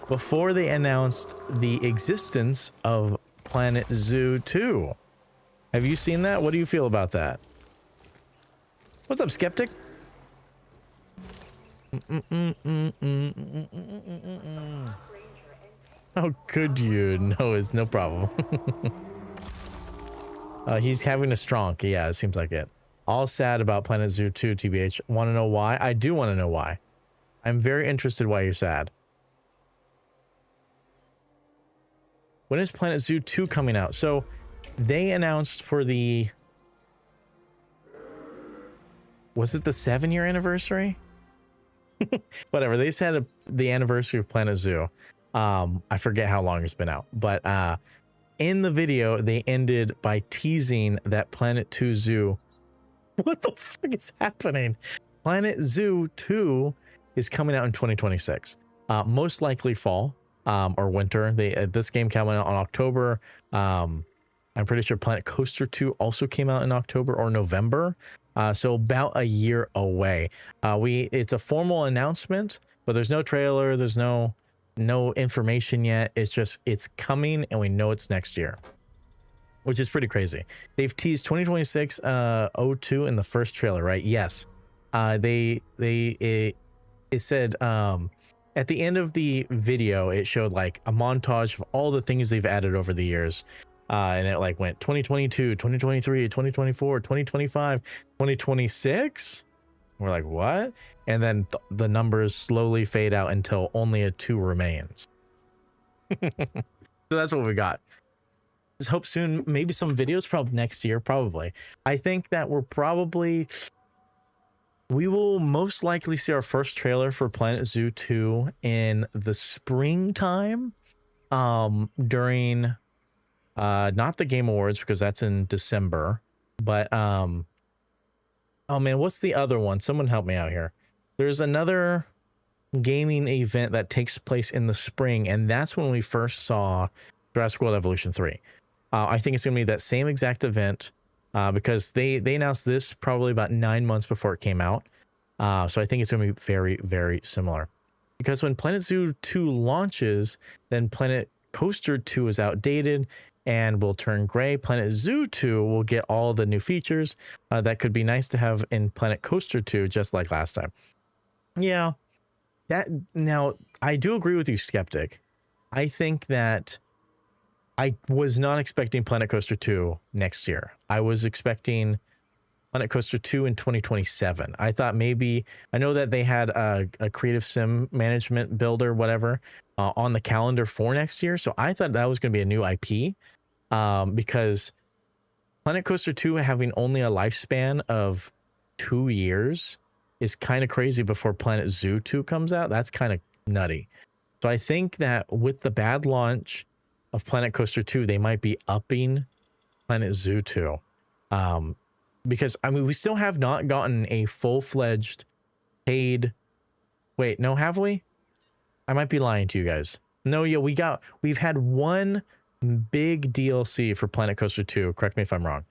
before they announced the existence of Planet Zoo 2. Have you seen that? What do you feel about that? What's up, Skeptic? How could you? No, it's no problem. He's having a stronk. Yeah, it seems like it. All sad about Planet Zoo 2, TBH. Want to know why? I do want to know why. I'm very interested why you're sad. When is Planet Zoo 2 coming out? So they announced for the... Was it the 7-year anniversary? Whatever. They said the anniversary of Planet Zoo. I forget how long it's been out. But in the video, they ended by teasing that Planet 2 Zoo... What the fuck is happening? Planet Zoo 2 is coming out in 2026. Most likely fall or winter. This game came out in October. I'm pretty sure Planet Coaster 2 also came out in October or November. So about a year away. It's a formal announcement, but there's no trailer. There's no information yet. It's just, it's coming and we know it's next year, which is pretty crazy. They've teased 2026 02 in the first trailer, right? Yes. it said at the end of the video, it showed like a montage of all the things they've added over the years. And it like went 2022, 2023, 2024, 2025, 2026. We're like, what? And then the numbers slowly fade out until only a 2 remains. So that's what we got. Just hope soon, maybe some videos probably next year, probably. I think that we will most likely see our first trailer for Planet Zoo 2 in the springtime, during not the Game Awards, because that's in December, but oh man, what's the other one? Someone help me out here. There's another gaming event that takes place in the spring, and that's when we first saw Jurassic World Evolution 3. I think it's gonna be that same exact event, because they announced this probably about 9 months before it came out. So I think it's gonna be very, very similar. Because when Planet Zoo 2 launches, then Planet Coaster 2 is outdated and will turn gray. Planet Zoo 2 will get all the new features that could be nice to have in Planet Coaster 2, just like last time. Yeah, now I do agree with you, Skeptic. I think that I was not expecting Planet Coaster 2 next year. I was expecting Planet Coaster 2 in 2027. I thought maybe, I know that they had a creative sim management builder, whatever, on the calendar for next year. So I thought that was going to be a new IP, because Planet Coaster 2 having only a lifespan of 2 years is kind of crazy before Planet Zoo 2 comes out. That's kind of nutty. So I think that with the bad launch of Planet Coaster 2, they might be upping Planet Zoo 2. Because I mean, we still have not gotten a full-fledged paid. Wait, no, have we? I might be lying to you guys. No, yeah, we've had one big DLC for Planet Coaster 2. Correct me if I'm wrong.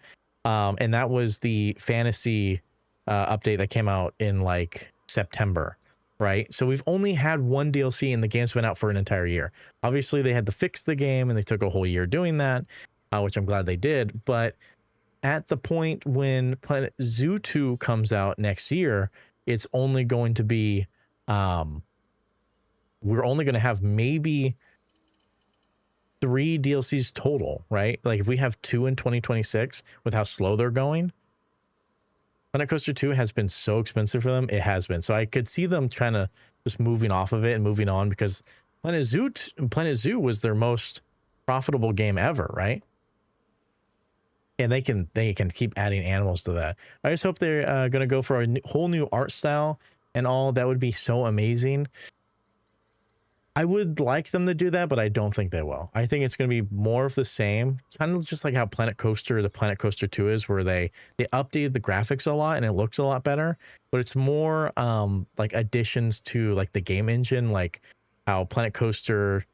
And that was the fantasy update that came out in like September, right? So we've only had one DLC and the game's been out for an entire year. Obviously, they had to fix the game and they took a whole year doing that, which I'm glad they did. But at the point when Planet Zoo 2 comes out next year, it's only going to be, we're only going to have maybe 3 DLCs total, right? Like if we have 2 in 2026 with how slow they're going, Planet Coaster 2 has been so expensive for them. It has been. So I could see them trying to just moving off of it and moving on, because Planet Zoo was their most profitable game ever, right? And they can keep adding animals to that. I just hope they're going to go for a whole new art style and all. That would be so amazing. I would like them to do that, but I don't think they will. I think it's going to be more of the same, kind of just like how Planet Coaster, the Planet Coaster 2 is, where they updated the graphics a lot and it looks a lot better, but it's more like additions to like the game engine, like how Planet Coaster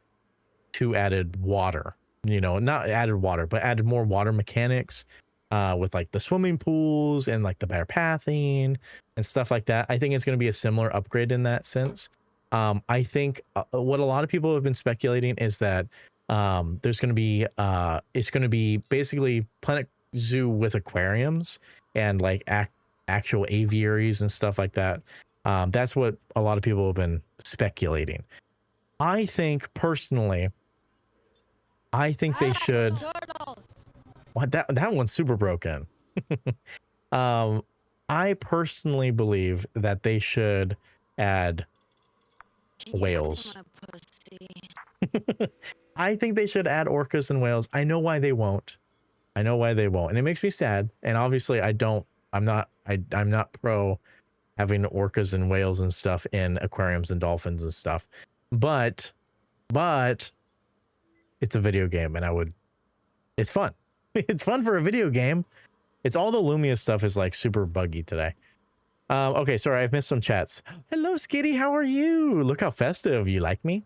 2 added water. You know, not added water, but added more water mechanics with like the swimming pools and like the better pathing and stuff like that. I think it's going to be a similar upgrade in that sense. I think what a lot of people have been speculating is that there's going to be it's going to be basically Planet Zoo with aquariums and like actual aviaries and stuff like that. That's what a lot of people have been speculating. I think personally, they should. What, that one's super broken. I personally believe that they should add whales. I think they should add orcas and whales. I know why they won't. And it makes me sad. And obviously I'm not pro having orcas and whales and stuff in aquariums and dolphins and stuff. But it's a video game, and it's fun. It's fun for a video game. It's all the Lumia stuff is like super buggy today. Okay, sorry, I've missed some chats. Hello, Skitty, how are you? Look how festive. You like me?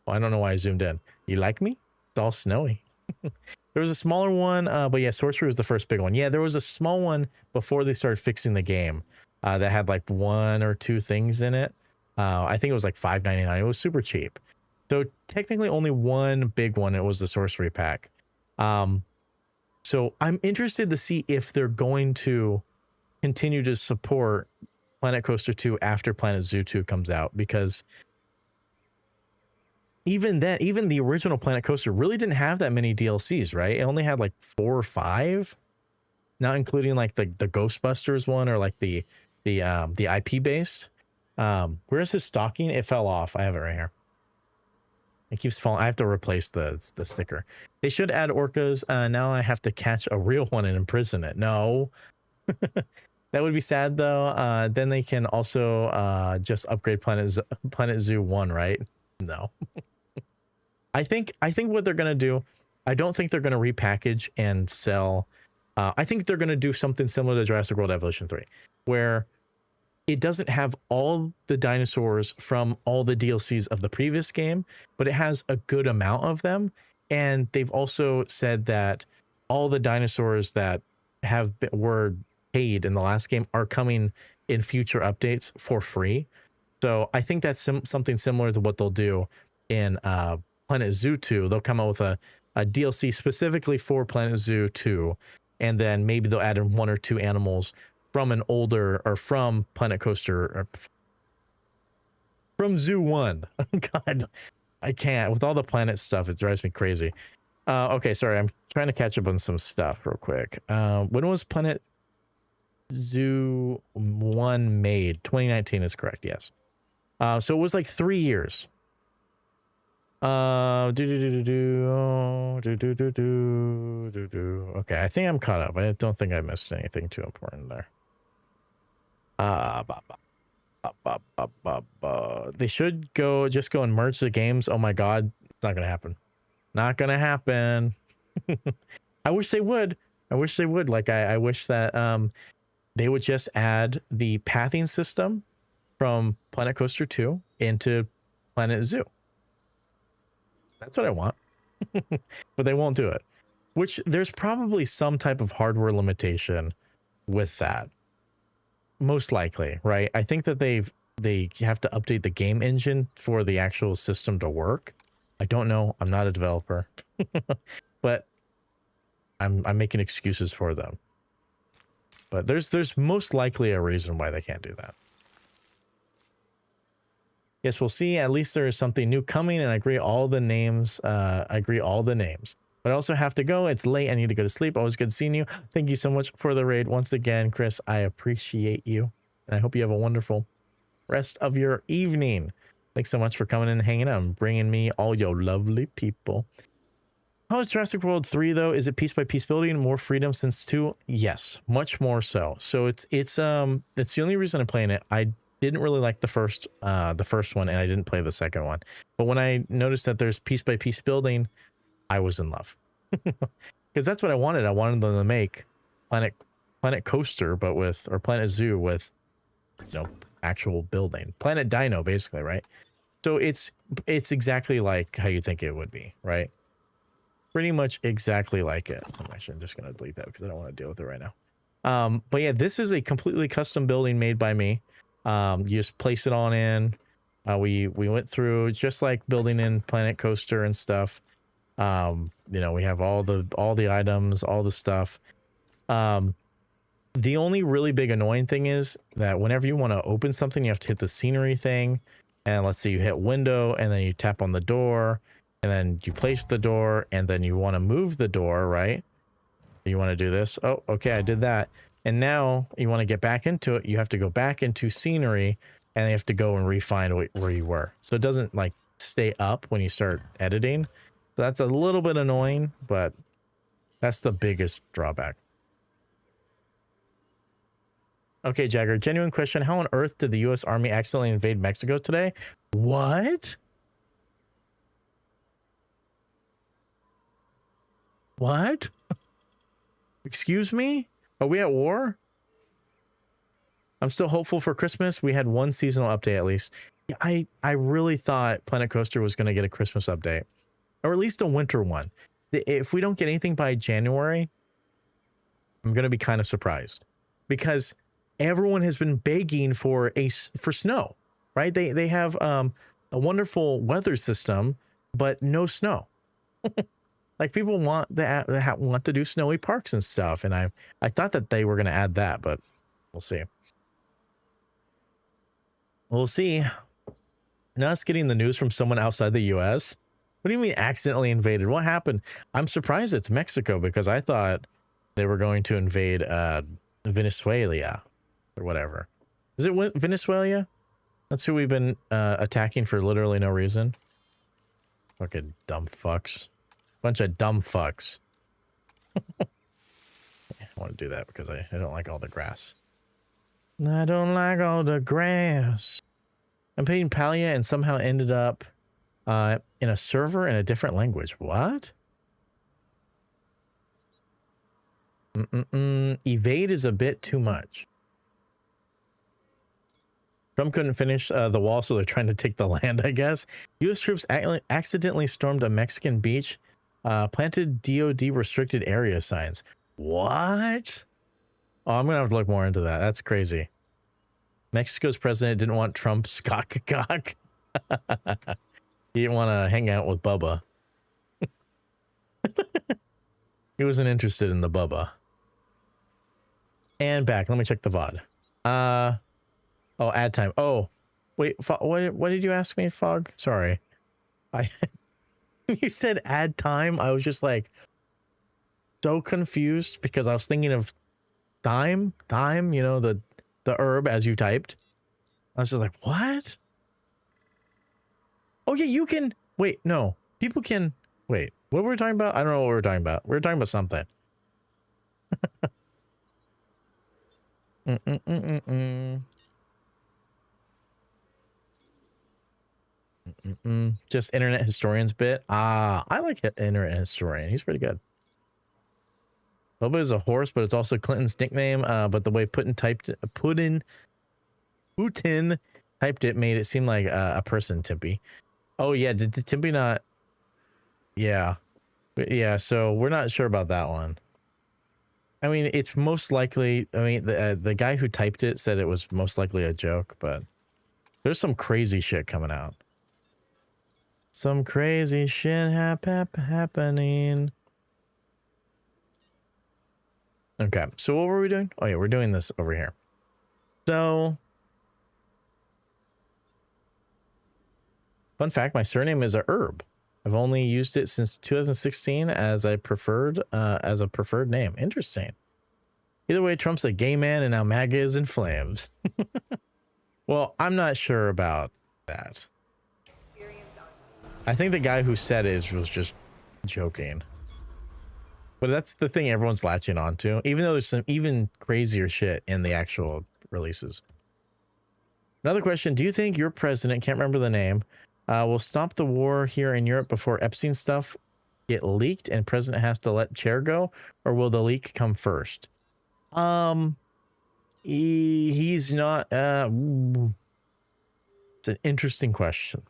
Well, I don't know why I zoomed in. You like me? It's all snowy. There was a smaller one, but yeah, Sorcery was the first big one. Yeah, there was a small one before they started fixing the game that had like 1 or 2 things in it. I think it was like $5.99. It was super cheap. So technically only one big one. It was the Sorcery pack. So I'm interested to see if they're going to continue to support Planet Coaster 2 after Planet Zoo 2 comes out, because even then, even the original Planet Coaster really didn't have that many DLCs, right? It only had like 4 or 5, not including like the Ghostbusters one or like the IP based. Where's his stocking? It fell off. I have it right here. It keeps falling. I have to replace the sticker. They should add orcas. Now I have to catch a real one and imprison it. No. That would be sad though. Then they can also just upgrade Planet Zoo 1, right? No. I think what they're gonna do, I don't think they're gonna repackage and sell. I think they're gonna do something similar to Jurassic World Evolution 3, where it doesn't have all the dinosaurs from all the DLCs of the previous game, but it has a good amount of them. And they've also said that all the dinosaurs that were paid in the last game are coming in future updates for free. So I think that's something similar to what they'll do in Planet Zoo 2. They'll come out with a DLC specifically for Planet Zoo 2, and then maybe they'll add in 1 or 2 animals from an older, or from Planet Coaster, or from Zoo 1. God, I can't. With all the planet stuff, it drives me crazy. Okay, sorry, I'm trying to catch up on some stuff real quick. When was Planet Zoo 1 made? 2019 is correct, yes. So it was like 3 years. Okay, I think I'm caught up. I don't think I missed anything too important there. They should just go and merge the games. Oh my god, it's not gonna happen. Not gonna happen. I wish they would. I wish they would. Like I wish that they would just add the pathing system from Planet Coaster 2 into Planet Zoo. That's what I want. But they won't do it. Which there's probably some type of hardware limitation with that. Most likely, right? I think that they have to update the game engine for the actual system to work. I don't know. I'm not a developer. But I'm making excuses for them. But there's most likely a reason why they can't do that. Yes, we'll see. At least there is something new coming, and I agree all the names. I agree all the names. But I also have to go. It's late. I need to go to sleep. Always good seeing you. Thank you so much for the raid. Once again, Chris, I appreciate you. And I hope you have a wonderful rest of your evening. Thanks so much for coming in and hanging out and bringing me all your lovely people. How is Jurassic World 3 though? Is it piece by piece building, more freedom since 2? Yes, much more so. So it's the only reason I'm playing it. I didn't really like the first one, and I didn't play the second one. But when I noticed that there's piece by piece building, I was in love. Because that's what I wanted. I wanted them to make Planet Coaster, but or Planet Zoo with, actual building. Planet Dino, basically, right? So it's exactly like how you think it would be, right? Pretty much exactly like it. So I'm just going to delete that because I don't want to deal with it right now. But yeah, this is a completely custom building made by me. You just place it on in. We went through just like building in Planet Coaster and stuff. We have all the items, all the stuff. The only really big annoying thing is that whenever you want to open something, you have to hit the scenery thing. And let's say you hit window and then you tap on the door and then you place the door and then you want to move the door, right? You want to do this. Oh, okay, I did that. And now you want to get back into it. You have to go back into scenery and you have to go and refine where you were. So it doesn't like stay up when you start editing. So that's a little bit annoying, but that's the biggest drawback. Okay, Jagger, genuine question. How on earth did the U.S. Army accidentally invade Mexico today? What? What? Excuse me? Are we at war? I'm still hopeful for Christmas. We had one seasonal update at least. I really thought Planet Coaster was going to get a Christmas update. Or at least a winter one. If we don't get anything by January, I'm going to be kind of surprised. Because everyone has been begging for snow, right? They have a wonderful weather system, but no snow. Like people want to do snowy parks and stuff, and I thought that they were going to add that, but we'll see. We'll see. Now it's getting the news from someone outside the U.S. What do you mean accidentally invaded? What happened? I'm surprised it's Mexico because I thought they were going to invade Venezuela or whatever. Is it Venezuela? That's who we've been attacking for literally no reason. Fucking dumb fucks. Bunch of dumb fucks. I want to do that because I don't like all the grass. I don't like all the grass. I'm playing Palia and somehow ended up in a server in a different language. What? Evade is a bit too much. Trump couldn't finish the wall, so they're trying to take the land, I guess. U.S. troops accidentally stormed a Mexican beach, planted DOD restricted area signs. What? Oh, I'm going to have to look more into that. That's crazy. Mexico's president didn't want Trump's cock. He didn't want to hang out with Bubba. He wasn't interested in the Bubba. And back. Let me check the VOD. Oh, ad time. Oh, wait. What did you ask me, Fog? Sorry. You said ad time. I was just like so confused because I was thinking of thyme, you know, the herb as you typed. I was just like, what? Oh yeah, you can wait. No, people can wait. What were we talking about? I don't know what we were talking about. We were talking about something. Just internet historian's bit. I like internet historian. He's pretty good. Bubba is a horse, but it's also Clinton's nickname. But the way Putin typed it made it seem like a person. Timpy. Oh yeah, did Timpy not? Yeah, so we're not sure about that one. I mean, it's most likely. I mean, the guy who typed it said it was most likely a joke, but there's some crazy shit coming out. Some crazy shit happening. Okay, so what were we doing? Oh yeah, we're doing this over here. So, fun fact: my surname is a herb. I've only used it since 2016 as a preferred name. Interesting. Either way, Trump's a gay man, and now MAGA is in flames. Well, I'm not sure about that. I think the guy who said it was just joking. But that's the thing everyone's latching on to, even though there's some even crazier shit in the actual releases. Another question: do you think your president, can't remember the name, will stop the war here in Europe before Epstein stuff get leaked and president has to let chair go, or will the leak come first? He's not. It's an interesting question.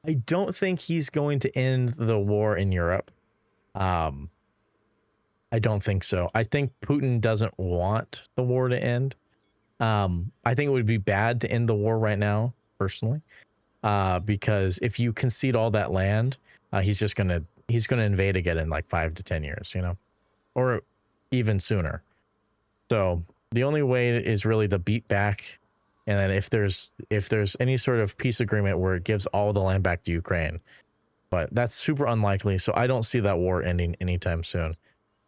I don't think he's going to end the war in Europe. I don't think so. I think Putin doesn't want the war to end. I think it would be bad to end the war right now, personally, because if you concede all that land, he's gonna invade again in like 5 to 10 years, you know, or even sooner. So the only way is really to beat back. And then if there's any sort of peace agreement where it gives all the land back to Ukraine, but that's super unlikely. So I don't see that war ending anytime soon.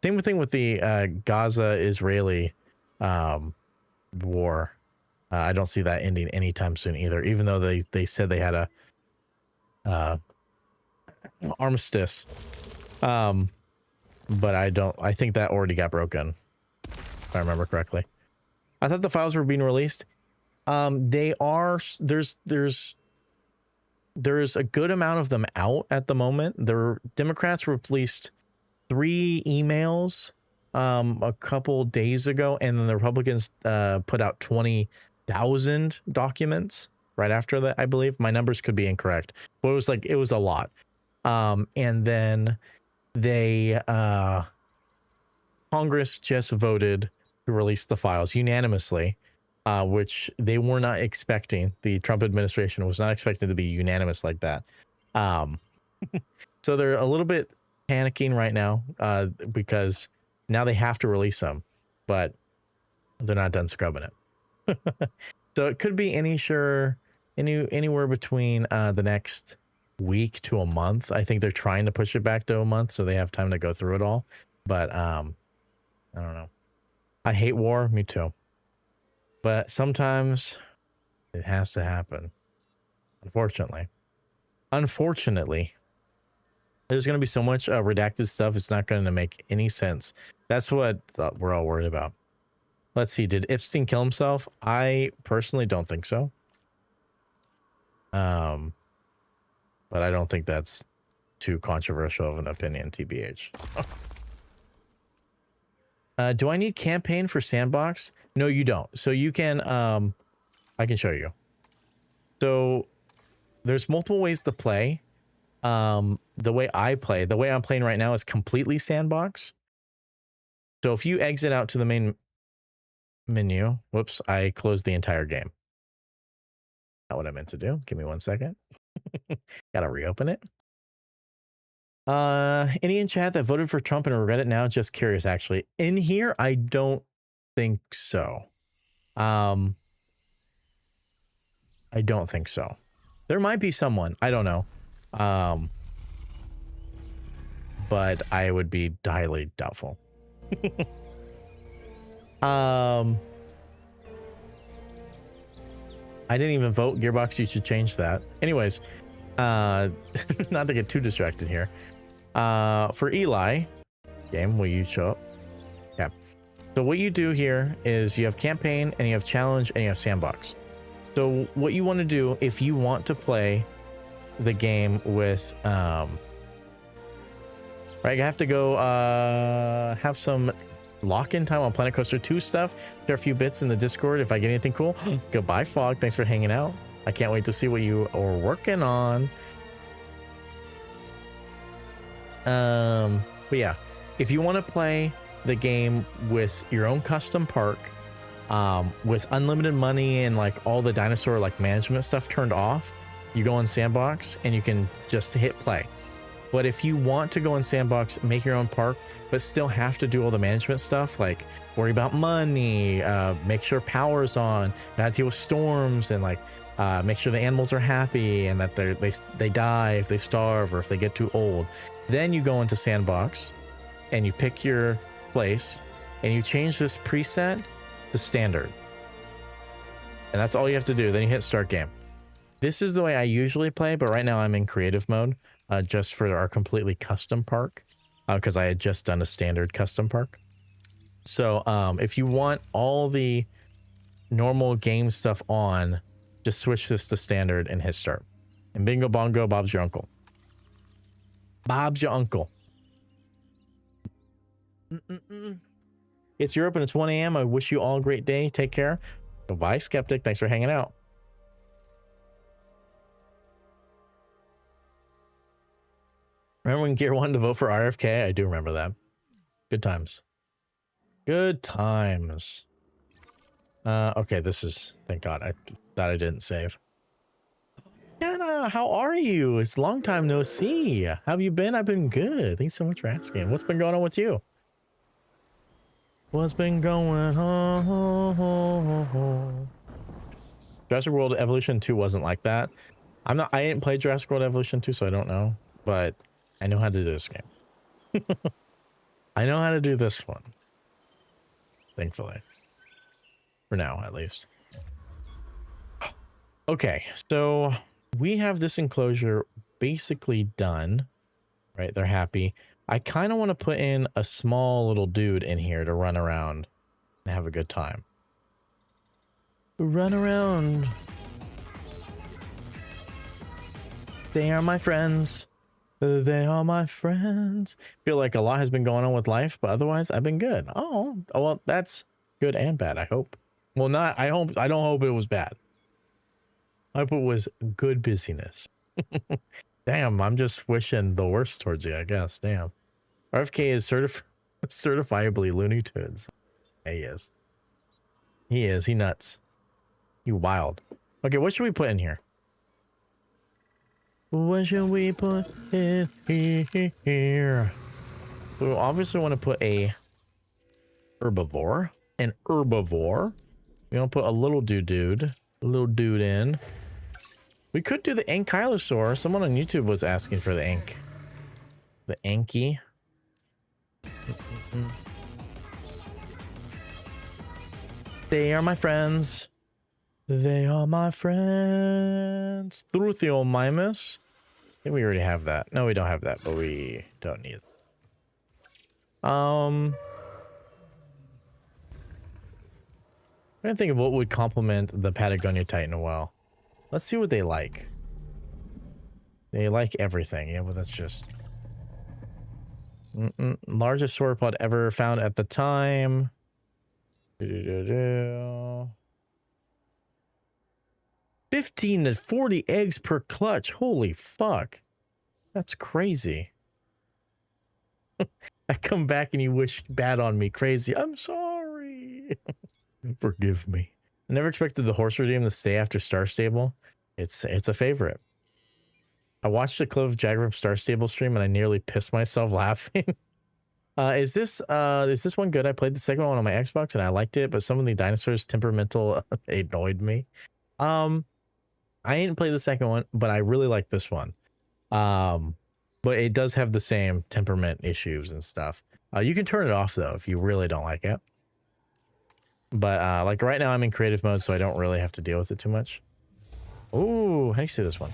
Same thing with the Gaza-Israeli war. I don't see that ending anytime soon either, even though they said they had a armistice. But I think that already got broken, if I remember correctly. I thought the files were being released. They are. There's a good amount of them out at the moment. The Democrats released 3 emails a couple days ago, and then the Republicans put out 20,000 documents right after that. I believe my numbers could be incorrect, but it was a lot. And then they Congress just voted to release the files unanimously. Which they were not expecting. The Trump administration was not expected to be unanimous like that. So they're a little bit panicking right now because now they have to release them, but they're not done scrubbing it. So it could be anywhere between the next week to a month. I think they're trying to push it back to a month so they have time to go through it all. But I don't know. I hate war. Me too. But sometimes it has to happen. Unfortunately. There's going to be so much redacted stuff. It's not going to make any sense. That's what we're all worried about. Let's see. Did Epstein kill himself? I personally don't think so. But I don't think that's too controversial of an opinion, TBH. Do I need campaign for sandbox? No, you don't. So you can, I can show you. So there's multiple ways to play. The way I'm playing right now is completely sandbox. So if you exit out to the main menu, whoops, I closed the entire game. Not what I meant to do. Give me 1 second. Gotta reopen it. Any in chat that voted for Trump and regret it now? Just curious, actually. In here, I don't think so. I don't think so. There might be someone. I don't know. But I would be highly doubtful. I didn't even vote. Gearbox, you should change that. Anyways, not to get too distracted here. For Eli, game, will you show up? Yeah. So what you do here is you have campaign and you have challenge and you have sandbox. So what you want to do if you want to play the game with, right, you have to go have some lock-in time on Planet Coaster 2 stuff. Share a few bits in the Discord if I get anything cool. Goodbye, Fog. Thanks for hanging out. I can't wait to see what you are working on. But yeah, if you want to play the game with your own custom park, with unlimited money and like all the dinosaur like management stuff turned off, you go on sandbox and you can just hit play. But if you want to go on sandbox, make your own park, but still have to do all the management stuff, like worry about money, make sure power's on, not deal with storms, and like make sure the animals are happy and that they die if they starve or if they get too old. Then you go into sandbox and you pick your place and you change this preset to standard. And that's all you have to do. Then you hit start game. This is the way I usually play, but right now I'm in creative mode just for our completely custom park because I had just done a standard custom park. So if you want all the normal game stuff on, just switch this to standard and hit start. And bingo bongo, Bob's your uncle. Bob's your uncle. It's Europe and it's 1 a.m. I wish you all a great day. Take care. Goodbye, Skeptic. Thanks for hanging out. Remember when Gear wanted to vote for RFK? I do remember that. Good times. Good times. Okay, this is... Thank God. I thought I didn't save. Anna, how are you? It's a long time no see. How have you been? I've been good. Thanks so much for asking. What's been going on with you? What's been going on? Jurassic World Evolution 2 wasn't like that. I didn't play Jurassic World Evolution 2, so I don't know. But I know how to do this game. I know how to do this one. Thankfully. For now, at least. Okay, so we have this enclosure basically done. Right, they're happy. I kind of want to put in a small little dude in here to run around and have a good time. Run around. They are my friends. They are my friends. Feel like a lot has been going on with life, but otherwise I've been good. Oh, well, that's good and bad, I hope. Well, I don't hope it was bad. I hope it was good busyness. Damn, I'm just wishing the worst towards you, I guess. Damn. RFK is certifiably Looney Tunes. Yeah, he is. He is. He nuts. You wild. Okay, what should we put in here? What should we put in here? We obviously want to put a herbivore. An herbivore. We want to put a little dude. little dude in. We could do the ankylosaur. Someone on YouTube was asking for the ank. The anky. They are my friends. They are my friends. Struthiomimus. I think we already have that. No, we don't have that, but we don't need it. I'm trying to think of what would complement the Patagonia Titan well. Let's see what they like. They like everything. Yeah, but that's just... largest sauropod ever found at the time. 15 to 40 eggs per clutch. Holy fuck. That's crazy. I come back and you wish bad on me. Crazy. I'm sorry. Forgive me. I never expected the horse regime to stay after Star Stable. It's a favorite. I watched a clip of Jagger from Star Stable stream and I nearly pissed myself laughing. Is this one good? I played the second one on my Xbox and I liked it, but some of the dinosaurs temperamental annoyed me. I didn't play the second one, but I really like this one. But it does have the same temperament issues and stuff. You can turn it off though if you really don't like it. But like right now I'm in creative mode, so I don't really have to deal with it too much. Ooh, how do you say this one?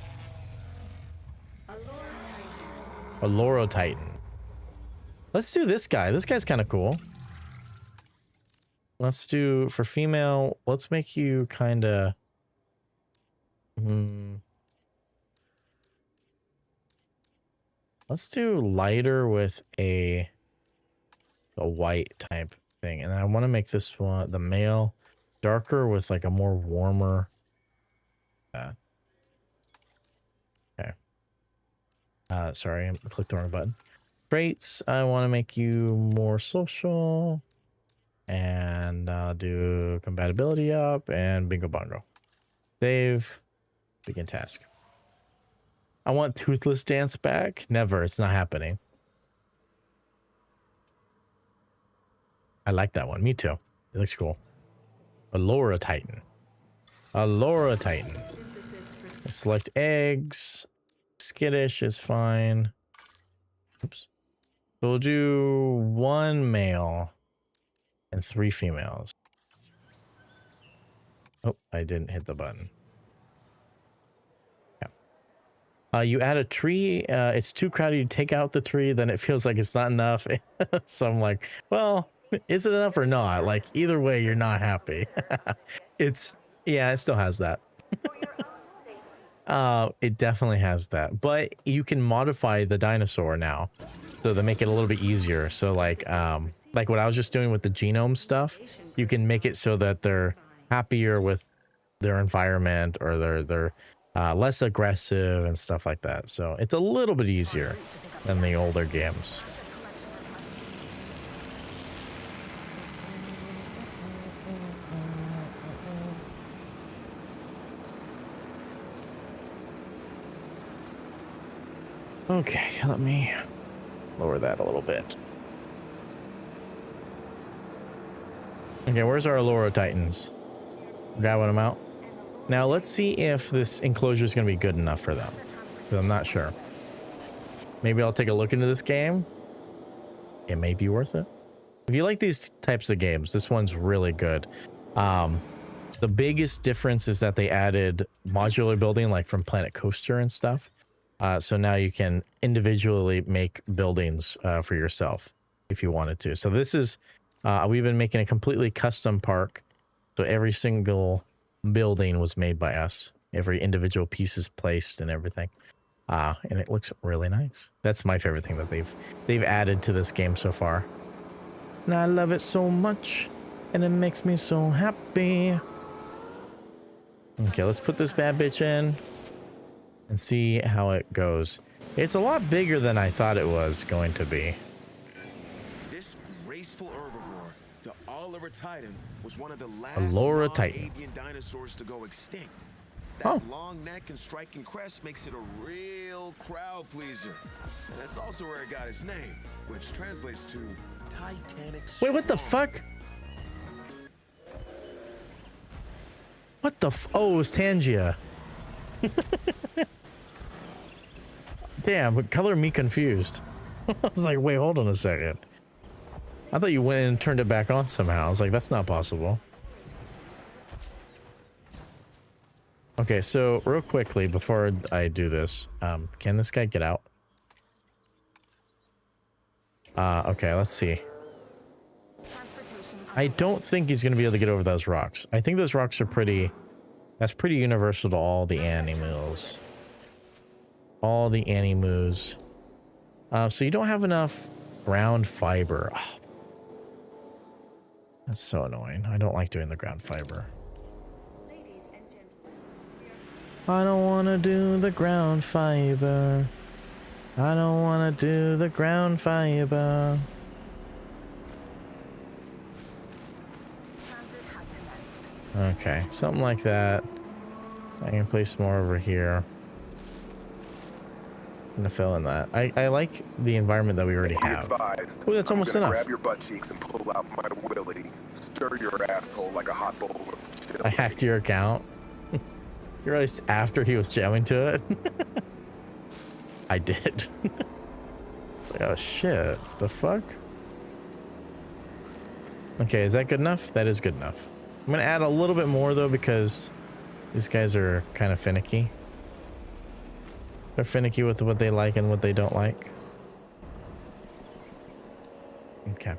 A Loro Titan. Let's do this guy. This guy's kind of cool. Let's do, for female, let's make you kind of... Let's do lighter with a white type thing. And I want to make this one, the male, darker with like a more warmer... okay. Sorry, I clicked the wrong button. Traits, I want to make you more social. And do compatibility up and bingo bongo. Save. Begin task. I want Toothless Dance back. Never. It's not happening. I like that one. Me too. It looks cool. A Laura Titan. A Laura Titan. Select eggs. Skittish is fine. Oops. So we'll do 1 male and 3 females. Oh, I didn't hit the button. Yeah. You add a tree. It's too crowded. You take out the tree, then it feels like it's not enough. So I'm like, well, is it enough or not? Like, either way, you're not happy. Yeah, it still has that. It definitely has that, but you can modify the dinosaur now, so to make it a little bit easier. So like what I was just doing with the genome stuff, you can make it so that they're happier with their environment, or they're less aggressive and stuff like that. So it's a little bit easier than the older games. Okay, let me lower that a little bit. Okay, where's our Loro Titans? Grabbing them out. Now let's see if this enclosure is going to be good enough for them, because I'm not sure. Maybe I'll take a look into this game. It may be worth it. If you like these types of games, this one's really good. The biggest difference is that they added modular building, like from Planet Coaster and stuff. So now you can individually make buildings for yourself if you wanted to. So this is, we've been making a completely custom park. So every single building was made by us. Every individual piece is placed and everything. And it looks really nice. That's my favorite thing that they've added to this game so far. And I love it so much. And it makes me so happy. Okay, let's put this bad bitch in and see how it goes. It's a lot bigger than I thought it was going to be. This graceful herbivore, the Oliver Titan, was one of the last Titan. avian dinosaurs to go extinct. That Oh. long neck and striking crest makes it a real crowd pleaser. And that's also where it got its name, which translates to Titanic. Wait, what the Strong. fuck? What the oh, it was Tangia. Damn, but color me confused. I was like, wait, hold on a second. I thought you went in and turned it back on somehow. I was like, that's not possible. Okay, so real quickly before I do this, can this guy get out? Okay, let's see. I don't think he's gonna be able to get over those rocks. I think those rocks are pretty, that's pretty universal to all the animals. All the animals. So you don't have enough ground fiber. Oh, that's so annoying. I don't like doing the ground fiber. I don't want to do the ground fiber. I don't want to do the ground fiber. Okay, something like that. I can place more over here. I'm gonna fill in that. I like the environment that we already have. Oh, that's almost enough. Grab your butt cheeks and pull out my willy. Stir your asshole like a hot bowl of chili. I hacked your account. You realized after he was jamming to it? I did. Oh shit, the fuck? Okay, is that good enough? That is good enough. I'm gonna add a little bit more though because these guys are kind of finicky. They're finicky with what they like and what they don't like. Okay.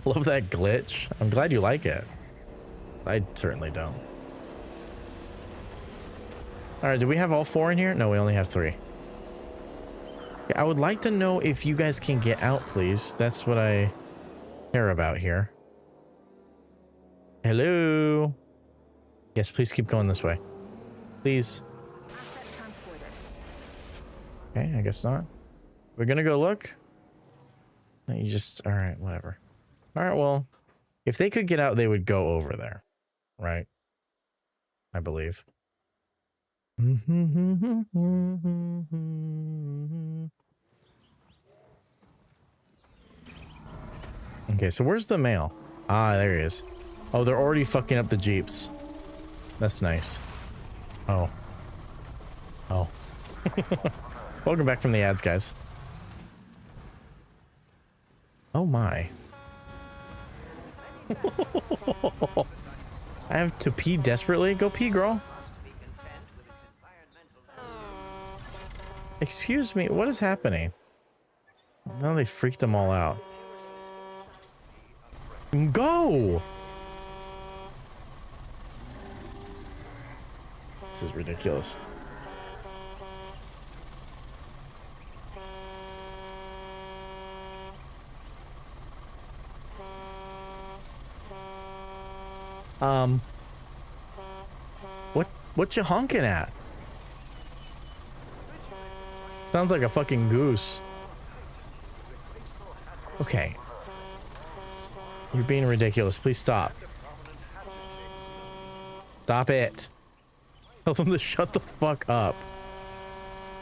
Love that glitch. I'm glad you like it. I certainly don't. Alright, do we have all 4 in here? No, we only have 3. Yeah, I would like to know if you guys can get out, please. That's what I care about here. Hello? Yes, please keep going this way. Please. Okay, I guess not. We're gonna go look. You just, all right, whatever. All right, well, if they could get out, they would go over there, right? I believe. Okay, so where's the male? Ah, there he is. Oh, they're already fucking up the jeeps. That's nice. Oh. Oh. Welcome back from the ads, guys. Oh my. I have to pee desperately? Go pee, girl. Excuse me, what is happening? Now they freaked them all out. Go! This is ridiculous. What you honking at? Sounds like a fucking goose. Okay. You're being ridiculous. Please stop. Stop it. Tell them to shut the fuck up.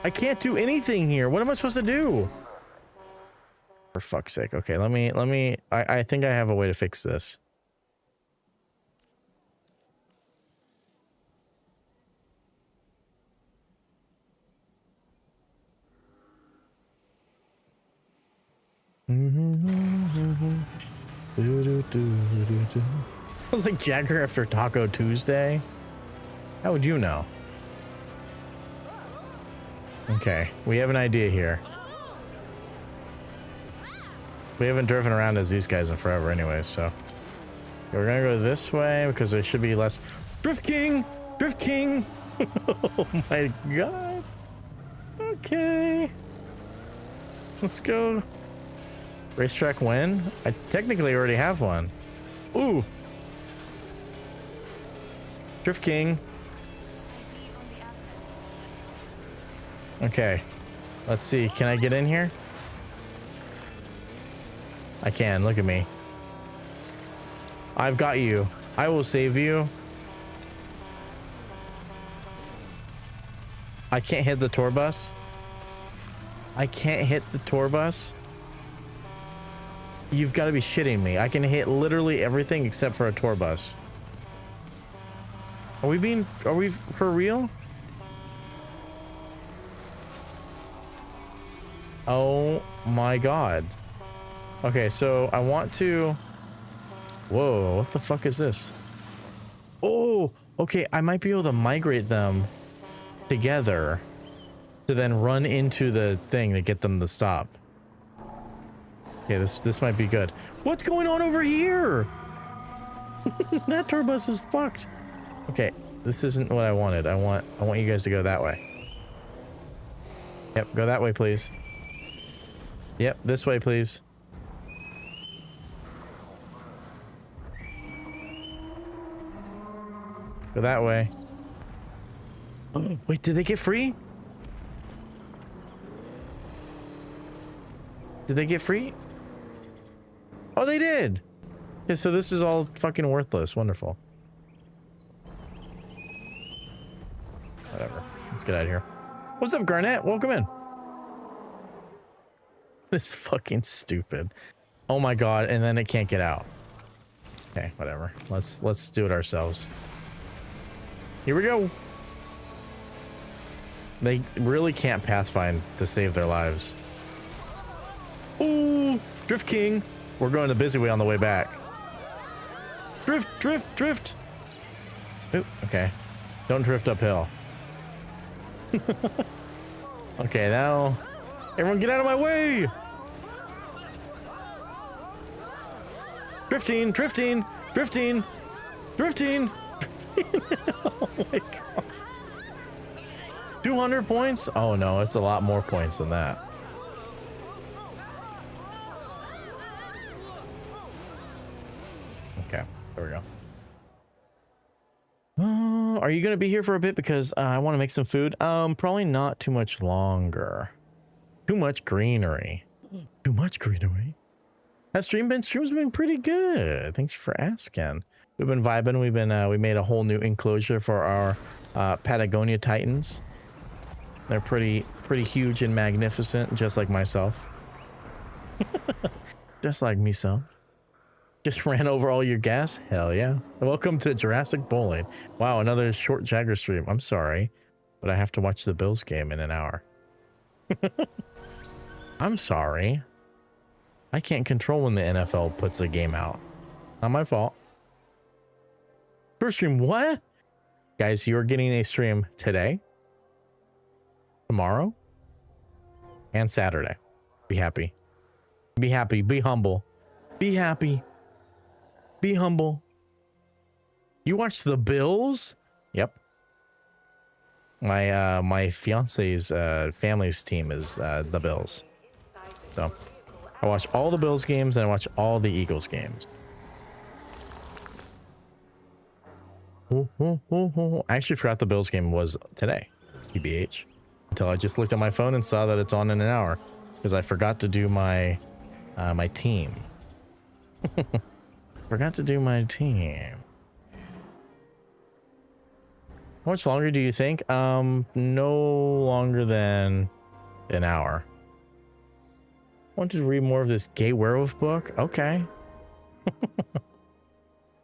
I can't do anything here. What am I supposed to do? For fuck's sake. Okay, let me I think I have a way to fix this. I was like Jagger after Taco Tuesday. How would you know? Okay, we have an idea here. We haven't driven around as these guys in forever anyways, so we're gonna go this way because there should be less Drift King! Drift King! Oh my god. Okay. Let's go. Racetrack win? I technically already have one. Ooh. Drift King. Okay. Let's see. Can I get in here? I can. Look at me. I've got you. I will save you. I can't hit the tour bus. I can't hit the tour bus. You've got to be shitting me. I can hit literally everything except for a tour bus. Are we for real? Oh my god. Okay, so I want to... Whoa, what the fuck is this? Oh, okay, I might be able to migrate them together to then run into the thing to get them to stop. Okay, this might be good. What's going on over here? That tour bus is fucked. Okay, this isn't what I wanted. I want you guys to go that way. Yep, go that way, please. Yep, this way, please. Go that way. Oh, wait, did they get free? Did they get free? Oh, they did. Okay, so this is all fucking worthless. Wonderful. Whatever. Let's get out of here. What's up, Garnett? Welcome in. This is fucking stupid. Oh my god, and then it can't get out. Okay, whatever. Let's do it ourselves. Here we go. They really can't pathfind to save their lives. Ooh, Drift King. We're going the busy way on the way back. Drift, drift, drift. Oop, okay. Don't drift uphill. Okay, now everyone get out of my way. Drifting, drifting, drifting, drifting. Oh my god. 200 points? Oh no, it's a lot more points than that. Okay, there we go. Are you gonna be here for a bit? Because I want to make some food. Probably not too much longer. Too much greenery. Too much greenery. Has stream's been pretty good. Thanks for asking. We've been vibing. We've been we made a whole new enclosure for our Patagonia Titans. They're pretty huge and magnificent, just like myself. Just like myself. Just ran over all your gas? Hell yeah. Welcome to Jurassic Bowling. Wow, another short Jagger stream. I'm sorry, but I have to watch the Bills game in an hour. I'm sorry. I can't control when the NFL puts a game out. Not my fault. First stream, what? Guys, you're getting a stream today, tomorrow, and Saturday. Be happy. Be happy. Be humble. Be happy. Be humble. You watch the Bills? Yep. My fiance's family's team is the Bills. So I watch all the Bills games and I watch all the Eagles games. I actually forgot the Bills game was today, TBH, until I just looked at my phone and saw that it's on in an hour because I forgot to do my my team. Forgot to do my team. How much longer do you think? No longer than an hour. Want to read more of this gay werewolf book? Okay.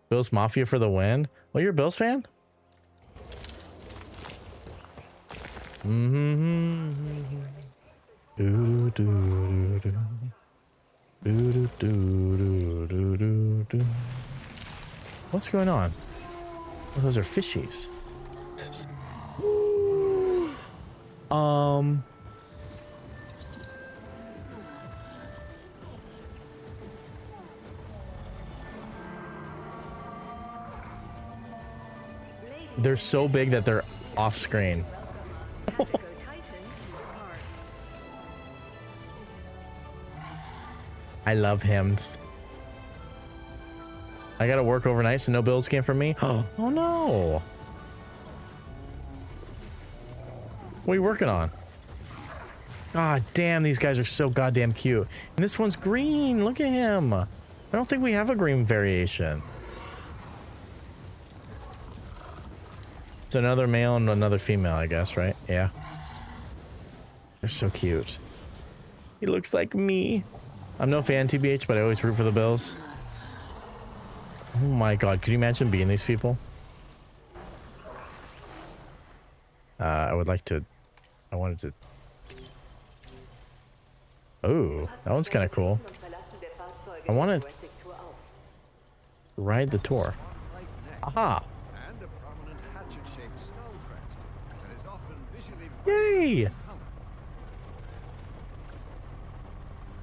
Bills Mafia for the win. Well, you're a Bills fan? What's going on? Oh, those are fishies. They're so big that they're off screen. I love him. I gotta work overnight, so no Bills game for me. Oh no. What are you working on? God damn, these guys are so goddamn cute. And this one's green. Look at him. I don't think we have a green variation. It's another male and another female, I guess, right? Yeah. They're so cute. He looks like me. I'm no fan, TBH, but I always root for the Bills. Oh my god, could you imagine being these people? I wanted to. Oh, that one's kind of cool. I want to ride the tour. Aha! And a prominent hatchet-shaped skull crest that is often visually Yay!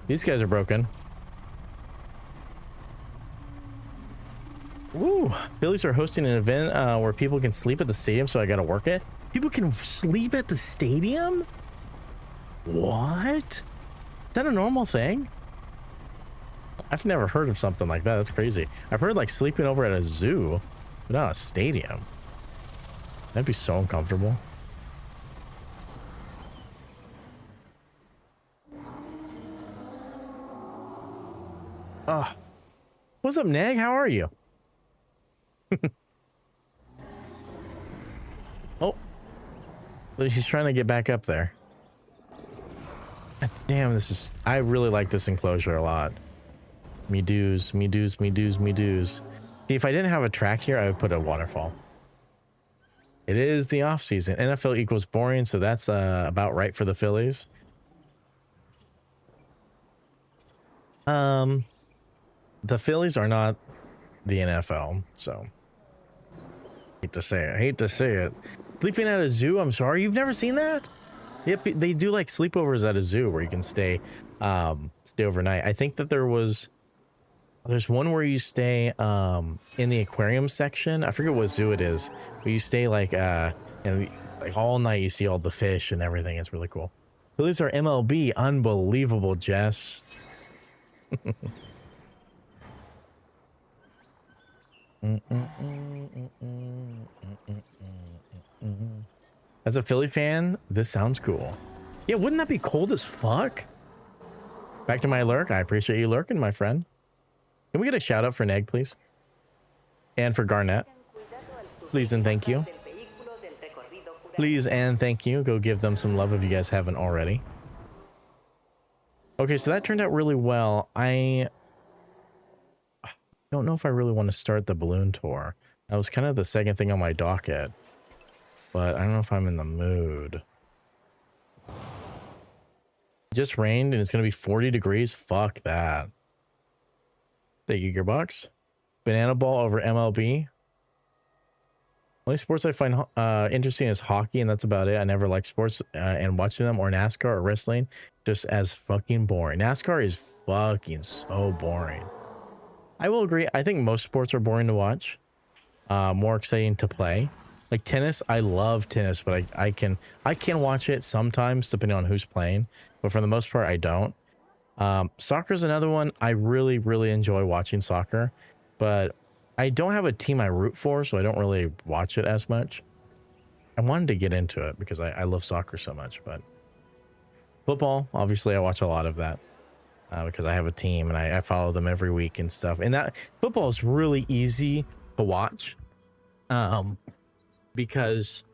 These guys are broken. Ooh, Phillies are hosting an event where people can sleep at the stadium, so I gotta work it. People can sleep at the stadium? What? Is that a normal thing? I've never heard of something like that. That's crazy. I've heard like sleeping over at a zoo, but not a stadium. That'd be so uncomfortable. What's up, Nag? How are you? Oh, she's trying to get back up there. Damn, I really like this enclosure a lot. Me doos, me doos, me doos, me doos. See, if I didn't have a track here, I would put a waterfall. It is the off season. NFL equals boring, so that's about right for the Phillies. The Phillies are not the NFL, so hate to say it. Sleeping at a zoo, I'm sorry, you've never seen that? Yep, they do like sleepovers at a zoo where you can stay overnight. I think that there's one where you stay in the aquarium section. I forget what zoo it is, but you stay like and like all night. You see all the fish and everything. It's really cool. Phillies are MLB. Unbelievable, Jess. As a Philly fan, this sounds cool. Yeah, wouldn't that be cold as fuck? Back to my lurk. I appreciate you lurking, my friend. Can we get a shout out for Neg, please? And for Garnett. Please and thank you. Please and thank you. Go give them some love if you guys haven't already. Okay, so that turned out really well. I don't know if I really want to start the balloon tour. That was kind of the second thing on my docket. But I don't know if I'm in the mood. It just rained and it's going to be 40 degrees. Fuck that. Thank you, Gearbox. Banana ball over MLB. Only sports I find interesting is hockey, and that's about it. I never like sports and watching them, or NASCAR or wrestling, just as fucking boring. NASCAR is fucking so boring. I will agree. I think most sports are boring to watch. More exciting to play. Like tennis, I love tennis, but I can watch it sometimes depending on who's playing, but for the most part, I don't. Soccer is another one. I really, really enjoy watching soccer, but I don't have a team I root for, so I don't really watch it as much. I wanted to get into it because I love soccer so much, but football, obviously I watch a lot of that because I have a team and I follow them every week and stuff. And that football is really easy to watch because,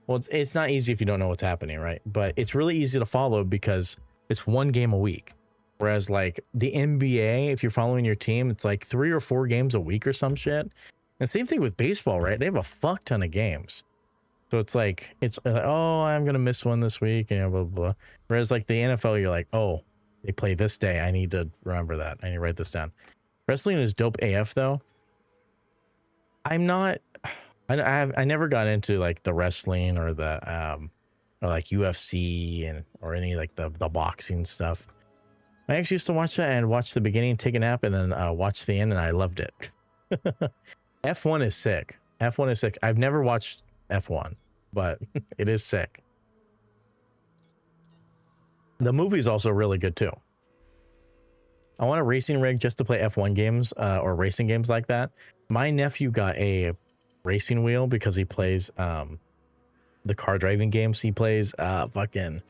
well, it's not easy if you don't know what's happening, right? But it's really easy to follow because it's one game a week. Whereas like the NBA, if you're following your team, it's like 3 or 4 games a week or some shit. And same thing with baseball, right? They have a fuck ton of games. So it's like, oh, I'm going to miss one this week and blah, blah, blah. Whereas like the NFL, you're like, oh, they play this day. I need to remember that. I need to write this down. Wrestling is dope AF though. I never got into like the wrestling or the, or like UFC or any like the boxing stuff. I actually used to watch that and watch the beginning, take a nap, and then watch the end, and I loved it. F1 is sick. F1 is sick. I've never watched F1, but it is sick. The movie's also really good, too. I want a racing rig just to play F1 games or racing games like that. My nephew got a racing wheel because he plays the car driving games. He plays fucking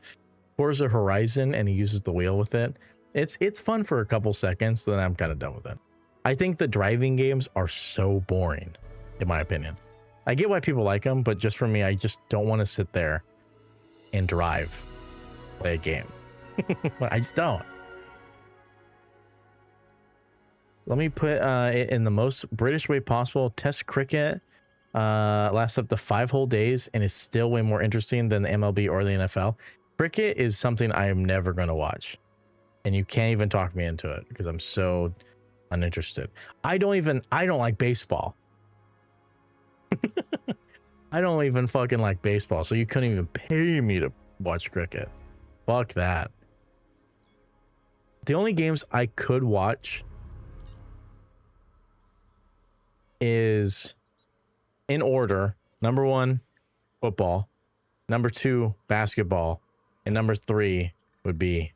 Forza Horizon, and he uses the wheel with it. It's fun for a couple seconds, then I'm kind of done with it. I think the driving games are so boring, in my opinion. I get why people like them, but just for me, I just don't want to sit there and play a game. I just don't. Let me put it in the most British way possible. Test cricket. lasts up to 5 whole days and is still way more interesting than the MLB or the NFL. Cricket is something I am never going to watch. And you can't even talk me into it because I'm so uninterested. I don't like baseball. I don't even fucking like baseball. So you couldn't even pay me to watch cricket. Fuck that. The only games I could watch is in order. Number 1, football. Number 2, basketball. And number 3 would be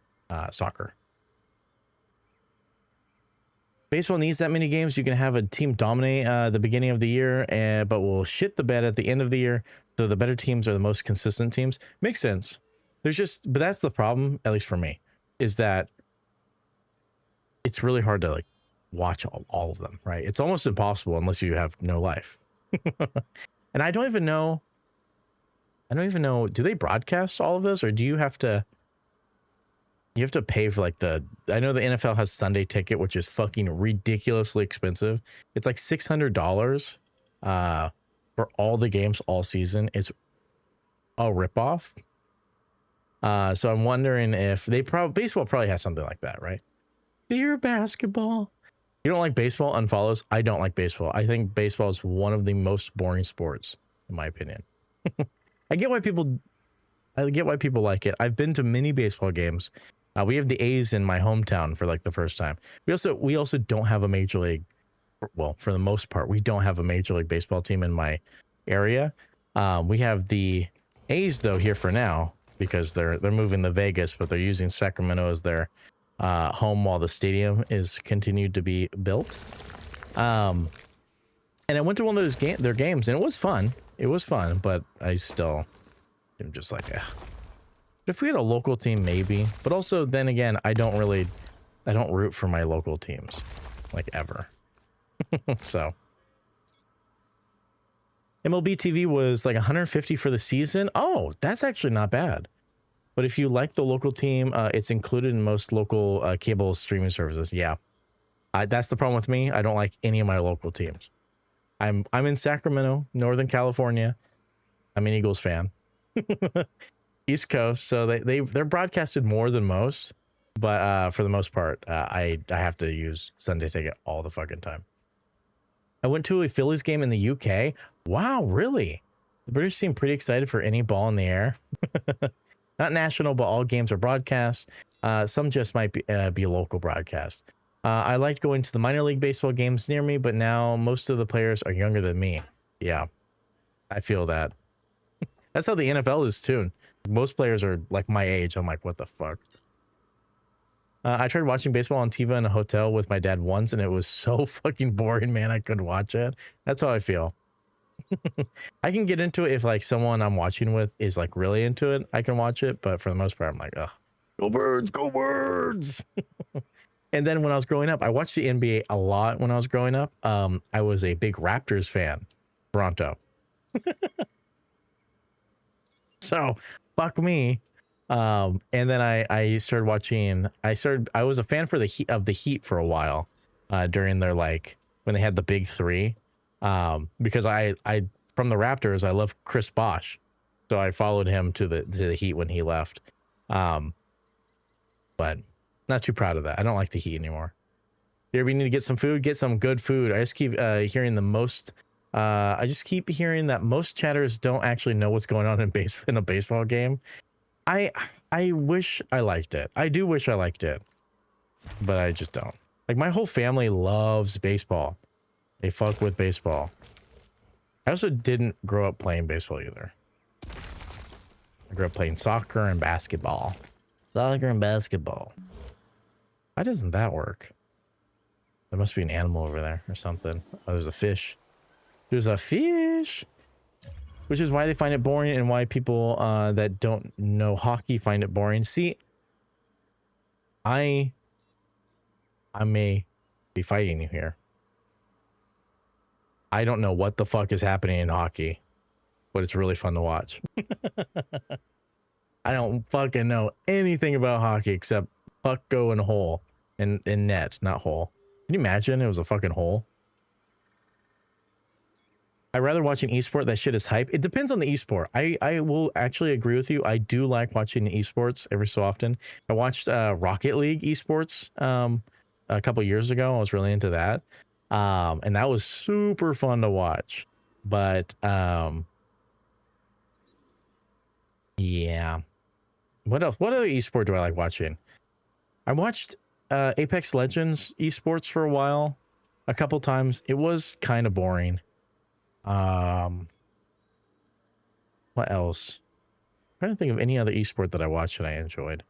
soccer. Baseball needs that many games. You can have a team dominate the beginning of the year, but will shit the bed at the end of the year. So the better teams are the most consistent teams. Makes sense. But that's the problem, at least for me, is that it's really hard to like watch all of them, right? It's almost impossible unless you have no life. And I don't even know, do they broadcast all of this, or do you have to pay for like I know the NFL has Sunday Ticket, which is fucking ridiculously expensive. It's like $600 for all the games all season. It's a ripoff. So I'm wondering if baseball probably has something like that, right? Dear basketball. You don't like baseball? Unfollows. I don't like baseball. I think baseball is one of the most boring sports, in my opinion. I get why people like it. I've been to many baseball games. We have the A's in my hometown for like the first time. We also don't have a major league. Well, for the most part, we don't have a major league baseball team in my area. We have the A's though here for now because they're moving to Vegas, but they're using Sacramento as their home while the stadium is continued to be built. And I went to one of those their games, and it was fun. It was fun, but I still am just like, if we had a local team, maybe. But also, then again, I don't root for my local teams, like ever. So MLB TV was like $150 for the season. Oh, that's actually not bad. But if you like the local team, it's included in most local cable streaming services. Yeah, that's the problem with me. I don't like any of my local teams. I'm in Sacramento, Northern California. I'm an Eagles fan. East Coast, so they're broadcasted more than most, but for the most part, I have to use Sunday Ticket all the fucking time. I went to a Phillies game in the UK. Wow, really? The British seem pretty excited for any ball in the air. Not national, but all games are broadcast. Some just might be local broadcast. I liked going to the minor league baseball games near me, but now most of the players are younger than me. Yeah, I feel that. That's how the NFL is too. Most players are like my age. I'm like, what the fuck? I tried watching baseball on TV in a hotel with my dad once, and it was so fucking boring, man. I couldn't watch it. That's how I feel. I can get into it if like someone I'm watching with is like really into it. I can watch it, but for the most part, I'm like, ugh, go Birds, go Birds. And then when I was growing up, I watched the NBA a lot. When I was growing up, I was a big Raptors fan, Toronto. So fuck me. And then I started watching. I was a fan for the Heat for a while, during their like when they had the big three. Because I from the Raptors, I love Chris Bosh, so I followed him to the Heat when he left. But not too proud of that. I don't like the Heat anymore. Here we need to get some food. Get some good food. I just keep hearing the most. I just keep hearing that most chatters don't actually know what's going on in a baseball game. I wish I liked it. I do wish I liked it, but I just don't. Like my whole family loves baseball. They fuck with baseball. I also didn't grow up playing baseball either. I grew up playing soccer and basketball. Soccer and basketball. Why doesn't that work? There must be an animal over there or something. Oh, there's a fish. There's a fish. Which is why they find it boring and why people that don't know hockey find it boring. See, I may be fighting you here. I don't know what the fuck is happening in hockey, but it's really fun to watch. I don't fucking know anything about hockey except puck go in hole and net, not hole. Can you imagine it was a fucking hole? I'd rather watch an esport. That shit is hype. It depends on the esport. I will actually agree with you. I do like watching the esports every so often. I watched Rocket League esports a couple years ago. I was really into that. And that was super fun to watch. But yeah. What else? What other esport do I like watching? I watched Apex Legends esports for a while, a couple times. It was kind of boring. What else? I'm trying to think of any other esport that I watched that I enjoyed.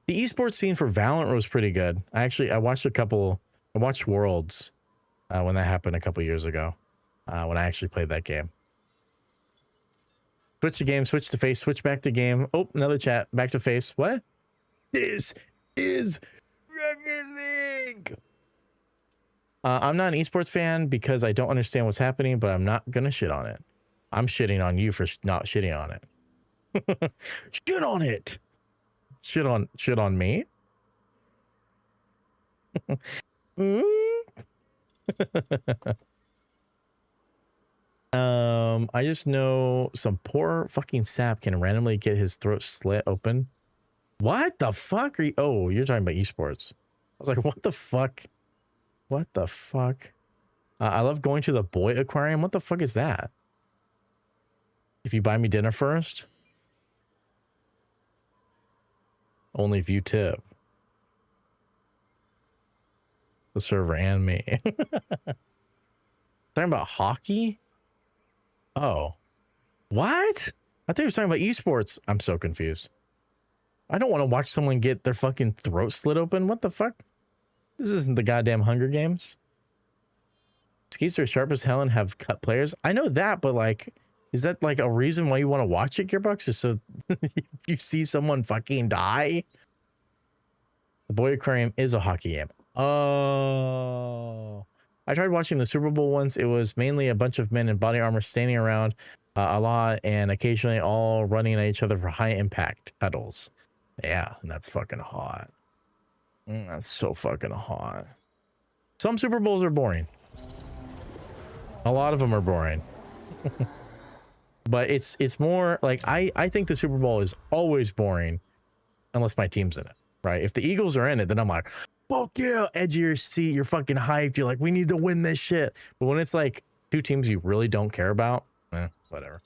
The esports scene for Valorant was pretty good. I watched a couple. I watched Worlds when that happened a couple years ago. When I actually played that game. Switch to game, switch to face, switch back to game. Oh, another chat. Back to face. What? This is Rocket League. I'm not an esports fan because I don't understand what's happening, but I'm not gonna shit on it. I'm shitting on you for not shitting on it. Shit on it. Shit on me. I just know some poor fucking sap can randomly get his throat slit open. What the fuck are you? Oh, you're talking about esports. I was like, what the fuck? What the fuck? I love going to the boy aquarium. What the fuck is that? If you buy me dinner first, only if you tip the server and me. Talking about hockey? Oh, what? I think we were talking about esports. I'm so confused. I don't want to watch someone get their fucking throat slit open. What the fuck? This isn't the goddamn Hunger Games. Skates are sharp as hell and have cut players. I know that, but like, is that like a reason why you want to watch it, Gearbox? Is so you see someone fucking die? The Boy Aquarium is a hockey game. Oh. I tried watching the Super Bowl once. It was mainly a bunch of men in body armor standing around a lot and occasionally all running at each other for high impact cuddles. Yeah, and that's fucking hot. That's so fucking hot. Some Super Bowls are boring. A lot of them are boring. But it's more like I think the Super Bowl is always boring unless my team's in it, right? If the Eagles are in it, then I'm like, fuck yeah, edge of your seat, you're fucking hyped. You're like, we need to win this shit. But when it's like two teams you really don't care about, whatever.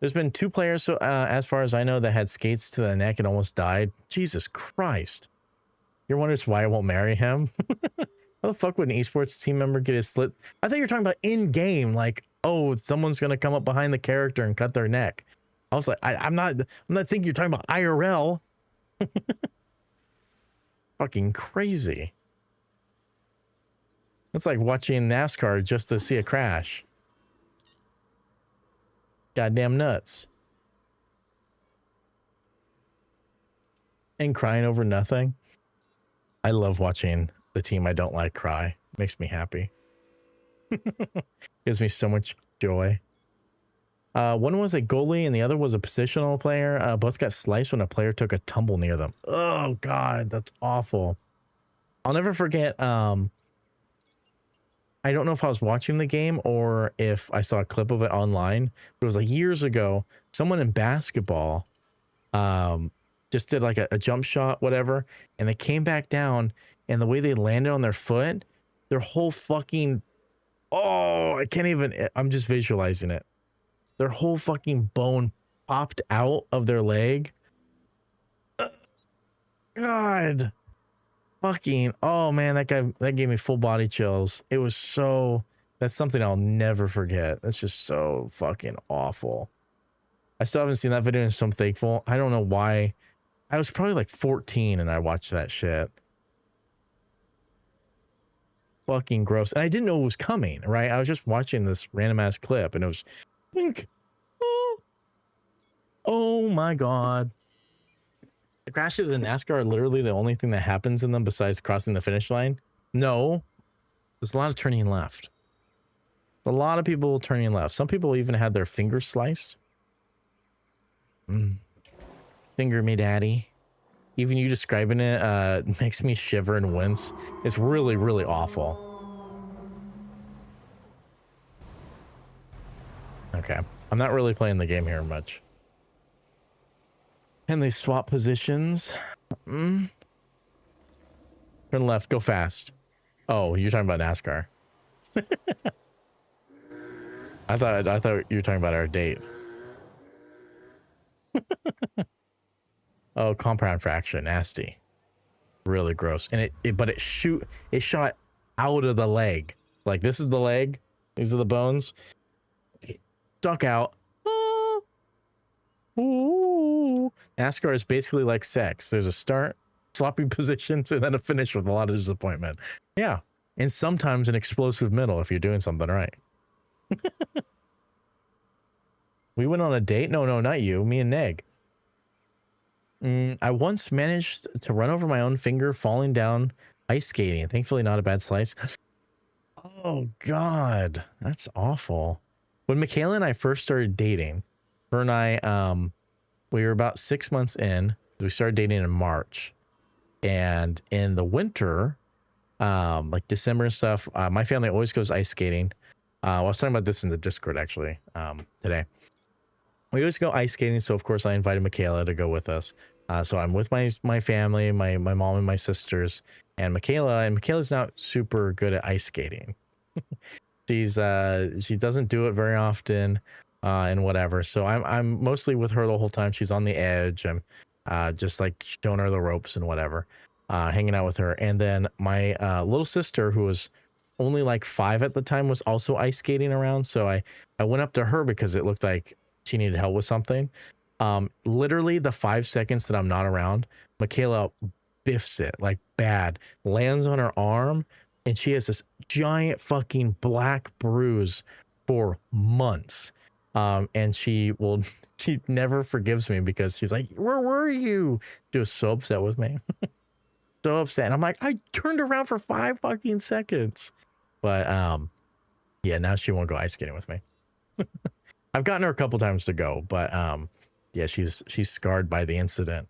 There's been 2 players, so as far as I know, that had skates to the neck and almost died. Jesus Christ. You're wondering why I won't marry him? How the fuck would an esports team member get his slit? I thought you were talking about in-game, like, oh, someone's gonna come up behind the character and cut their neck. I was like, I'm not thinking you're talking about IRL. Fucking crazy. It's like watching NASCAR just to see a crash. Goddamn nuts. And crying over nothing. I love watching the team I don't like cry. Makes me happy. Gives me so much joy. One was a goalie and the other was a positional player. Both got sliced when a player took a tumble near them. Oh God, that's awful. I'll never forget. I don't know if I was watching the game or if I saw a clip of it online, but it was like years ago. Someone in basketball just did like a jump shot, whatever, and they came back down, and the way they landed on their foot, their whole fucking, oh, I can't even, I'm just visualizing it. Their whole fucking bone popped out of their leg. God. Fucking, oh man, that gave me full body chills. It was so, that's something I'll never forget. That's just so fucking awful. I still haven't seen that video, and so I'm thankful. I don't know why. I was probably like 14 and I watched that shit. Fucking gross. And I didn't know it was coming, right? I was just watching this random ass clip and it was, wink. Oh my God. The crashes in NASCAR are literally the only thing that happens in them besides crossing the finish line. No, there's a lot of turning left. A lot of people turning left. Some people even had their fingers sliced. Finger me, daddy. even you describing it makes me shiver and wince. It's really, really awful. Okay, I'm not really playing the game here much. Can they swap positions? Turn left, go fast. Oh, you're talking about NASCAR. I thought you were talking about our date. Oh, compound fracture, nasty. Really gross. And it shot out of the leg. Like, this is the leg. These are the bones. It stuck out. Ooh. NASCAR is basically like sex. There's a start, swapping positions, and then a finish with a lot of disappointment. Yeah. And sometimes an explosive middle if you're doing something right. We went on a date? No, not you. Me and Neg. I once managed to run over my own finger falling down ice skating. Thankfully, not a bad slice. Oh, God. That's awful. When Michaela and I first started dating, her and I, we were about 6 months in. We started dating in March. And in the winter, like December and stuff, my family always goes ice skating. I was talking about this in the Discord, actually, today. We always go ice skating, so of course I invited Michaela to go with us. So I'm with my family, my mom and my sisters, and Michaela's not super good at ice skating. She doesn't do it very often, and whatever. So I'm mostly with her the whole time. She's on the edge. I'm just like showing her the ropes and whatever, hanging out with her. And then my little sister, who was only like 5 at the time, was also ice skating around. So I went up to her because it looked like she needed help with something. Literally the 5 seconds that I'm not around, Michaela biffs it like bad, lands on her arm, and she has this giant fucking black bruise for months. And she never forgives me because she's like, where were you? She was so upset with me. So upset. And I'm like, I turned around for 5 fucking seconds. But yeah, now she won't go ice skating with me. I've gotten her a couple times to go, but yeah, she's scarred by the incident.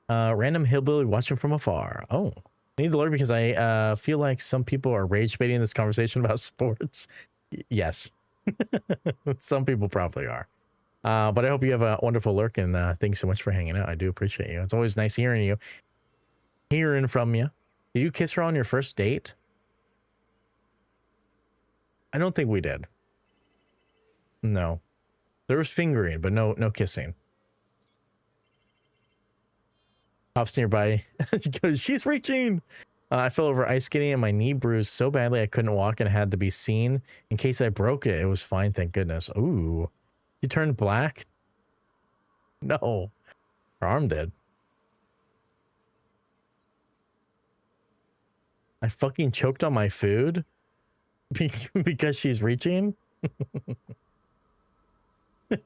Random hillbilly watching from afar. Oh, I need to learn because I feel like some people are rage baiting this conversation about sports. Yes. Some people probably are. But I hope you have a wonderful lurk, and thanks so much for hanging out. I do appreciate you. It's always nice hearing from you. Did you kiss her on your first date? I don't think we did. No. There was fingering, but no kissing. Pops nearby. She's reaching. I fell over ice skating and my knee bruised so badly I couldn't walk and had to be seen. In case I broke it, it was fine, thank goodness. Ooh. You turned black? No. Her arm did. I fucking choked on my food? Because she's reaching? I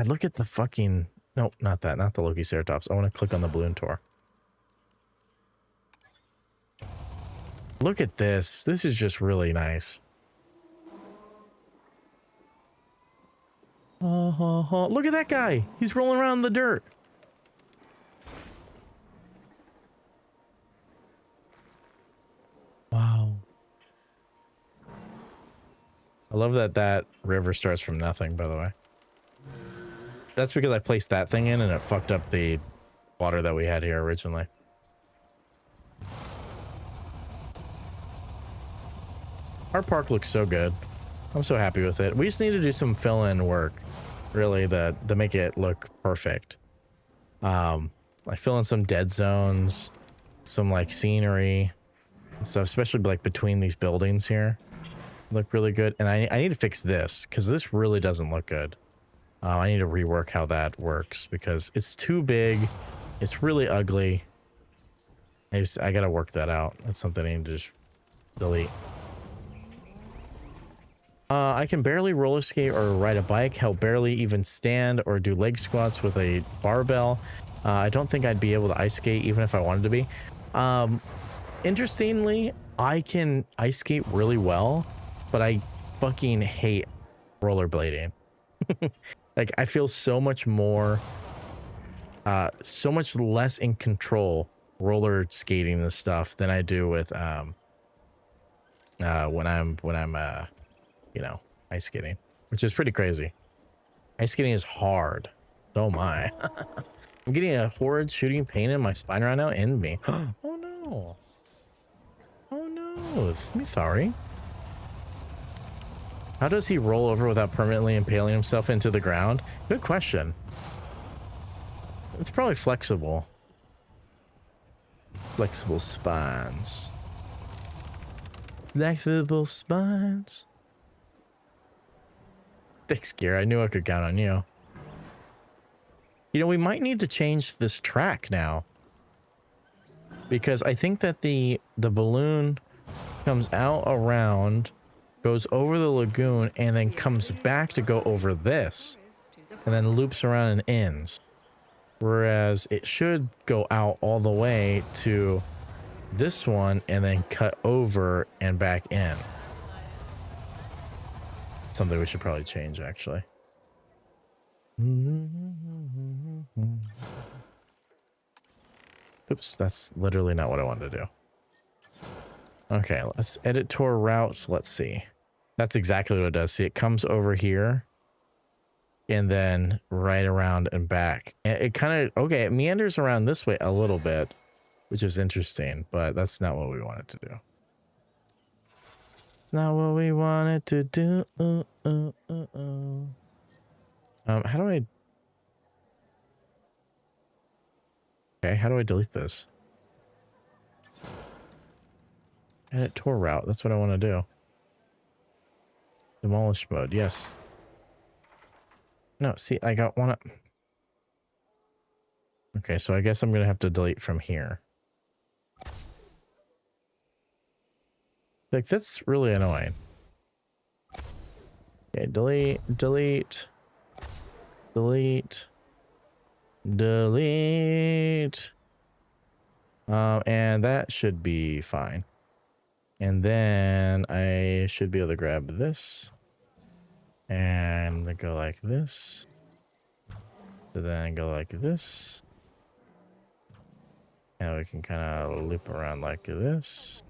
look at the fucking... Nope, not that. Not the Loki Ceratops. I want to click on the balloon tour. Look at this. This is just really nice. Look at that guy. He's rolling around in the dirt. Wow. I love that river starts from nothing, by the way. That's because I placed that thing in and it fucked up the water that we had here originally. Our park looks so good. I'm so happy with it. We just need to do some fill-in work, really, to make it look perfect. I fill in some dead zones, some like scenery and stuff, especially like between these buildings here. Look really good. And I need to fix this because this really doesn't look good. I need to rework how that works because it's too big. It's really ugly. I gotta work that out. That's something I need to just delete. I can barely roller skate or ride a bike. Hell, barely even stand or do leg squats with a barbell. I don't think I'd be able to ice skate even if I wanted to be. Interestingly, I can ice skate really well, but I fucking hate rollerblading. Like, I feel so much more, so much less in control roller skating and stuff than I do with, when I'm, you know, ice skating, which is pretty crazy. Ice skating is hard. So am I. I'm getting a horrid shooting pain in my spine right now and me. Oh no. Oh no. I'm sorry. How does he roll over without permanently impaling himself into the ground? Good question. It's probably flexible. Flexible spines. Flexible spines. Thanks, Gear. I knew I could count on you. You know, we might need to change this track now. Because I think that the balloon comes out around, goes over the lagoon, and then comes back to go over this. And then loops around and ends. Whereas it should go out all the way to this one and then cut over and back in. Something we should probably change, actually. Oops, that's literally not what I wanted to do. Okay, let's edit tour route. Let's see. That's exactly what it does. See, it comes over here and then right around and back. And it kind of, okay, it meanders around this way a little bit, which is interesting, but that's not what we wanted to do. Not what we wanted to do. How do I... Okay, how do I delete this? Edit tour route. That's what I want to do. Demolish mode. Yes. No, see, I got one up. Okay, so I guess I'm going to have to delete from here. Like, that's really annoying. Okay, delete, delete, delete, delete. And that should be fine. And then I should be able to grab this and go like this. So then go like this. And we can kind of loop around like this.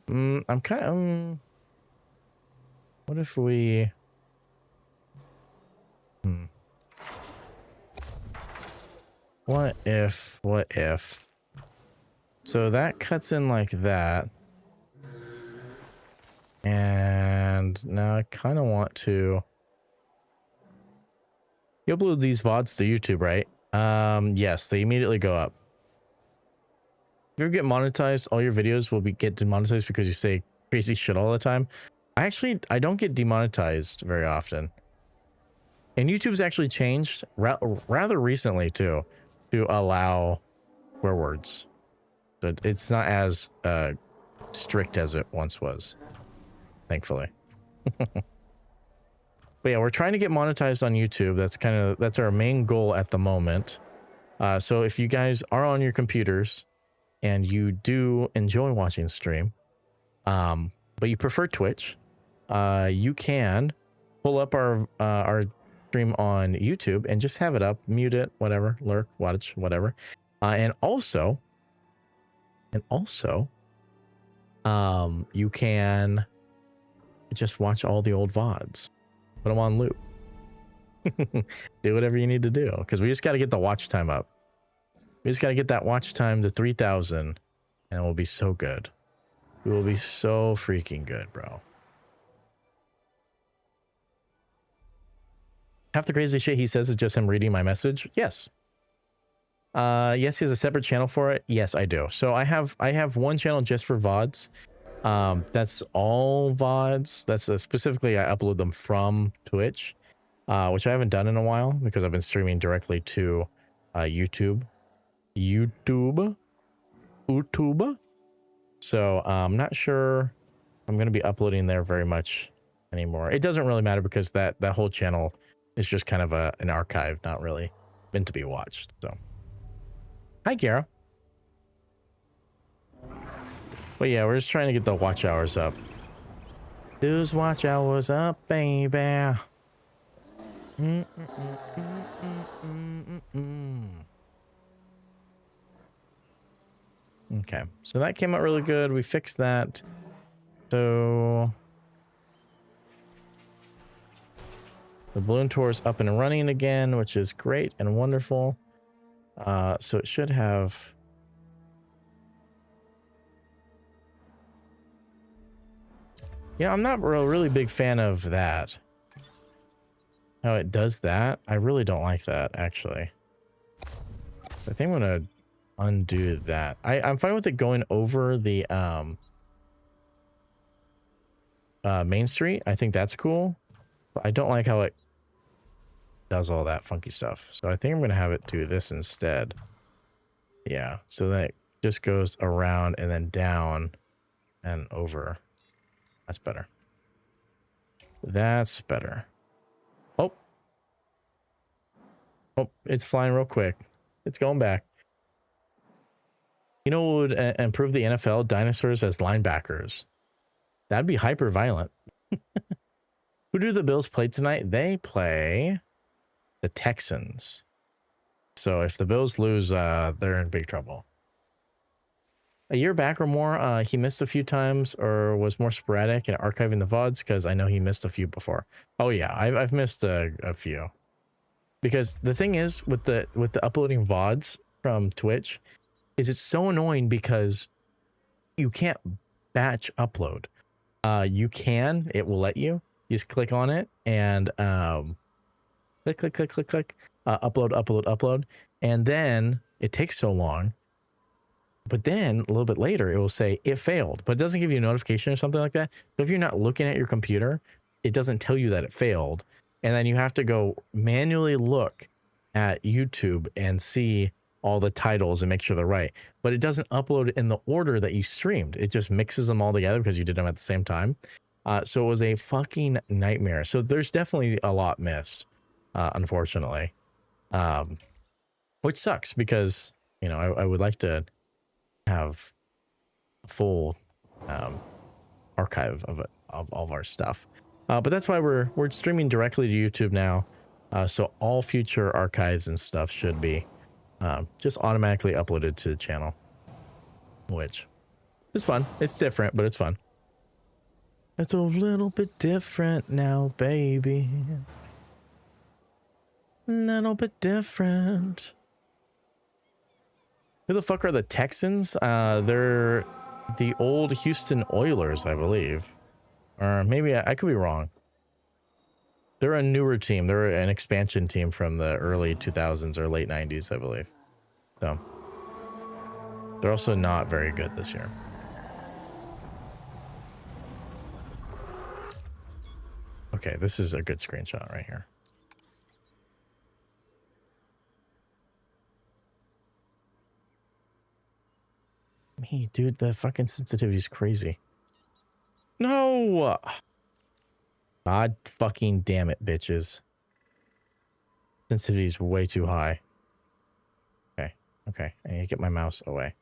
I'm kind of... what if we... What if... So that cuts in like that. And now I kind of want to... You upload these VODs to YouTube, right? Yes, they immediately go up. If you ever get monetized, all your videos will get demonetized because you say crazy shit all the time. I don't get demonetized very often. And YouTube's actually changed rather recently too, to allow swear words. But it's not as strict as it once was, thankfully. But yeah, we're trying to get monetized on YouTube. That's our main goal at the moment. So if you guys are on your computers and you do enjoy watching stream, but you prefer Twitch, you can pull up our stream on YouTube and just have it up, mute it, whatever, lurk, watch, whatever. And also, you can just watch all the old VODs. Put them on loop. Do whatever you need to do, because we just got to get the watch time up. We just got to get that watch time to 3,000, and it will be so good. It will be so freaking good, bro. Half the crazy shit he says is just him reading my message. Yes. Yes, he has a separate channel for it. Yes, I do. So I have one channel just for VODs. That's all VODs. That's specifically I upload them from Twitch, which I haven't done in a while because I've been streaming directly to YouTube. So I'm not sure I'm going to be uploading there very much anymore. It doesn't really matter because that whole channel is just kind of an archive, not really meant to be watched. So hi, Kara. But yeah, we're just trying to get the watch hours up. Those watch hours up, baby. Okay, so that came out really good. We fixed that. So the balloon tour is up and running again, which is great and wonderful. So it should have. Yeah, I'm not a really big fan of that. How it does that. I really don't like that, actually. I think I'm gonna undo that. I'm fine with it going over the Main Street. I think that's cool. But I don't like how it does all that funky stuff. So I think I'm gonna have it do this instead. Yeah, so that just goes around and then down and over. That's better. That's better. Oh. Oh, it's flying real quick. It's going back. You know what would improve the NFL? Dinosaurs as linebackers. That'd be hyper violent. Who do the Bills play tonight? They play the Texans. So if the Bills lose, they're in big trouble. A year back or more, he missed a few times or was more sporadic in archiving the VODs because I know he missed a few before. Oh yeah, I've missed a few. Because the thing is with the uploading VODs from Twitch is it's so annoying because you can't batch upload. You can, it will let you. You just click on it and click, upload. And then it takes so long. But then a little bit later, it will say it failed, but it doesn't give you a notification or something like that. So if you're not looking at your computer, it doesn't tell you that it failed. And then you have to go manually look at YouTube and see all the titles and make sure they're right. But it doesn't upload in the order that you streamed. It just mixes them all together because you did them at the same time. So it was a fucking nightmare. So there's definitely a lot missed, unfortunately. Which sucks because, you know, I would like to have a full archive of it, of all of our stuff. But that's why we're streaming directly to YouTube now. So all future archives and stuff should be just automatically uploaded to the channel, which is fun. It's different, but it's fun. It's a little bit different now, baby. A little bit different. Who the fuck are the Texans? They're the old Houston Oilers, I believe. Or maybe I could be wrong. They're a newer team. They're an expansion team from the early 2000s or late 90s, I believe. So they're also not very good this year. Okay, this is a good screenshot right here. Me, dude, the fucking sensitivity is crazy. No! God fucking damn it, bitches. Sensitivity is way too high. Okay, okay. I need to get my mouse away.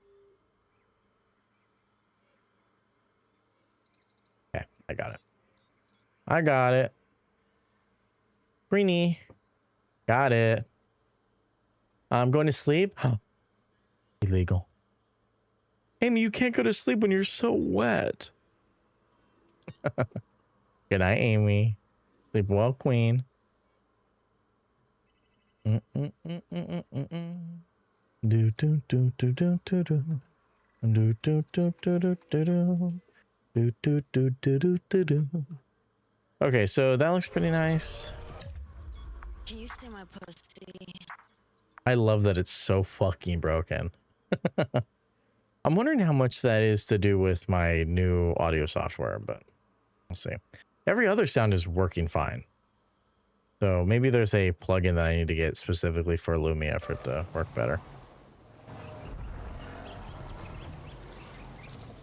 Okay, I got it. I got it. Greenie. Got it. I'm going to sleep. Illegal. Amy, you can't go to sleep when you're so wet. Good night, Amy. Sleep well, queen. Do do do do do do do do. Do do do do do do do. Do do do do do do do. Okay, so that looks pretty nice. Can you see my pussy? I love that it's so fucking broken. I'm wondering how much that is to do with my new audio software, but we'll see. Every other sound is working fine. So maybe there's a plugin that I need to get specifically for Lumia for it to work better.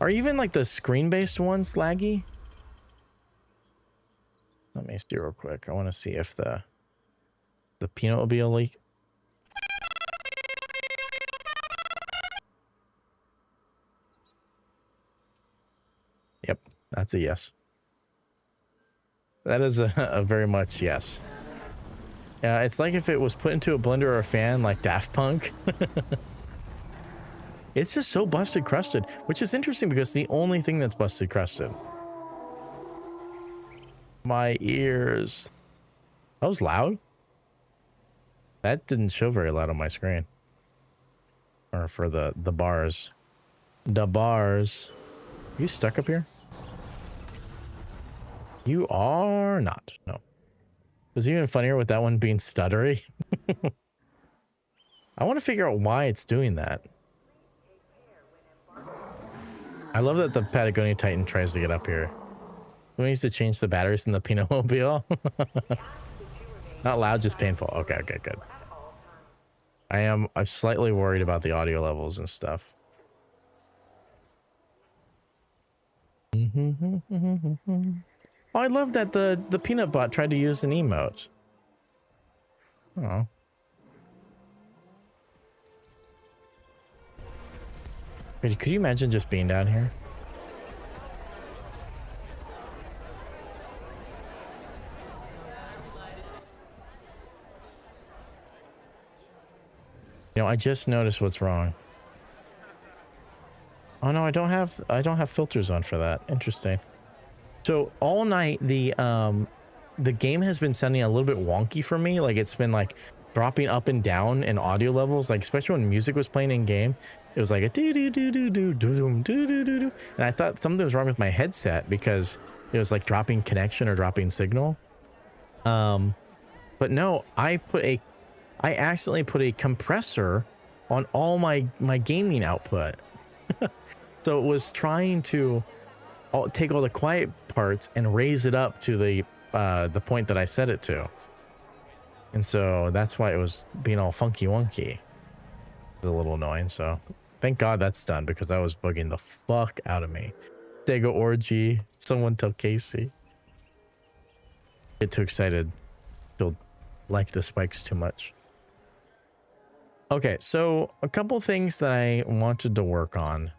Are even like the screen-based ones laggy? Let me see real quick. I want to see if the peanut will be a leak. Yep, that's a yes. That is a very much yes. It's like if it was put into a blender or a fan, like Daft Punk. It's just so busted crusted, which is interesting because the only thing that's busted crusted. My ears. That was loud. That didn't show very loud on my screen. Or for the bars. The bars. Are you stuck up here? You are not. No. It's even funnier with that one being stuttery. I want to figure out why it's doing that. I love that the Patagonia Titan tries to get up here. We needs to change the batteries in the Pinot Mobile. Not loud, just painful. Okay, okay, good. I'm slightly worried about the audio levels and stuff. Oh, I love that the peanut bot tried to use an emote. Oh. Wait, could you imagine just being down here? You know, I just noticed what's wrong. Oh no, I don't have filters on for that. Interesting. So all night the game has been sounding a little bit wonky for me. Like it's been like dropping up and down in audio levels. Like especially when music was playing in game, it was like a do do do do do do do do do do, and I thought something was wrong with my headset because it was like dropping connection or dropping signal. But no, I accidentally put a compressor on all my gaming output. So it was trying to take all the quiet parts and raise it up to the point that I set it to. And so that's why it was being all funky wonky. It's a little annoying, so thank God that's done because that was bugging the fuck out of me. Sega orgy. Someone tell Casey. Get too excited. She'll like the spikes too much. Okay, so a couple things that I wanted to work on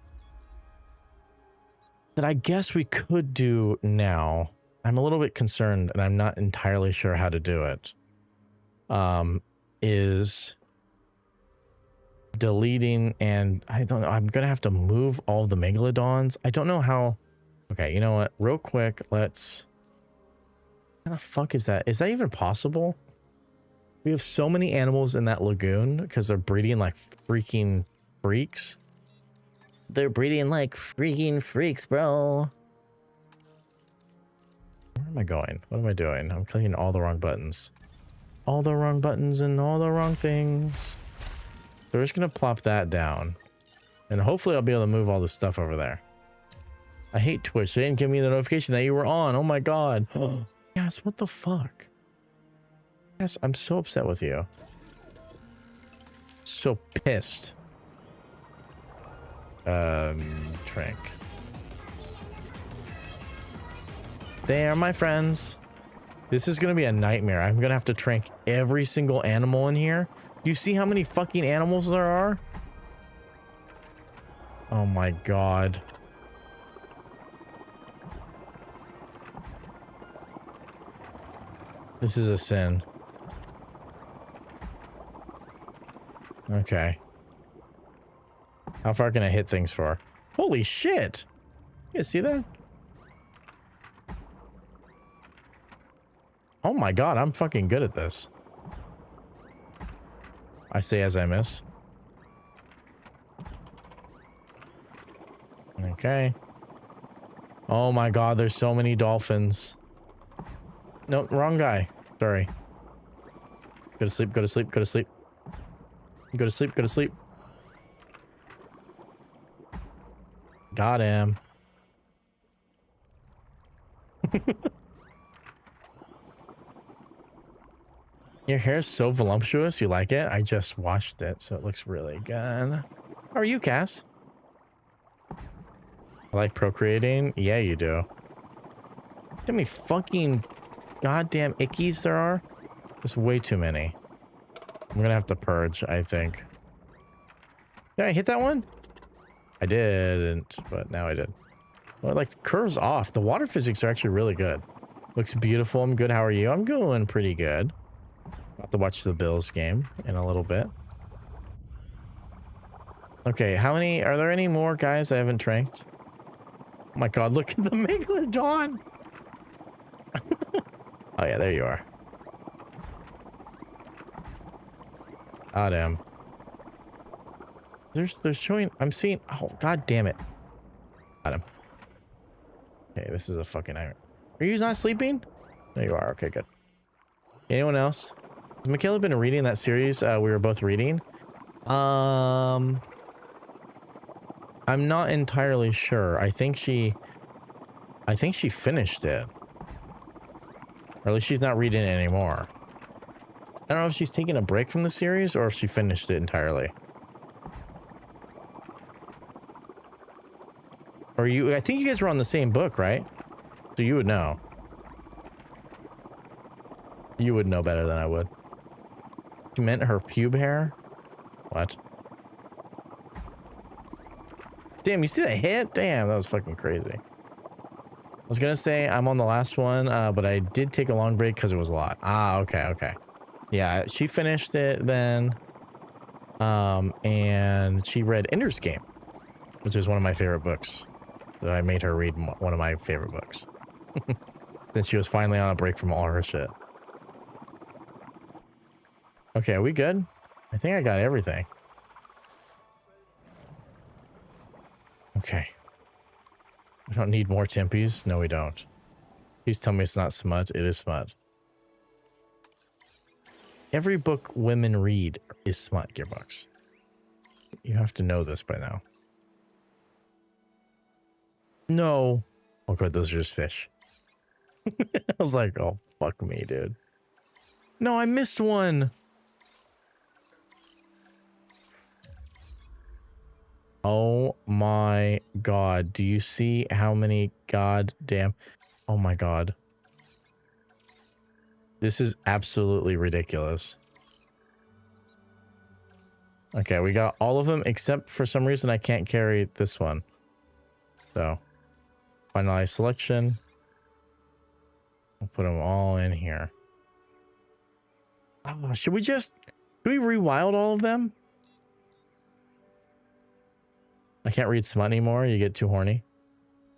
that I guess we could do now. I'm a little bit concerned and I'm not entirely sure how to do it. Is deleting, and I don't know, I'm gonna have to move all the megalodons. I don't know how. Okay, you know what? Real quick, let's. How the fuck is that? Is that even possible? We have so many animals in that lagoon because they're breeding like freaking freaks. They're breeding like freaking freaks, bro. Where am I going? What am I doing? I'm clicking all the wrong buttons. All the wrong buttons and all the wrong things. So we're just going to plop that down. And hopefully I'll be able to move all this stuff over there. I hate Twitch. They didn't give me the notification that you were on. Oh my god. Yes, what the fuck? Yes, I'm so upset with you. So pissed. Trank. They are my friends. This is gonna be a nightmare. I'm gonna have to trank every single animal in here. You see how many fucking animals there are? Oh my god. This is a sin. Okay. How far can I hit things for? Holy shit! You guys see that? Oh my god, I'm fucking good at this. I say as I miss. Okay. Oh my god, there's so many dolphins. No, wrong guy. Sorry. Go to sleep, go to sleep, go to sleep. Go to sleep, go to sleep. Got him. Your hair is so voluptuous. You like it? I just washed it, so it looks really good. How are you, Cass? I like procreating? Yeah, you do. How many fucking goddamn ickies there are? There's way too many. I'm gonna have to purge, I think. Did I hit that one? I didn't, but now I did. Well, it like curves off. The water physics are actually really good. Looks beautiful. I'm good. How are you? I'm going pretty good. About to watch the Bills game in a little bit. Okay, how many... Are there any more guys I haven't tranked? Oh my god, look at the Megalodon! Oh yeah, there you are. Ah, damn. They're showing... I'm seeing... Oh, god damn it. Got him. Okay, this is a fucking nightmare. Are you not sleeping? There you are. Okay, good. Anyone else? Has Michaela been reading that series we were both reading? I'm not entirely sure. I think she finished it. Or at least she's not reading it anymore. I don't know if she's taking a break from the series or if she finished it entirely. Or you... I think you guys were on the same book, right? So you would know. You would know better than I would. She meant her pube hair? What? Damn, you see that hit? Damn, that was fucking crazy. I was gonna say I'm on the last one, but I did take a long break because it was a lot. Ah, okay, okay. Yeah, she finished it then. And she read Ender's Game, which is one of my favorite books. So I made her read one of my favorite books. Then she was finally on a break from all her shit. Okay, are we good? I think I got everything. Okay. We don't need more Tempies. No, we don't. Please tell me it's not smut. It is smut. Every book women read is smut, Gearbox. You have to know this by now. No. Oh god, those are just fish. I was like, oh, fuck me, dude. No, I missed one. Oh my god. Do you see how many goddamn... Oh my god. This is absolutely ridiculous. Okay, we got all of them except for some reason I can't carry this one. So, finalize selection. We'll put them all in here. Oh, should we rewild all of them? I can't read smut anymore. You get too horny.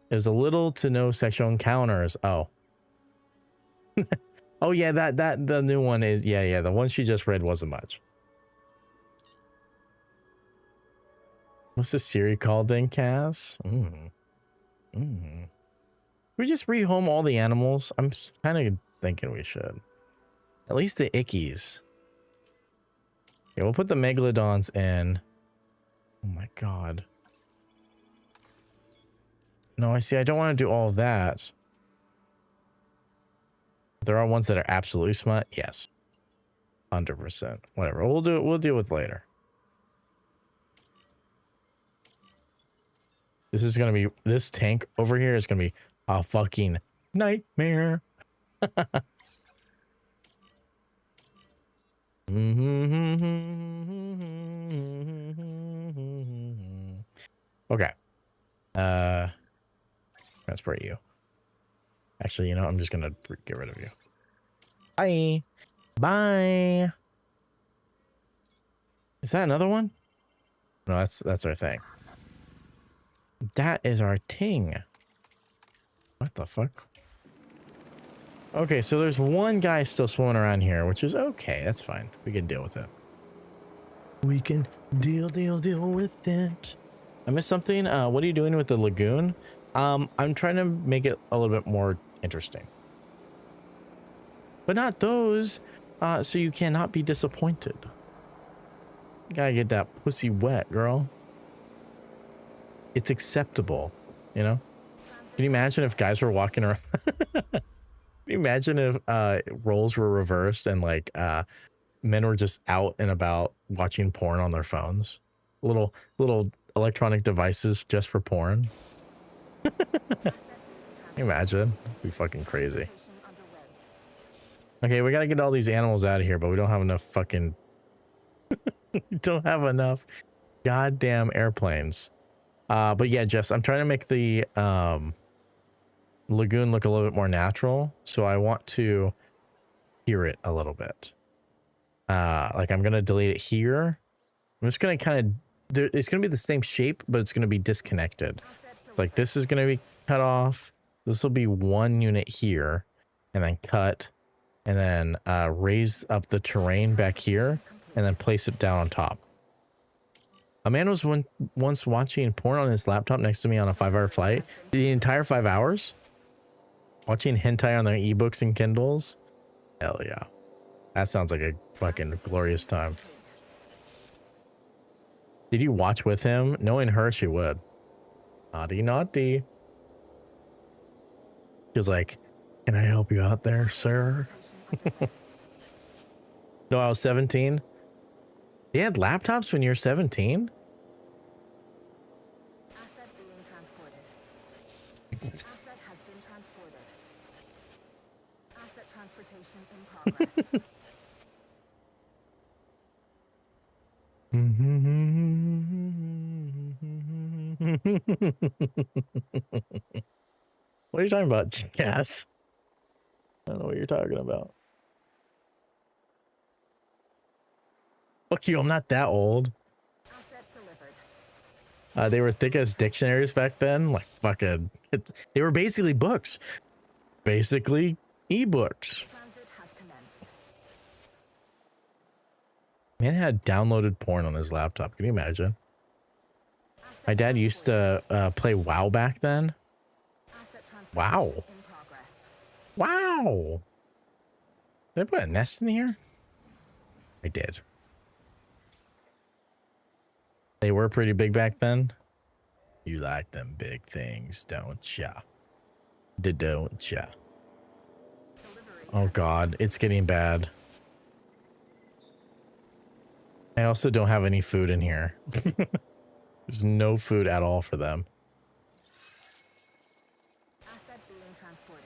There's a little to no sexual encounters. Oh. Oh yeah, the new one is yeah, the one she just read wasn't much. What's the Siri called then, Cass? We just rehome all the animals. I'm kind of thinking we should. At least the ickies. Yeah, we'll put the megalodons in. Oh my god. No, I see. I don't want to do all of that. There are ones that are absolutely smut. Yes. 100%. Whatever. We'll deal with later. This is going to be... This tank over here is going to be a fucking nightmare. Okay. Transport you. Actually, you know, I'm just gonna get rid of you. Bye. Bye. Is that another one? No, that's our thing. That is our ting. What the fuck? Okay, so there's one guy still swimming around here, which is okay. That's fine. We can deal with it. We can deal with it. I missed something. What are you doing with the lagoon? I'm trying to make it a little bit more interesting. But not those, so you cannot be disappointed. You gotta get that pussy wet, girl. It's acceptable, you know? Can you imagine if guys were walking around? Can you imagine if roles were reversed and like men were just out and about watching porn on their phones? Little electronic devices just for porn. Can you imagine? It'd be fucking crazy. Okay, we gotta get all these animals out of here, but we don't have enough fucking... we don't have enough goddamn airplanes. But yeah, Jess, I'm trying to make the lagoon look a little bit more natural, so I want to hear it a little bit. Like I'm gonna delete it here. I'm just gonna kind of, it's gonna be the same shape, but it's gonna be disconnected. Like this is gonna be cut off. This will be one unit here, and then cut, and then raise up the terrain back here, and then place it down on top. A man was once watching porn on his laptop next to me on a 5-hour flight. The entire 5 hours? Watching hentai on their ebooks and Kindles? Hell yeah. That sounds like a fucking glorious time. Did you watch with him? Knowing her, she would. Naughty, naughty. She was like, can I help you out there, sir? No, I was 17. They had laptops when you're 17? Asset being transported. Asset has been transported. Asset transportation in progress. What are you talking about, jackass? I don't know what you're talking about. Fuck you, I'm not that old. Asset delivered. They were thick as dictionaries back then. Like fucking, they were basically books. Basically ebooks. Transit has commenced. Man had downloaded porn on his laptop. Can you imagine? My dad used to play WoW back then. Asset Wow. transportation in progress. Wow. Did I put a nest in here? I did. They were pretty big back then. You like them big things, don't ya? Don't ya? Oh god, it's getting bad. I also don't have any food in here. There's no food at all for them. Asset being transported.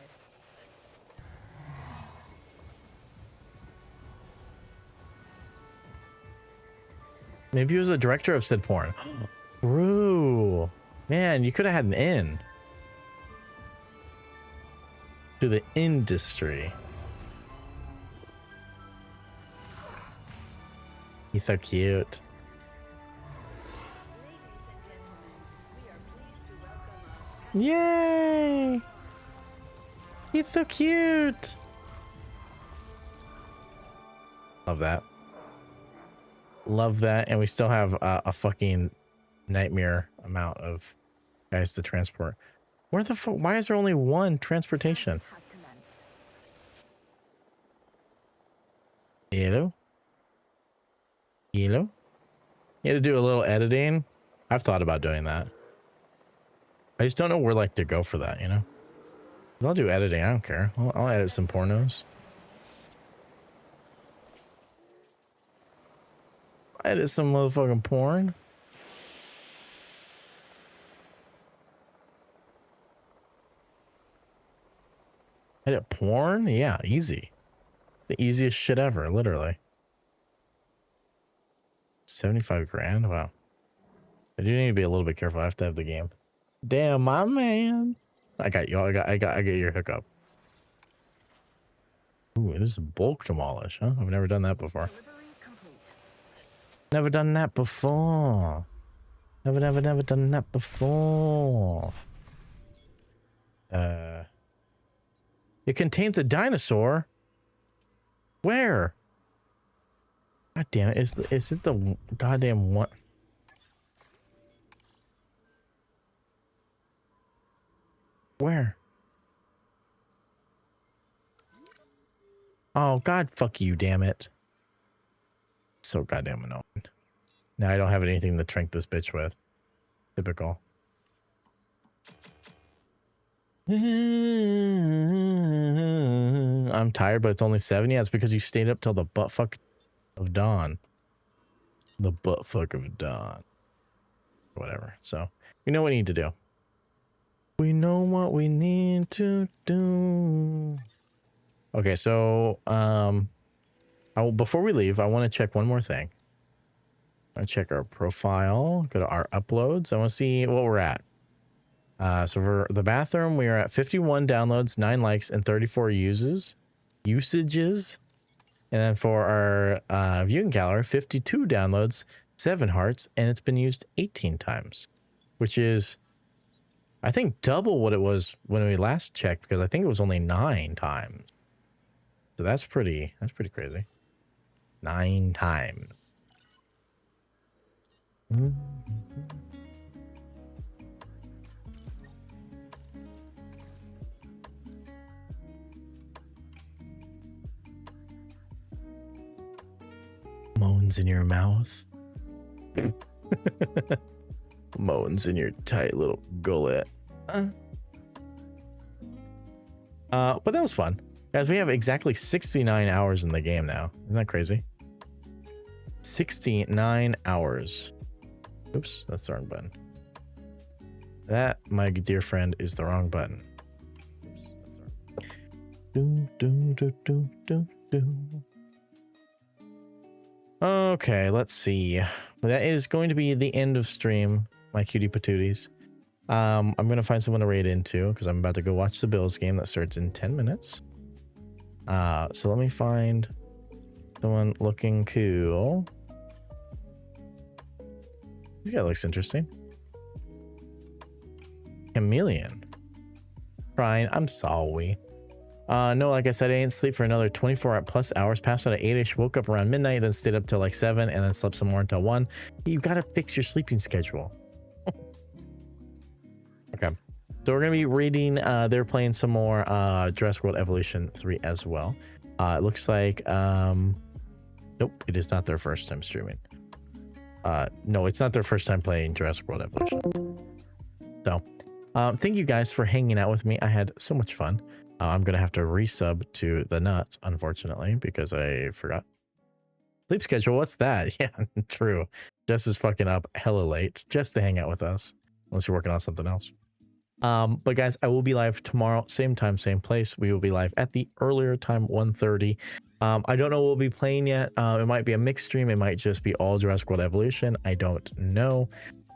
Maybe he was a director of said porn. Roo. Man, you could have had an in. To the industry. He's so cute. Yay! He's so cute. Love that. Love that. And we still have a fucking nightmare amount of guys to transport. Where the fuck? Why is there only one transportation? Has commenced. Hello? Hello? You had to do a little editing. I've thought about doing that. I just don't know where like to go for that, you know? I'll do editing. I don't care. I'll edit some pornos. Edit some motherfucking porn. Edit porn? Yeah, easy. The easiest shit ever, literally. 75 grand? Wow. I do need to be a little bit careful. I have to have the game. Damn, my man. I got you. I got your hookup. Ooh, this is bulk demolish, huh? I've never done that before. Delivery complete. Never done that before. Never done that before. It contains a dinosaur. Where? God damn it. Is it the goddamn one? Where? Oh, God, fuck you, damn it. So goddamn annoying. Now I don't have anything to trank this bitch with. Typical. I'm tired, but it's only 7. Yeah, it's because you stayed up till the buttfuck of dawn. The buttfuck of dawn. Whatever. So, we know what we need to do. We know what we need to do. Okay, so, before we leave, I want to check one more thing. I want to check our profile, go to our uploads. I want to see what we're at. So for the bathroom, we are at 51 downloads, 9 likes, and 34 usages. And And then for our viewing gallery, 52 downloads, 7 hearts, and it's been used 18 times, which is, I think, double what it was when we last checked, because I think it was only 9 times. So that's pretty crazy. 9 times. Moans in your mouth. Moans in your tight little gullet. But that was fun. Guys, we have exactly 69 hours in the game now. Isn't that crazy? 69 hours. Oops, that's the wrong button. That, my dear friend, is the wrong button. Oops, that's the wrong button. Okay, let's see. That is going to be the end of stream, my cutie patooties. I'm going to find someone to raid into because I'm about to go watch the Bills game that starts in 10 minutes. So let me find someone looking cool. This guy looks interesting. Chameleon. Crying. I'm sorry. No, like I said, I didn't sleep for another 24 plus hours. Passed out at 8ish, woke up around midnight, then stayed up till like 7, and then slept some more until 1. You gotta fix your sleeping schedule. Okay. So we're gonna be reading, they're playing some more Jurassic World Evolution 3 as well. It looks like, nope, it is not their first time streaming. No, it's not their first time playing Jurassic World Evolution. So, thank you guys for hanging out with me. I had so much fun. I'm gonna have to resub to the nut, unfortunately, because I forgot. Sleep schedule, what's that? Yeah, true. Jess is fucking up hella late just to hang out with us, unless you're working on something else. But guys, I will be live tomorrow, same time, same place. We will be live at the earlier time, 1:30. I don't know what we'll be playing yet. It might be a mixed stream. It might just be all Jurassic World Evolution. I don't know.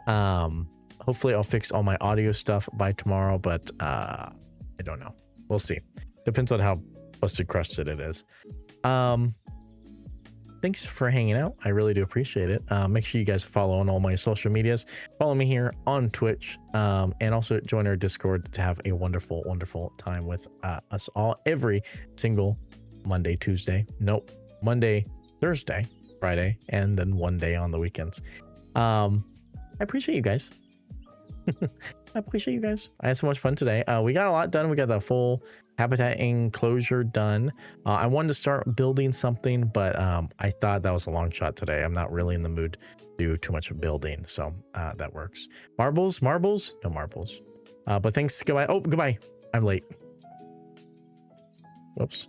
Hopefully I'll fix all my audio stuff by tomorrow, but I don't know. We'll see. Depends on how busted crusted it is. Thanks for hanging out. I really do appreciate it. Make sure you guys follow on all my social medias. Follow me here on Twitch, and also join our Discord to have a wonderful, wonderful time with us all every single Monday, Tuesday. Nope. Monday, Thursday, Friday, and then one day on the weekends. I appreciate you guys. I appreciate you guys. I had so much fun today. We got a lot done. We got the full habitat enclosure done. I wanted to start building something, but I thought that was a long shot today. I'm not really in the mood to do too much building, so that works. Marbles? No marbles. But thanks. Goodbye. Oh, goodbye. I'm late. Whoops.